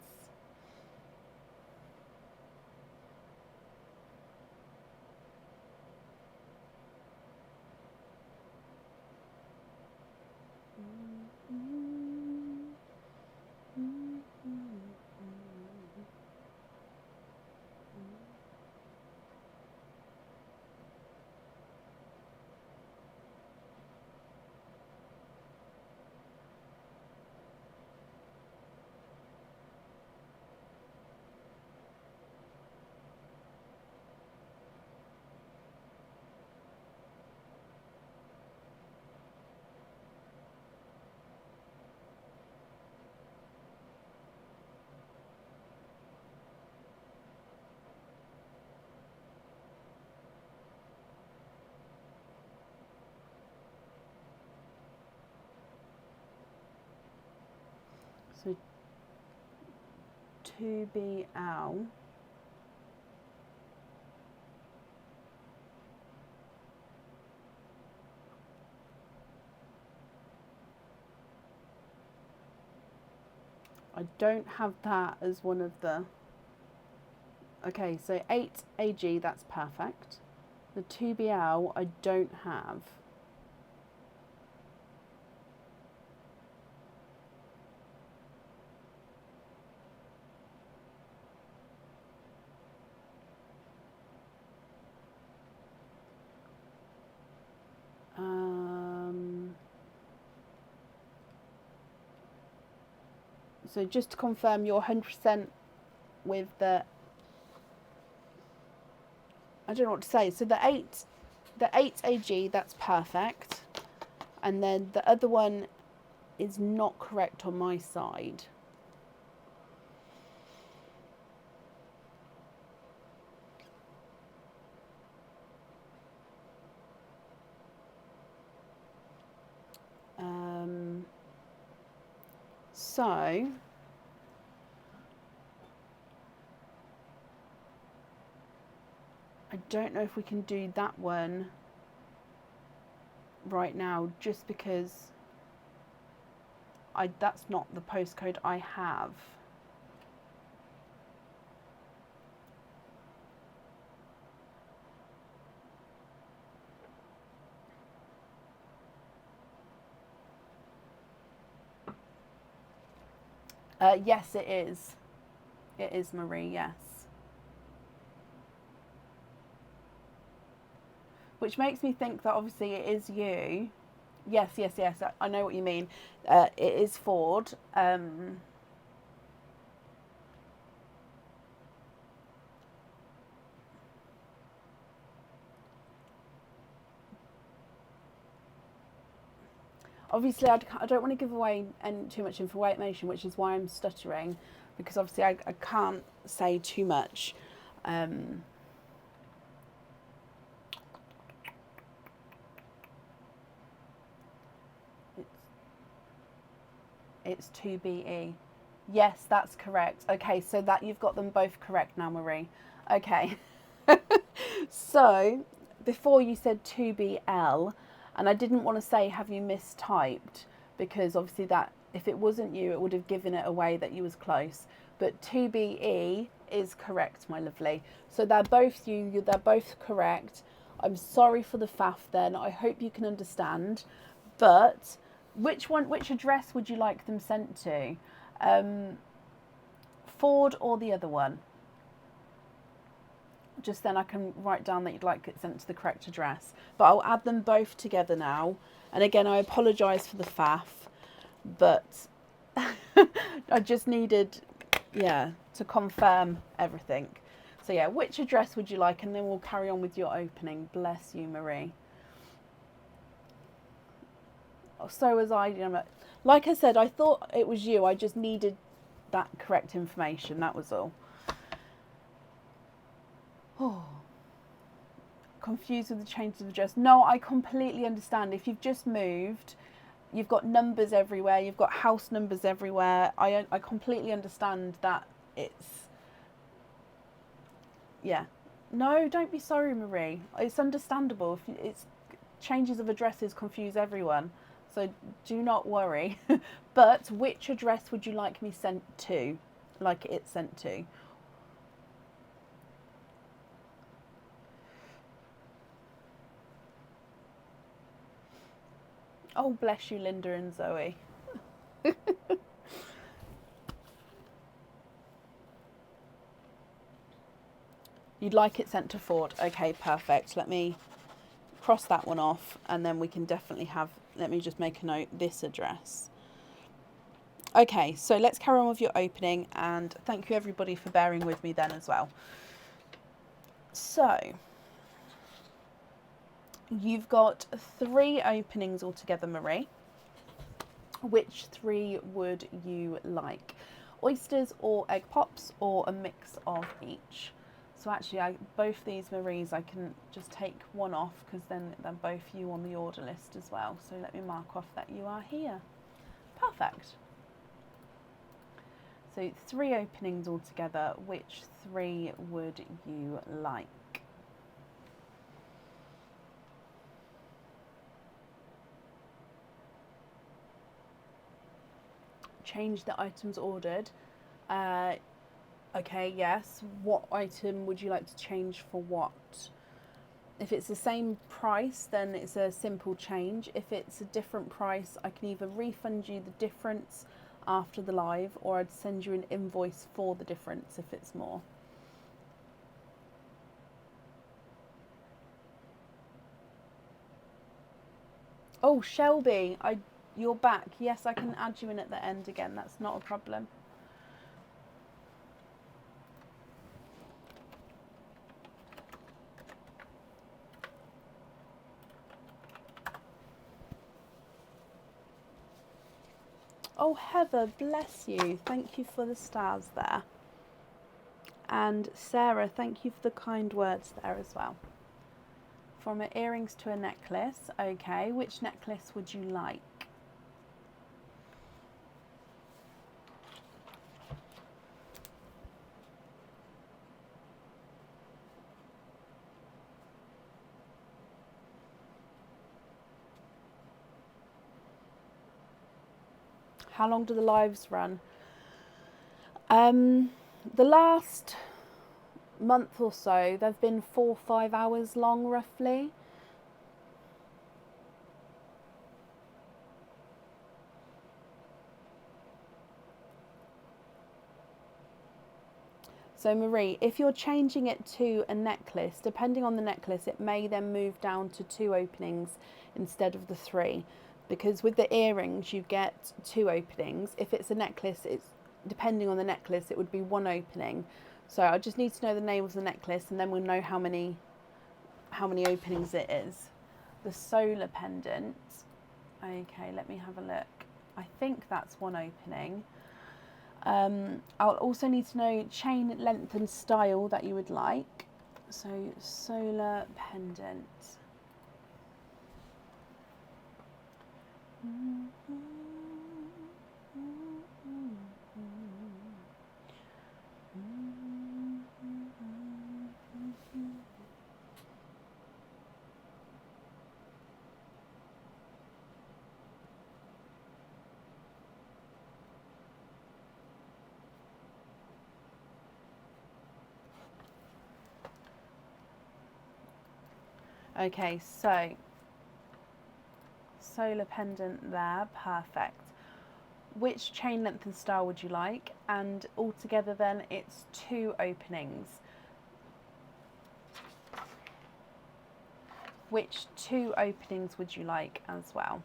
So 2BL. I don't have that as one of the... Okay, so 8AG, that's perfect. The 2BL I don't have. So just to confirm, you're 100% with the... I don't know what to say. So the 8AG, that's perfect. And then the other one is not correct on my side. So I don't know if we can do that one right now, just because that's not the postcode I have. Yes, it is. It is Marie, yes. Which makes me think that obviously it is you, Yes, yes, yes. I know what you mean. It is Ford. Obviously, I don't want to give away too much information, which is why I'm stuttering, because obviously I can't say too much. Um, it's, it's 2BE. Yes, that's correct. Okay, so that you've got them both correct now, Marie. Okay. So, before you said 2BL, and I didn't want to say have you mistyped, because obviously that if it wasn't you, it would have given it away that you was close. But 2BE is correct, my lovely. So they're both they're both correct. I'm sorry for the faff then. I hope you can understand. But which address would you like them sent to? Um, Ford or the other one? Just then I can write down that you'd like it sent to the correct address. But I'll add them both together now. And again, I apologise for the faff, but I just needed, to confirm everything. So yeah, which address would you like? And then we'll carry on with your opening. Bless you, Marie. So was I. Like I said, I thought it was you. I just needed that correct information. That was all. Oh, confused with the change of address. No, I completely understand. If you've just moved, you've got numbers everywhere. You've got house numbers everywhere. I completely understand that it's, yeah. No, don't be sorry, Marie. It's understandable. If it's changes of addresses confuse everyone, so do not worry. But which address would you like me sent to? Like it sent to? Oh, bless you, Linda and Zoe. You'd like it sent to Ford. Okay, perfect. Let me cross that one off, and then we can definitely have, let me just make a note, this address. Okay, so let's carry on with your opening, and thank you everybody for bearing with me then as well. So, you've got 3 openings altogether, Marie. Which 3 would you like? Oysters or egg pops, or a mix of each? So actually, both these Maries, I can just take one off, because then they're both you on the order list as well. So let me mark off that you are here. Perfect. So 3 openings altogether. Which 3 would you like? Change the items ordered. Okay, yes. What item would you like to change for what? If it's the same price, then it's a simple change. If it's a different price, I can either refund you the difference after the live, or I'd send you an invoice for the difference if it's more. Oh, Shelby, you're back. Yes, I can add you in at the end again. That's not a problem. Oh, Heather, bless you. Thank you for the stars there. And Sarah, thank you for the kind words there as well. From earrings to a necklace. Okay, which necklace would you like? How long do the lives run? The last month or so, they've been 4 or 5 hours long, roughly. So Marie, if you're changing it to a necklace, depending on the necklace, it may then move down to 2 openings instead of the 3. because with the earrings you get 2 openings. If it's a necklace, it's depending on the necklace, it would be 1 opening. So I just need to know the name of the necklace, and then we'll know how many openings it is. The solar pendant. Okay, let me have a look. I think that's 1 opening. I'll also need to know chain length and style that you would like. So solar pendant. Okay, so solar pendant there, perfect. Which chain length and style would you like? And altogether then it's 2 openings. Which 2 openings would you like as well?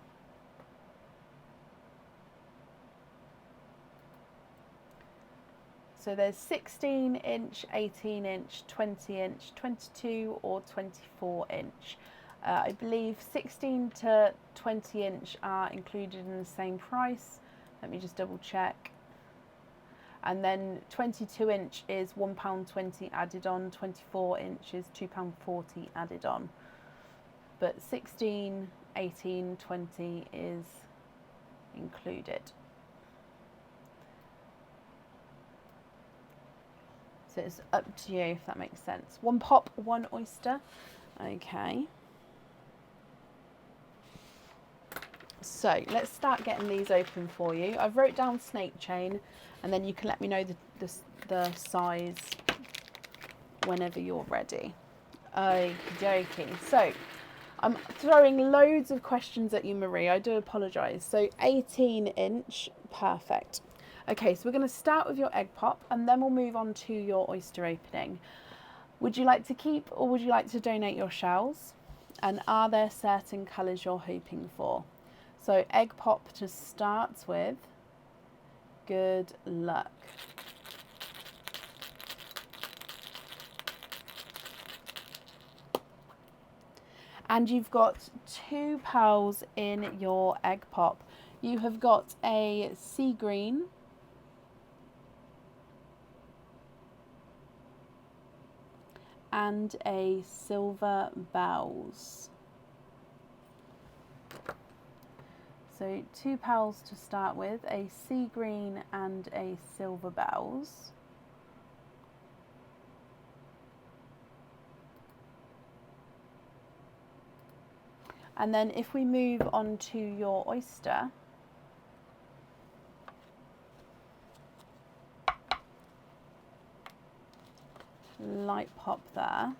So there's 16-inch, 18-inch, 20-inch, 22 or 24-inch. I believe 16 to 20-inch are included in the same price. Let me just double check. And then 22-inch is £1.20 added on, 24-inch is £2.40 added on. But 16, 18, 20 is included. So it's up to you if that makes sense. 1 pop, 1 oyster. Okay. So let's start getting these open for you. I've wrote down snake chain, and then you can let me know the size whenever you're ready. Okie dokie. So I'm throwing loads of questions at you, Marie. I do apologise. So 18-inch, perfect. Okay, so we're going to start with your egg pop, and then we'll move on to your oyster opening. Would you like to keep or would you like to donate your shells? And are there certain colours you're hoping for? So egg pop to start with. Good luck. And you've got 2 pearls in your egg pop. You have got a sea green, and a silver bells. So 2 pearls to start with, a sea green and a silver bells. And then if we move on to your oyster, light pop there.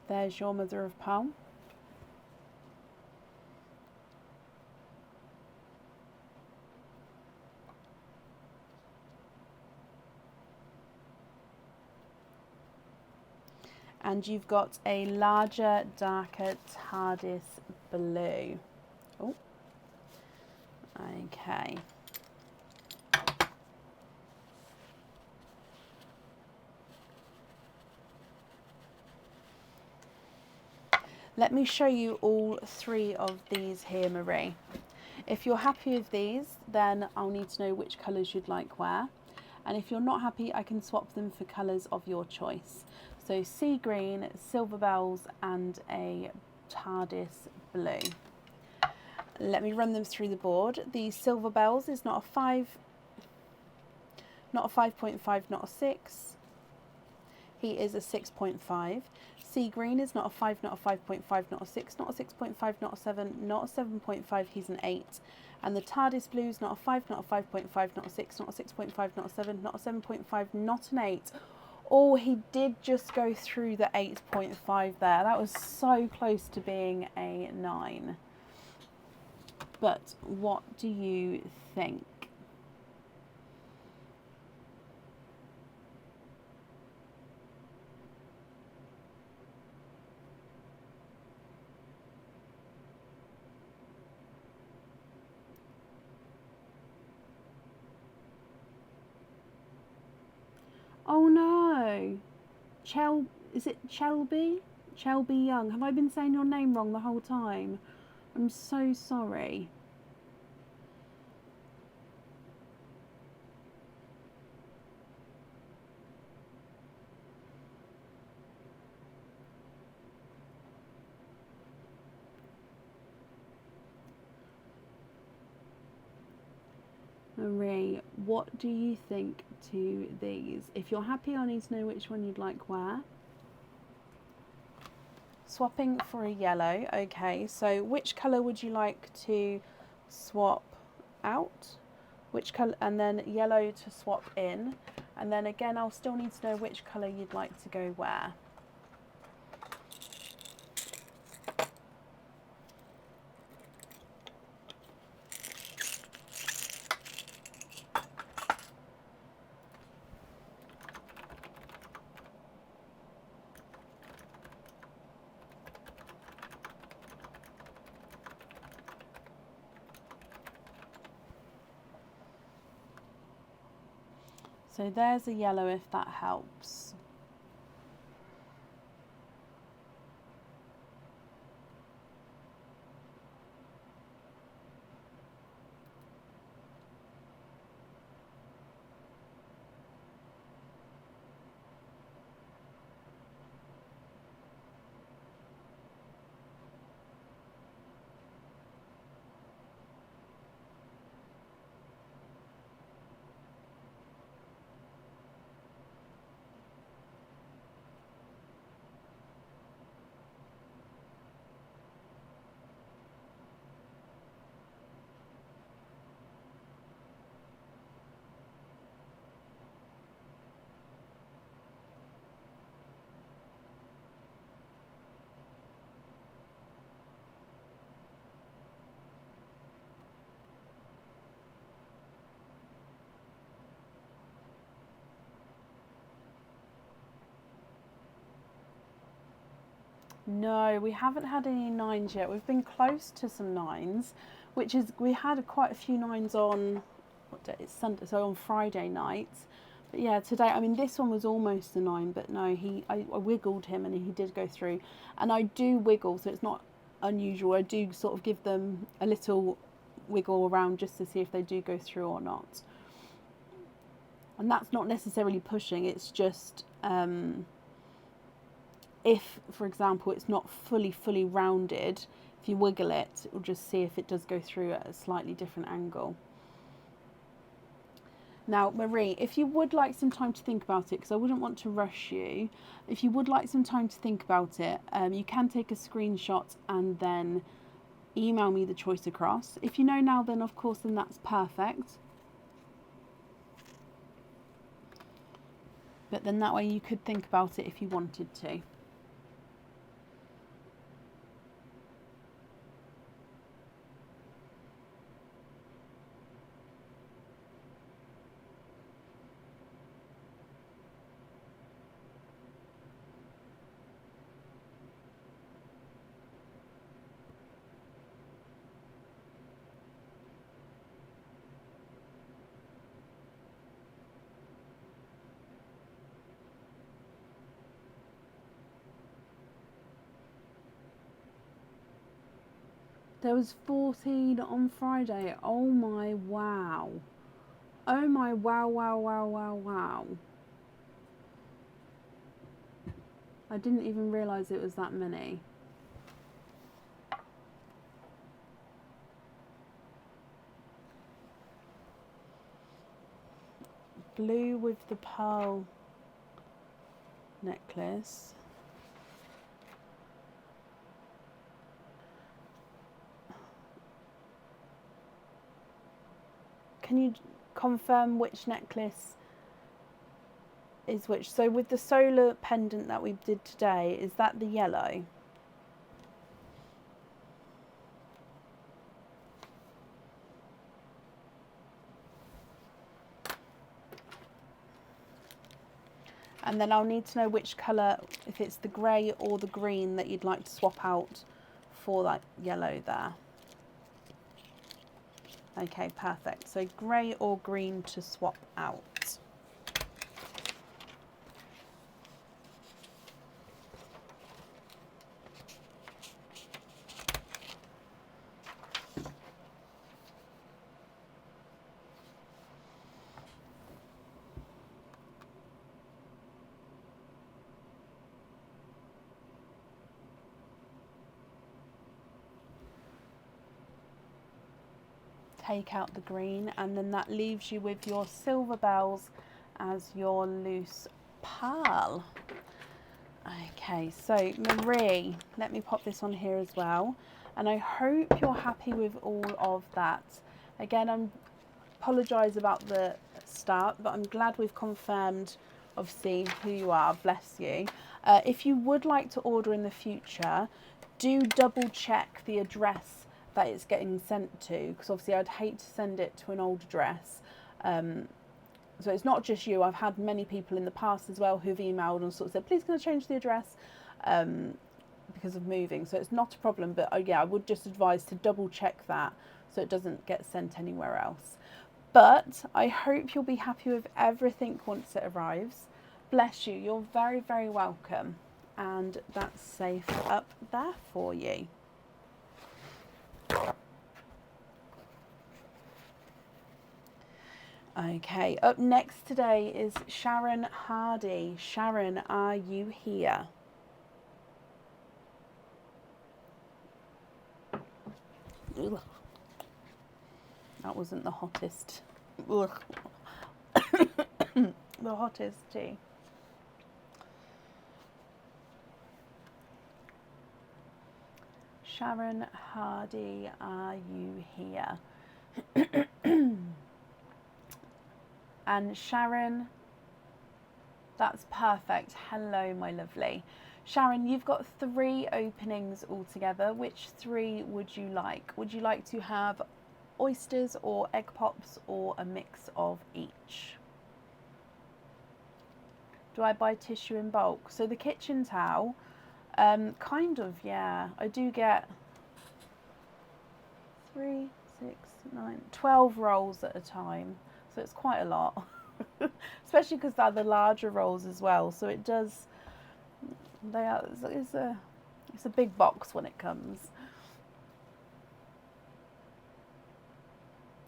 There's your mother of pearl. And you've got a larger, darker TARDIS blue. Oh, okay. Let me show you all 3 of these here, Marie. If you're happy with these, then I'll need to know which colours you'd like where. And if you're not happy, I can swap them for colours of your choice. So sea green, silver bells, and a TARDIS blue. Let me run them through the board. The silver bells is not a 5, not a 5.5, not a 6. He is a 6.5. Sea green is not a 5, not a 5.5, not a 6, not a 6.5, not a 7, not a 7.5, he's an 8. And the TARDIS blue is not a 5, not a 5.5, not a 6, not a 6.5, not a 7, not a 7.5, not an 8. Oh, he did just go through the 8.5 there. That was so close to being a 9. But what do you think? Oh no. Is it Shelby? Shelby Young. Have I been saying your name wrong the whole time? I'm so sorry. Marie, what do you think to these? If you're happy, I need to know which one you'd like where. Swapping for a yellow. Okay, so which colour would you like to swap out? Which colour, and then yellow to swap in. And then again, I'll still need to know which colour you'd like to go where. So there's a yellow if that helps. No, we haven't had any nines yet. We've been close to some nines, which is, we had quite a few nines on, what day? It's Sunday, so on Friday night. But yeah, today, I mean, this one was almost a 9, but no, I wiggled him and he did go through. And I do wiggle, so it's not unusual. I do sort of give them a little wiggle around just to see if they do go through or not. And that's not necessarily pushing, it's just if, for example, it's not fully rounded, if you wiggle it, it will just see if it does go through at a slightly different angle. Now, Marie, if you would like some time to think about it, because I wouldn't want to rush you, if you would like some time to think about it, you can take a screenshot and then email me the choice across. If you know now, then of course, then that's perfect. But then that way you could think about it if you wanted to. There was 14 on Friday. Oh my wow. Oh my wow. I didn't even realise it was that many. Blue with the pearl necklace. Can you confirm which necklace is which? So with the solar pendant that we did today, is that the yellow? And then I'll need to know which colour, if it's the grey or the green that you'd like to swap out for that yellow there. Okay, perfect. So grey or green to swap out. take out the green, and then that leaves you with your silver bells as your loose pearl. Okay, so Marie, let me pop this on here as well, and I hope you're happy with all of that. Again, I apologise about the start, but I'm glad we've confirmed obviously who you are, bless you. If you would like to order in the future, do double check the address that it's getting sent to, because obviously I'd hate to send it to an old address. So it's not just you, I've had many people in the past as well who've emailed and sort of said, please can I change the address because of moving. So it's not a problem, but yeah, I would just advise to double check that so it doesn't get sent anywhere else. But I hope you'll be happy with everything once it arrives. Bless you, you're very, very welcome. And that's safe up there for you. Okay, up next today is Sharon Hardy. Sharon, are you here? Ugh. That wasn't the hottest. Ugh. The hottest tea. Sharon Hardy, are you here? And Sharon, that's perfect. Hello, my lovely. Sharon, you've got 3 openings altogether. Which 3 would you like? Would you like to have oysters or egg pops or a mix of each? Do I buy tissue in bulk? So the kitchen towel, kind of, yeah. I do get 3, 6, 9, 12 rolls at a time. So it's quite a lot, especially because they're the larger rolls as well. So it does, it's a big box when it comes.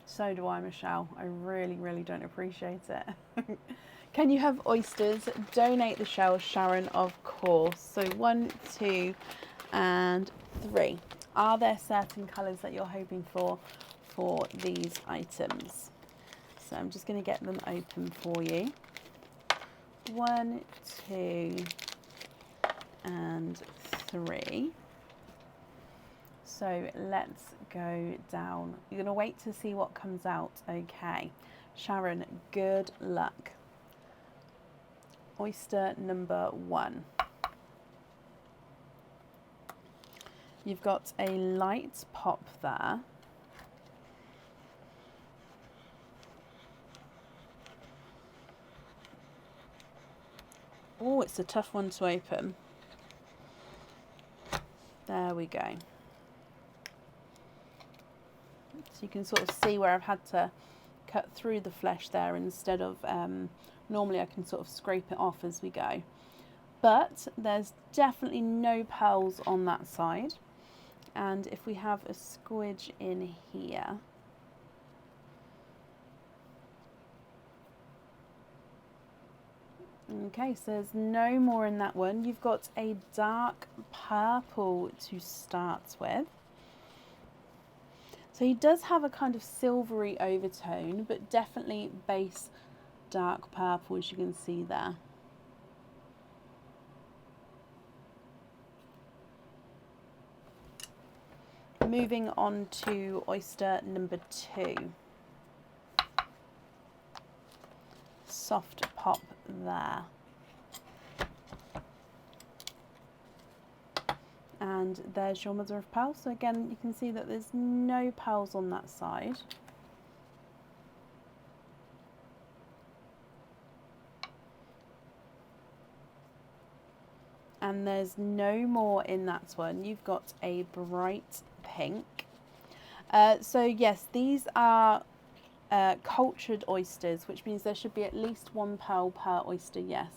So do I, Michelle. I really, really don't appreciate it. Can you have oysters? Donate the shells, Sharon, of course. So 1, 2, and 3. Are there certain colours that you're hoping for these items? So I'm just going to get them open for you. 1, 2, and 3. So let's go down. You're going to wait to see what comes out. Okay. Sharon, good luck. Oyster number 1. You've got a light pop there. Oh, it's a tough one to open. There we go. So you can sort of see where I've had to cut through the flesh there instead of, normally I can sort of scrape it off as we go. But there's definitely no pearls on that side. And if we have a squidge in here, okay, so there's no more in that one. You've got a dark purple to start with. So he does have a kind of silvery overtone, but definitely base dark purple, as you can see there. Moving on to oyster number 2. Soft pop there. And there's your mother of pearl. So again, you can see that there's no pearls on that side. And there's no more in that one. You've got a bright pink. So yes, these are cultured oysters, which means there should be at least 1 pearl per oyster, yes.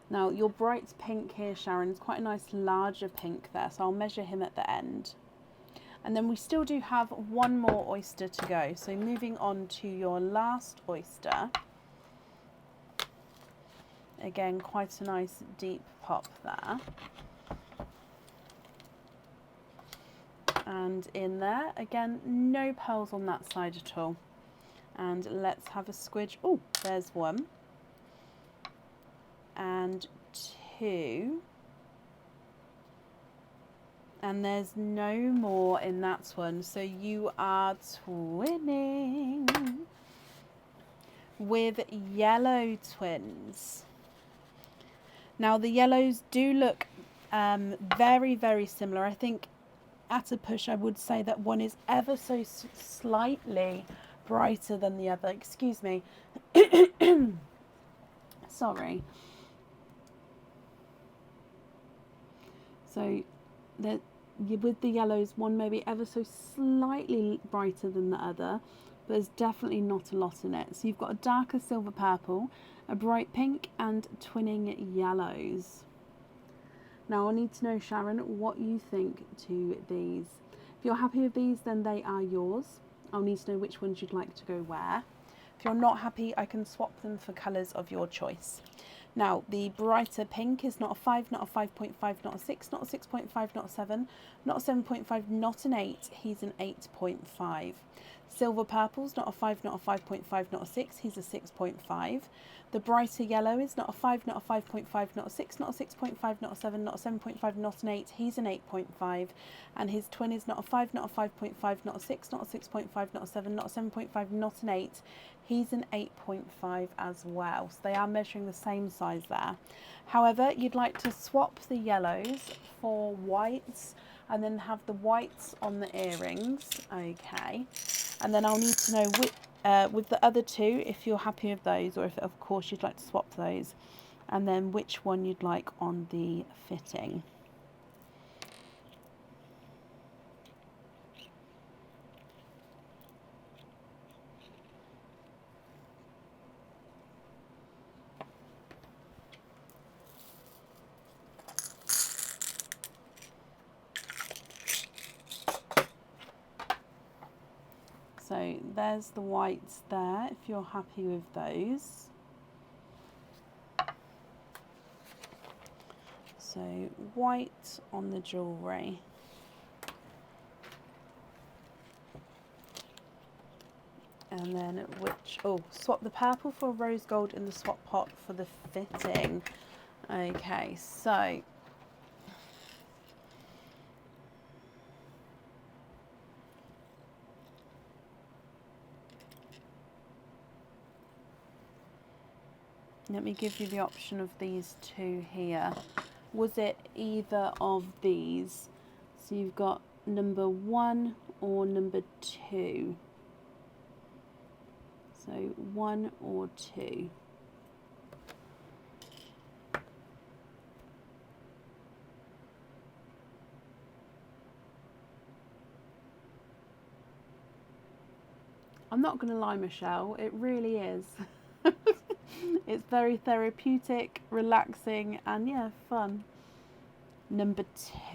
Now your bright pink here, Sharon, is quite a nice larger pink there, so I'll measure him at the end. And then we still do have 1 more oyster to go. So moving on to your last oyster. Again, quite a nice deep pop there. And in there, again, no pearls on that side at all. And let's have a squidge. Oh, there's one. And two. And there's no more in that one. So you are twinning with yellow twins. Now the yellows do look very, very similar. I think at a push I would say that one is ever so slightly brighter than the other. Excuse me. Sorry. So with the yellows, one may be ever so slightly brighter than the other, but there's definitely not a lot in it. So you've got a darker silver purple, a bright pink, and twinning yellows. Now I need to know, Sharon, what you think to these. If you're happy with these, then they are yours. I'll need to know which ones you'd like to go where. If you're not happy, I can swap them for colours of your choice. Now, the brighter pink is not a 5, not a 5.5, not a 6, not a 6.5, not a 7, not a 7.5, not an 8. He's an 8.5. Silver purple's not a 5, not a 5.5, not a 6. He's a 6.5. The brighter yellow is not a 5, not a 5.5, not a 6, not a 6.5, not a 7, not a 7.5, not an 8. He's an 8.5. And his twin is not a 5, not a 5.5, not a 6, not a 6.5, not a 7, not a 7.5, not an 8. He's an 8.5 as well. So they are measuring the same size there. However, you'd like to swap the yellows for whites and then have the whites on the earrings. Okay. And then I'll need to know with the other two, if you're happy with those, or if of course you'd like to swap those, and then which one you'd like on the fitting. So there's the whites there, if you're happy with those. So white on the jewellery. And then swap the purple for rose gold in the swap pot for the fitting. Okay, so let me give you the option of these two here. Was it either of these? So you've got number 1 or number 2. So 1 or 2. I'm not going to lie, Michelle, it really is. It's very therapeutic, relaxing, and yeah, fun. Number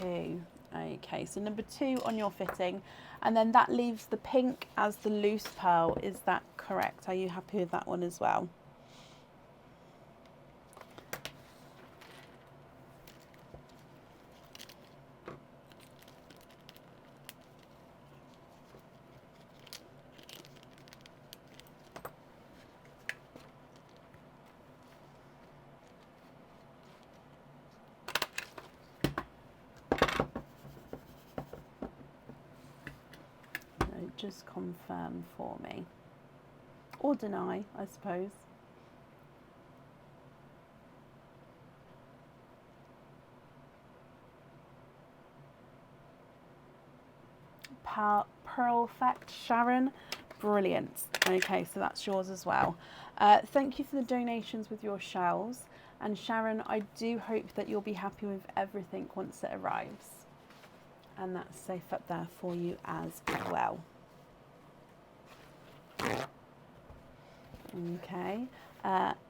2. Okay, so number 2 on your fitting, and then that leaves the pink as the loose pearl. Is that correct? Are you happy with that one as well? Just confirm for me, or deny, I suppose. Perfect, Sharon. Brilliant. Okay, so that's yours as well. Thank you for the donations with your shells, and Sharon, I do hope that you'll be happy with everything once it arrives, and that's safe up there for you as well. Okay,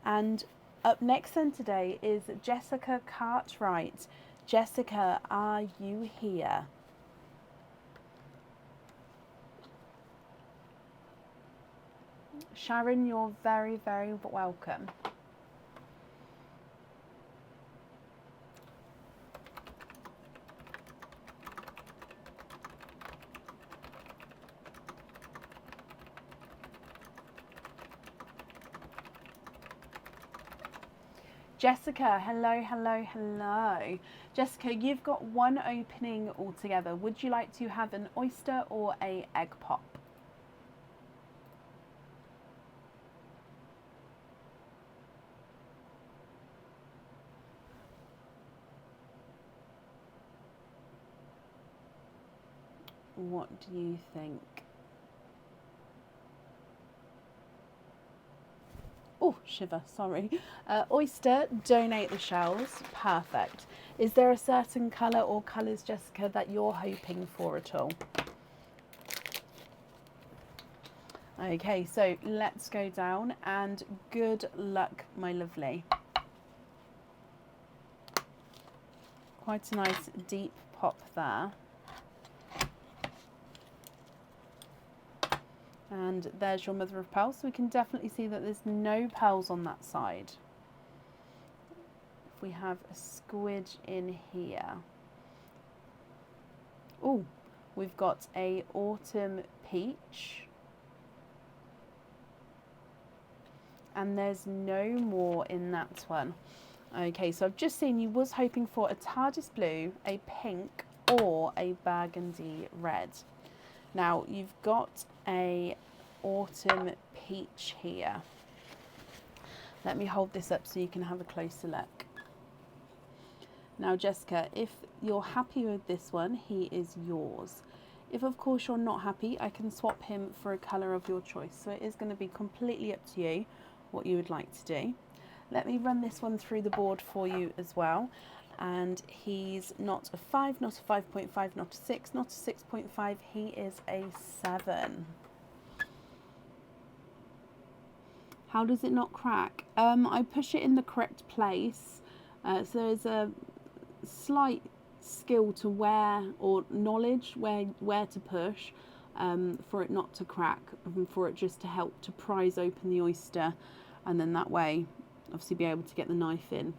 and up next then today is Jessica Cartwright. Jessica, are you here? Sharon, you're very, very welcome. Jessica, hello, hello, hello. Jessica, you've got one opening altogether. Would you like to have an oyster or a egg pop? What do you think? Oh, shiver, sorry. Oyster, donate the shells. Perfect. Is there a certain colour or colours, Jessica, that you're hoping for at all? Okay, so let's go down and good luck, my lovely. Quite a nice deep pop there. And there's your mother of pearls. So we can definitely see that there's no pearls on that side. If we have a squidge in here. Oh, we've got a autumn peach. And there's no more in that one. Okay, so I've just seen you was hoping for a TARDIS blue, a pink, or a burgundy red. Now you've got a autumn peach here. Let me hold this up so you can have a closer look. Now Jessica, if you're happy with this one, he is yours. If of course you're not happy, I can swap him for a colour of your choice. So it is going to be completely up to you what you would like to do. Let me run this one through the board for you as well. And he's not a 5, not a 5.5, not a 6, not a 6.5. He is a 7. How does it not crack? I push it in the correct place. So there's a slight skill to where, or knowledge where to push for it not to crack, and for it just to help to prise open the oyster, and then that way obviously be able to get the knife in.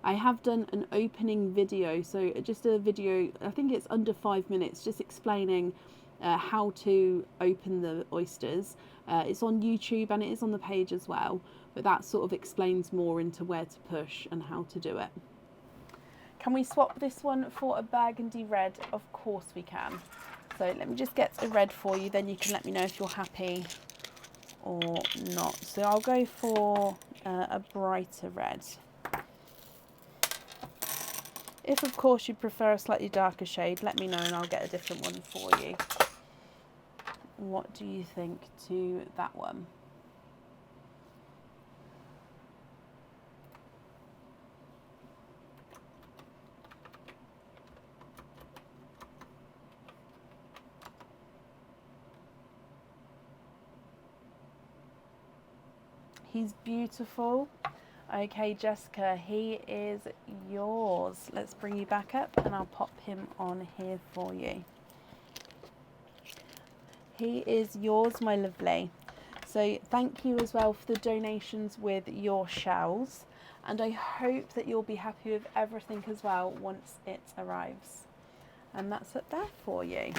I have done an opening video, so just a video, I think it's under 5 minutes, just explaining how to open the oysters. It's on YouTube and it is on the page as well, but that sort of explains more into where to push and how to do it. Can we swap this one for a burgundy red? Of course we can. So let me just get a red for you, then you can let me know if you're happy or not. So I'll go for a brighter red. If of course you prefer a slightly darker shade, let me know and I'll get a different one for you. What do you think to that one? He's beautiful. Okay, Jessica, he is yours. Let's bring you back up and I'll pop him on here for you. He is yours, my lovely. So thank you as well for the donations with your shells. And I hope that you'll be happy with everything as well once it arrives. And that's up there for you.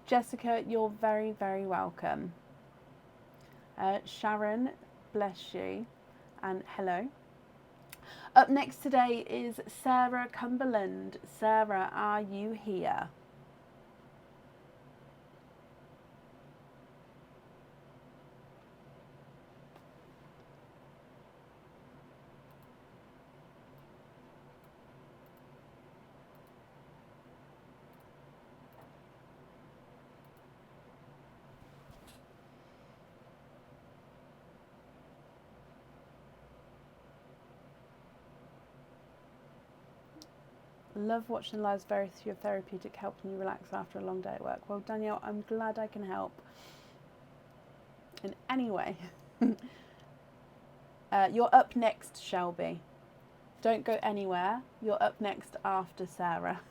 Jessica, you're very, very welcome. Sharon, bless you, and hello. Up next today is Sarah Cumberland. Sarah, are you here? Love watching the lives, very therapeutic, helping you relax after a long day at work. Well, Danielle, I'm glad I can help in any way. You're up next, Shelby. Don't go anywhere. You're up next after Sarah.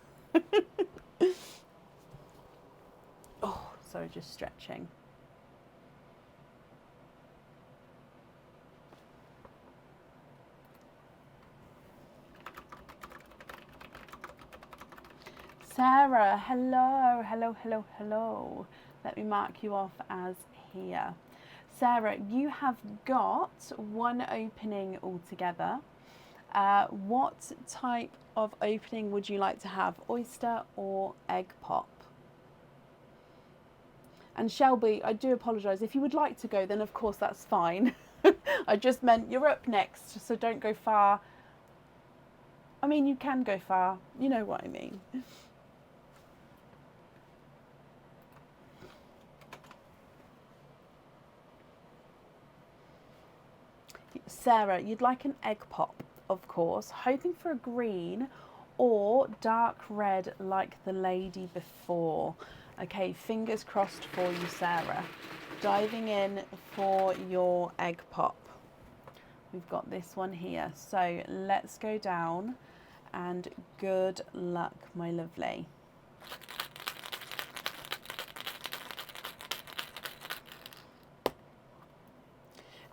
Oh, sorry, just stretching. Sarah, hello, hello, hello, hello. Let me mark you off as here. Sarah, you have got one opening altogether. What type of opening would you like to have? Oyster or egg pop? And Shelby, I do apologise. If you would like to go, then of course that's fine. I just meant you're up next, so don't go far. I mean, you can go far. You know what I mean. Sarah, you'd like an egg pop, of course, hoping for a green or dark red like the lady before. Okay, fingers crossed for you, Sarah. Diving in for your egg pop. We've got this one here. So let's go down and good luck, my lovely.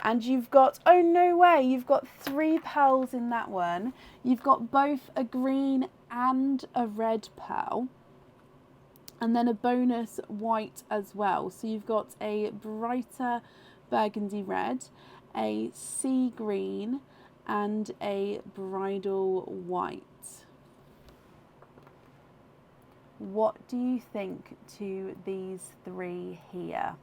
And you've got, oh no way, you've got 3 pearls in that one. You've got both a green and a red pearl. And then a bonus white as well. So you've got a brighter burgundy red, a sea green, and a bridal white. What do you think to these 3 here?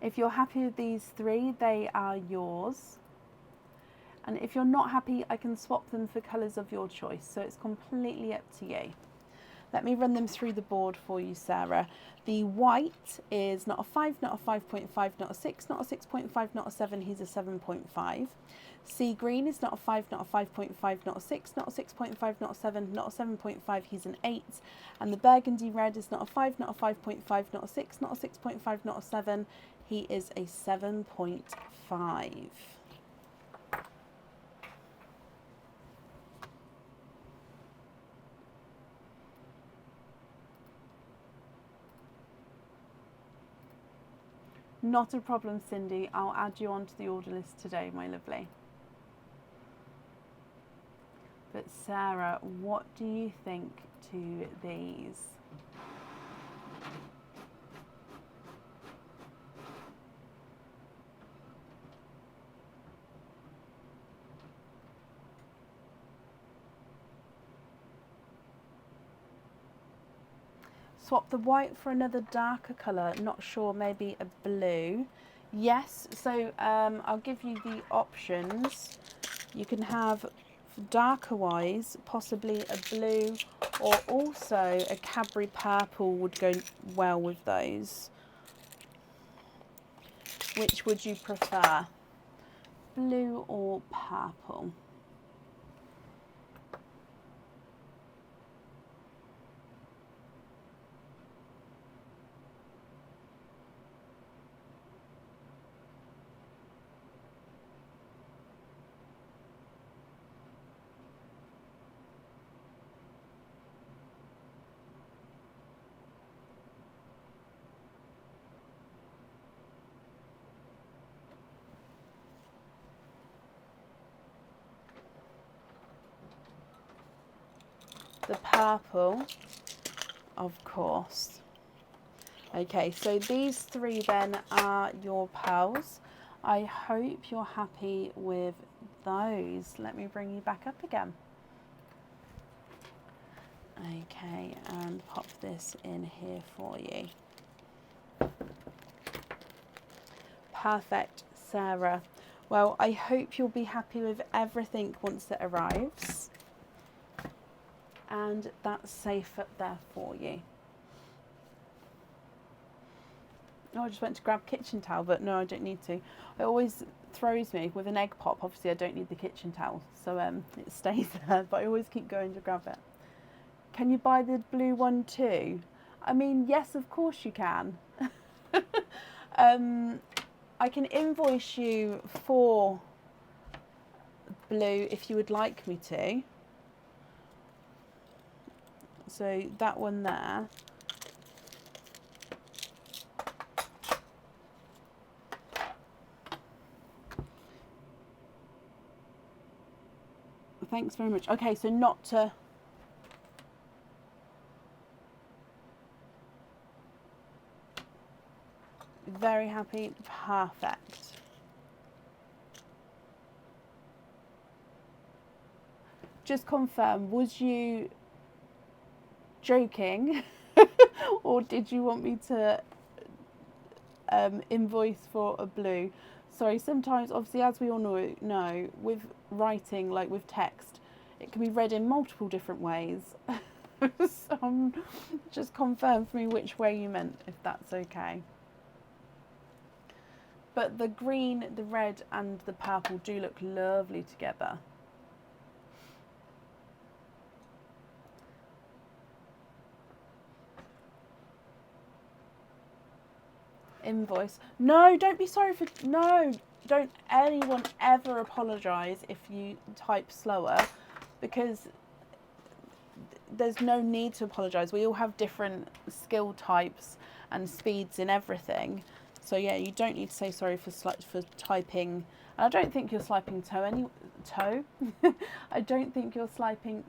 If you're happy with these 3, they are yours. And if you're not happy, I can swap them for colours of your choice. So it's completely up to you. Let me run them through the board for you, Sarah. The white is not a 5, not a 5.5, not a 6, not a 6.5, not a 7. He's a 7.5. Sea green is not a 5, not a 5.5, not a 6, not a 6.5, not a 7, not a 7.5. He's an 8. And the burgundy red is not a 5, not a 5.5, not a 6, not a 6.5, not a 7. He is a 7.5. Not a problem, Cindy. I'll add you onto the order list today, my lovely. But Sarah, what do you think to these? Swap the white for another darker colour. Not sure, maybe a blue. Yes, so I'll give you the options. You can have darker wise, possibly a blue, or also a Cadbury purple would go well with those. Which would you prefer? Blue or purple? The purple, of course. Okay, so these 3 then are your pearls. I hope you're happy with those. Let me bring you back up again. Okay, and pop this in here for you. Perfect, Sarah. Well, I hope you'll be happy with everything once it arrives. And that's safe up there for you. Oh, I just went to grab kitchen towel, but no, I don't need to. I always throws me with an egg pop. Obviously I don't need the kitchen towel, so it stays there, but I always keep going to grab it. Can you buy the blue one too? I mean, yes, of course you can. I can invoice you for blue if you would like me to. So that one there. Thanks very much. Okay, so not to... Very happy. Perfect. Just confirm, was you joking or did you want me to invoice for a blue? Sorry, sometimes, obviously, as we all know, with writing, like with text, it can be read in multiple different ways. So just confirm for me which way you meant, if that's okay. But the green, the red and the purple do look lovely together. Invoice. No, don't be sorry for... No, don't anyone ever apologise if you type slower, because there's no need to apologise. We all have different skill types and speeds in everything. So yeah, you don't need to say sorry for typing. And I don't think you're swiping toe. I don't think you're swiping.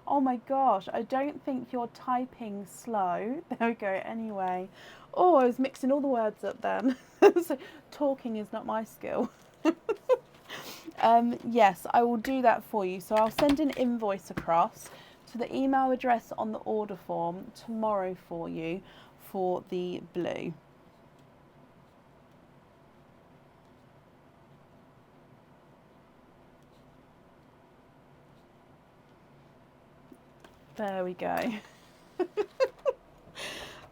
Oh my gosh, I don't think you're typing slow. There we go. Anyway, oh, I was mixing all the words up then. So talking is not my skill. Yes, I will do that for you. So I'll send an invoice across to the email address on the order form tomorrow for you for the blue. There we go.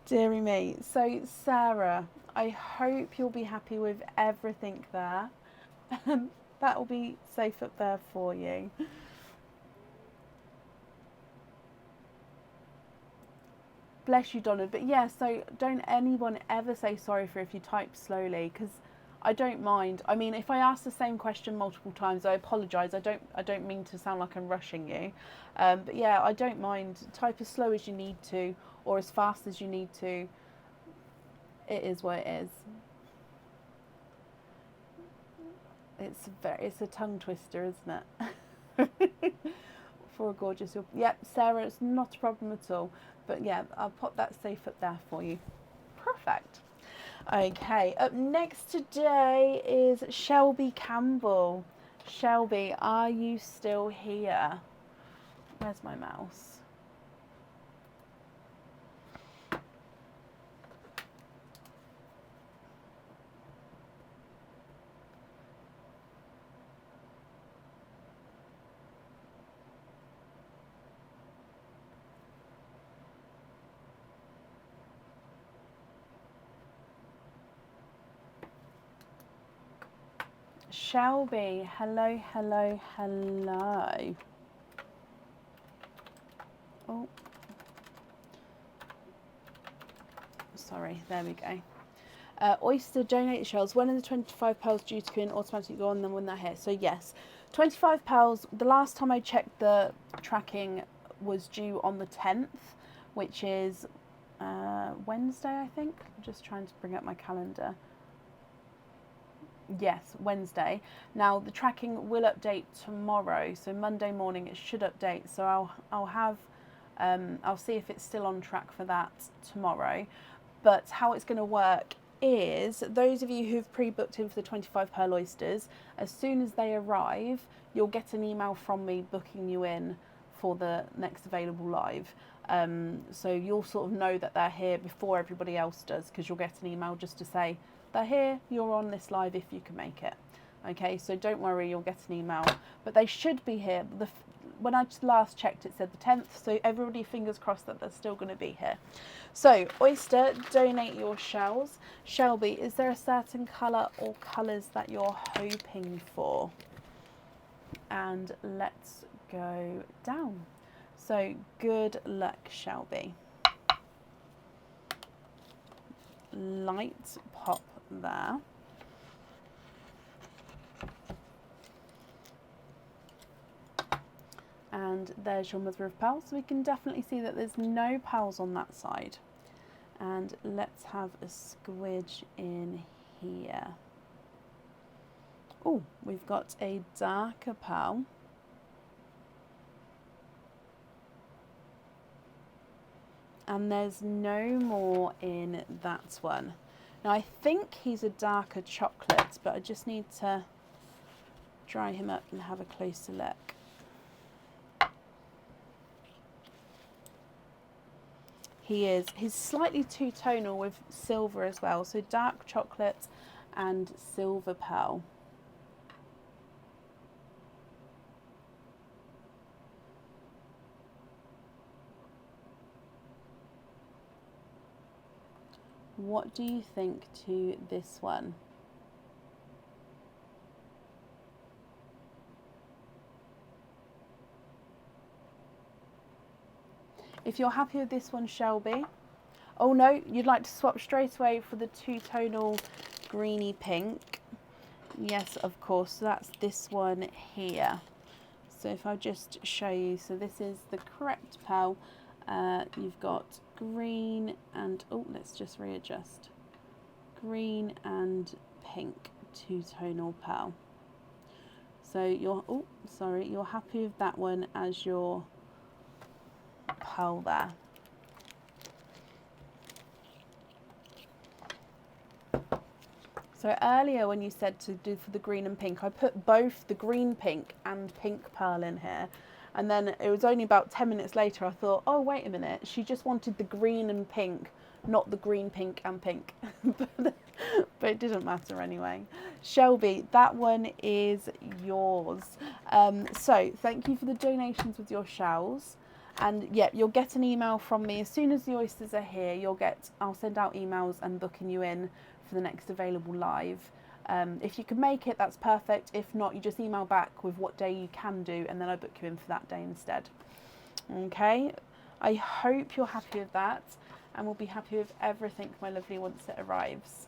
Deary me. So Sarah, I hope you'll be happy with everything there. That will be safe up there for you. Bless you, Donna. But yeah, so don't anyone ever say sorry for if you type slowly, because I don't mind. I mean, if I ask the same question multiple times, I apologise. I don't mean to sound like I'm rushing you. But yeah, I don't mind. Type as slow as you need to, or as fast as you need to. It is what it is. It's a tongue twister, isn't it? For a gorgeous... Yep, Sarah, it's not a problem at all. But yeah, I'll pop that safe up there for you. Perfect. Okay, up next today is Shelby Campbell. Shelby, are you still here? Where's my mouse? Shelby, hello, hello, hello. Oh, sorry, there we go. Oyster, donate shells. When are the 25 pearls due to come in? Automatically go on them when they're here. So yes, 25 pearls. The last time I checked the tracking was due on the 10th, which is Wednesday, I think. I'm just trying to bring up my calendar. Yes, Wednesday. Now the tracking will update tomorrow, so Monday morning it should update. So I'll see if it's still on track for that tomorrow. But how it's going to work is, those of you who've pre-booked in for the 25 pearl oysters, as soon as they arrive, you'll get an email from me booking you in for the next available live. So you'll sort of know that they're here before everybody else does, because you'll get an email just to say, they're here, you're on this live if you can make it. Okay, so don't worry, you'll get an email. But they should be here. when I last checked, it said the 10th. So everybody, fingers crossed that they're still going to be here. So Oyster, donate your shells. Shelby, is there a certain colour or colours that you're hoping for? And let's go down. So good luck, Shelby. Light pop there. And there's your mother of pearls. So we can definitely see that there's no pearls on that side. And let's have a squidge in here. Oh, we've got a darker pearl. And there's no more in that one. Now I think he's a darker chocolate, but I just need to dry him up and have a closer look. He is. He's slightly two-tonal with silver as well. So dark chocolate and silver pearl. What do you think to this one? If you're happy with this one, Shelby. Oh no, you'd like to swap straight away for the two-tonal greeny pink. Yes, of course. So that's this one here. So if I just show you, so this is the correct pearl. You've got green and, oh, let's just readjust. Green and pink two-tonal pearl. So you're, oh, sorry, you're happy with that one as your pearl there. So earlier when you said to do for the green and pink, I put both the green pink and pink pearl in here. And then it was only about 10 minutes later I thought, oh, wait a minute, she just wanted the green and pink, not the green, pink and pink. But it didn't matter anyway. Shelby, that one is yours. So thank you for the donations with your shells. And yeah, you'll get an email from me as soon as the oysters are here. I'll send out emails and booking you in for the next available live. If you can make it, that's perfect. If not, you just email back with what day you can do, and then I book you in for that day instead. Okay, I hope you're happy with that, and we'll be happy with everything, my lovely, once it arrives.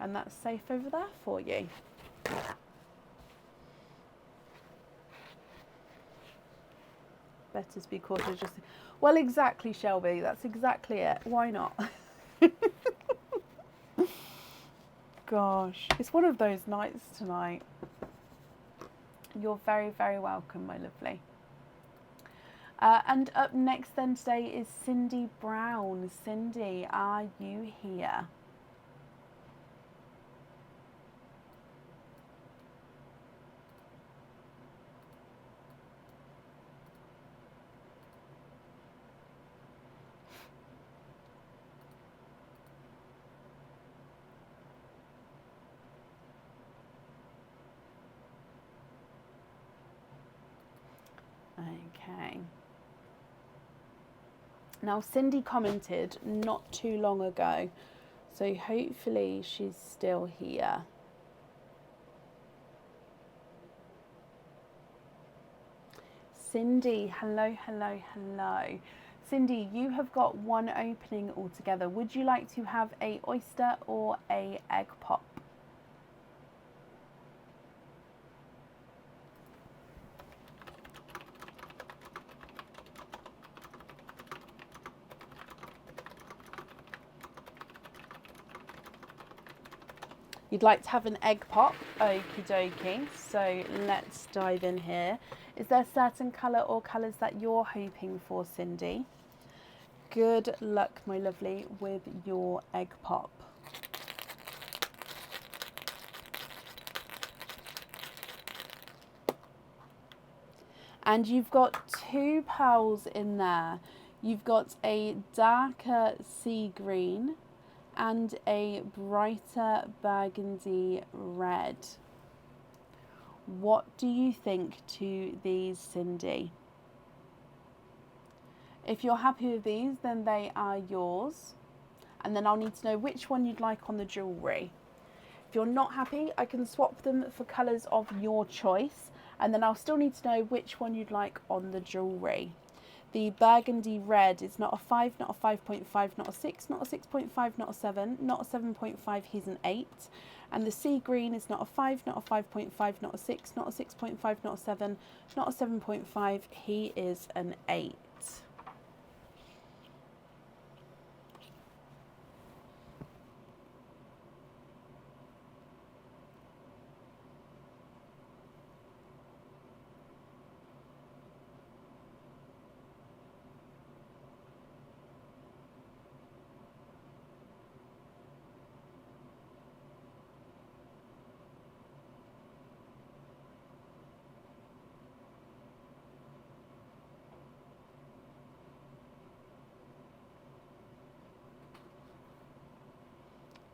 And that's safe over there for you. Better to be cautious. Just well, exactly, Shelby. That's exactly it. Why not? Gosh, it's one of those nights tonight. You're very, very welcome, my lovely. And up next then today is Cindy Brown. Cindy, are you here? Okay. Now Cindy commented not too long ago, so hopefully she's still here. Cindy, hello, hello, hello. Cindy, you have got one opening altogether. Would you like to have a oyster or a egg pop? You'd like to have an egg pop, okie dokie. So let's dive in here. Is there a certain colour or colours that you're hoping for, Cindy? Good luck, my lovely, with your egg pop. And you've got two pearls in there. You've got a darker sea green and a brighter burgundy red. What do you think to these, Cindy? If you're happy with these, then they are yours. And then I'll need to know which one you'd like on the jewellery. If you're not happy, I can swap them for colours of your choice, and then I'll still need to know which one you'd like on the jewellery. The burgundy red is not a 5, not a 5.5, not a 6, not a 6.5, not a 7, not a 7.5, he's an 8. And the sea green is not a 5, not a 5.5, not a 6, not a 6.5, not a 7, not a 7.5, he is an 8.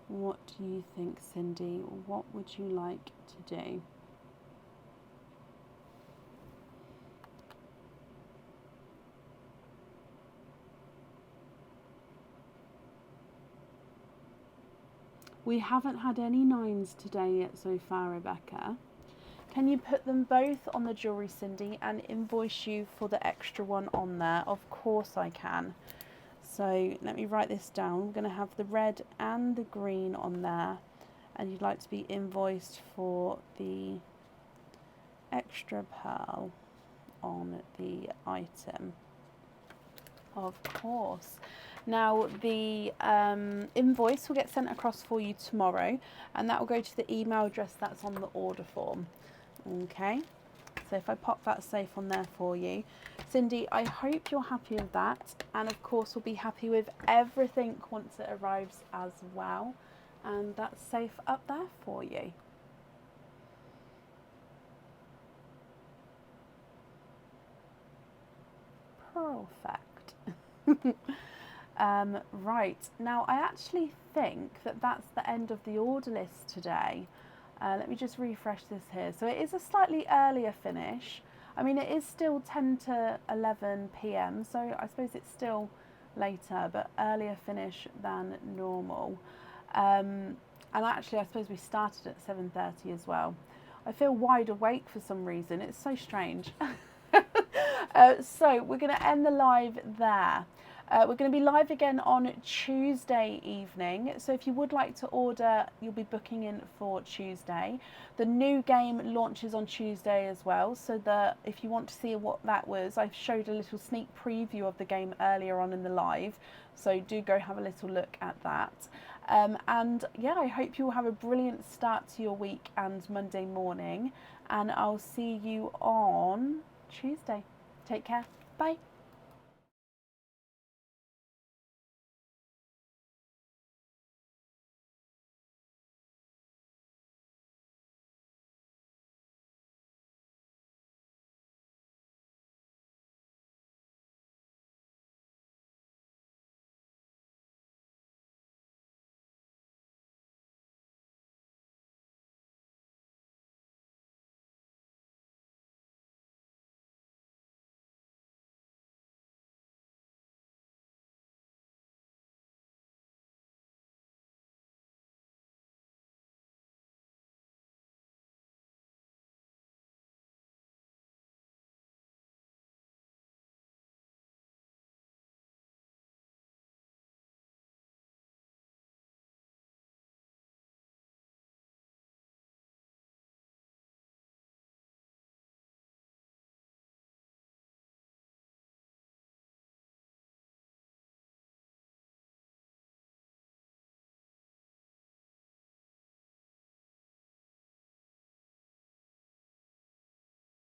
What do you think, Cindy? What would you like to do? We haven't had any 9s today yet so far, Rebecca. Can you put them both on the jewellery, Cindy, and invoice you for the extra one on there? Of course I can. So let me write this down. We're going to have the red and the green on there, and you'd like to be invoiced for the extra pearl on the item. Of course. Now the invoice will get sent across for you tomorrow, and that will go to the email address that's on the order form. Okay, so if I pop that safe on there for you, Cindy, I hope you're happy with that, and of course we'll be happy with everything once it arrives as well, and that's safe up there for you. Perfect. Right, now I actually think that that's the end of the order list today. Let me just refresh this here. So it is a slightly earlier finish. I mean, it is still 10 to 11 p.m, so I suppose it's still later, but earlier finish than normal. And actually, I suppose we started at 7:30 as well. I feel wide awake for some reason. It's so strange. So we're going to end the live there. We're going to be live again on Tuesday evening, so if you would like to order, you'll be booking in for Tuesday. The new game launches on Tuesday as well, so that if you want to see what that was, I showed a little sneak preview of the game earlier on in the live, so do go have a little look at that. And yeah, I hope you'll have a brilliant start to your week and Monday morning, and I'll see you on Tuesday. Take care. Bye.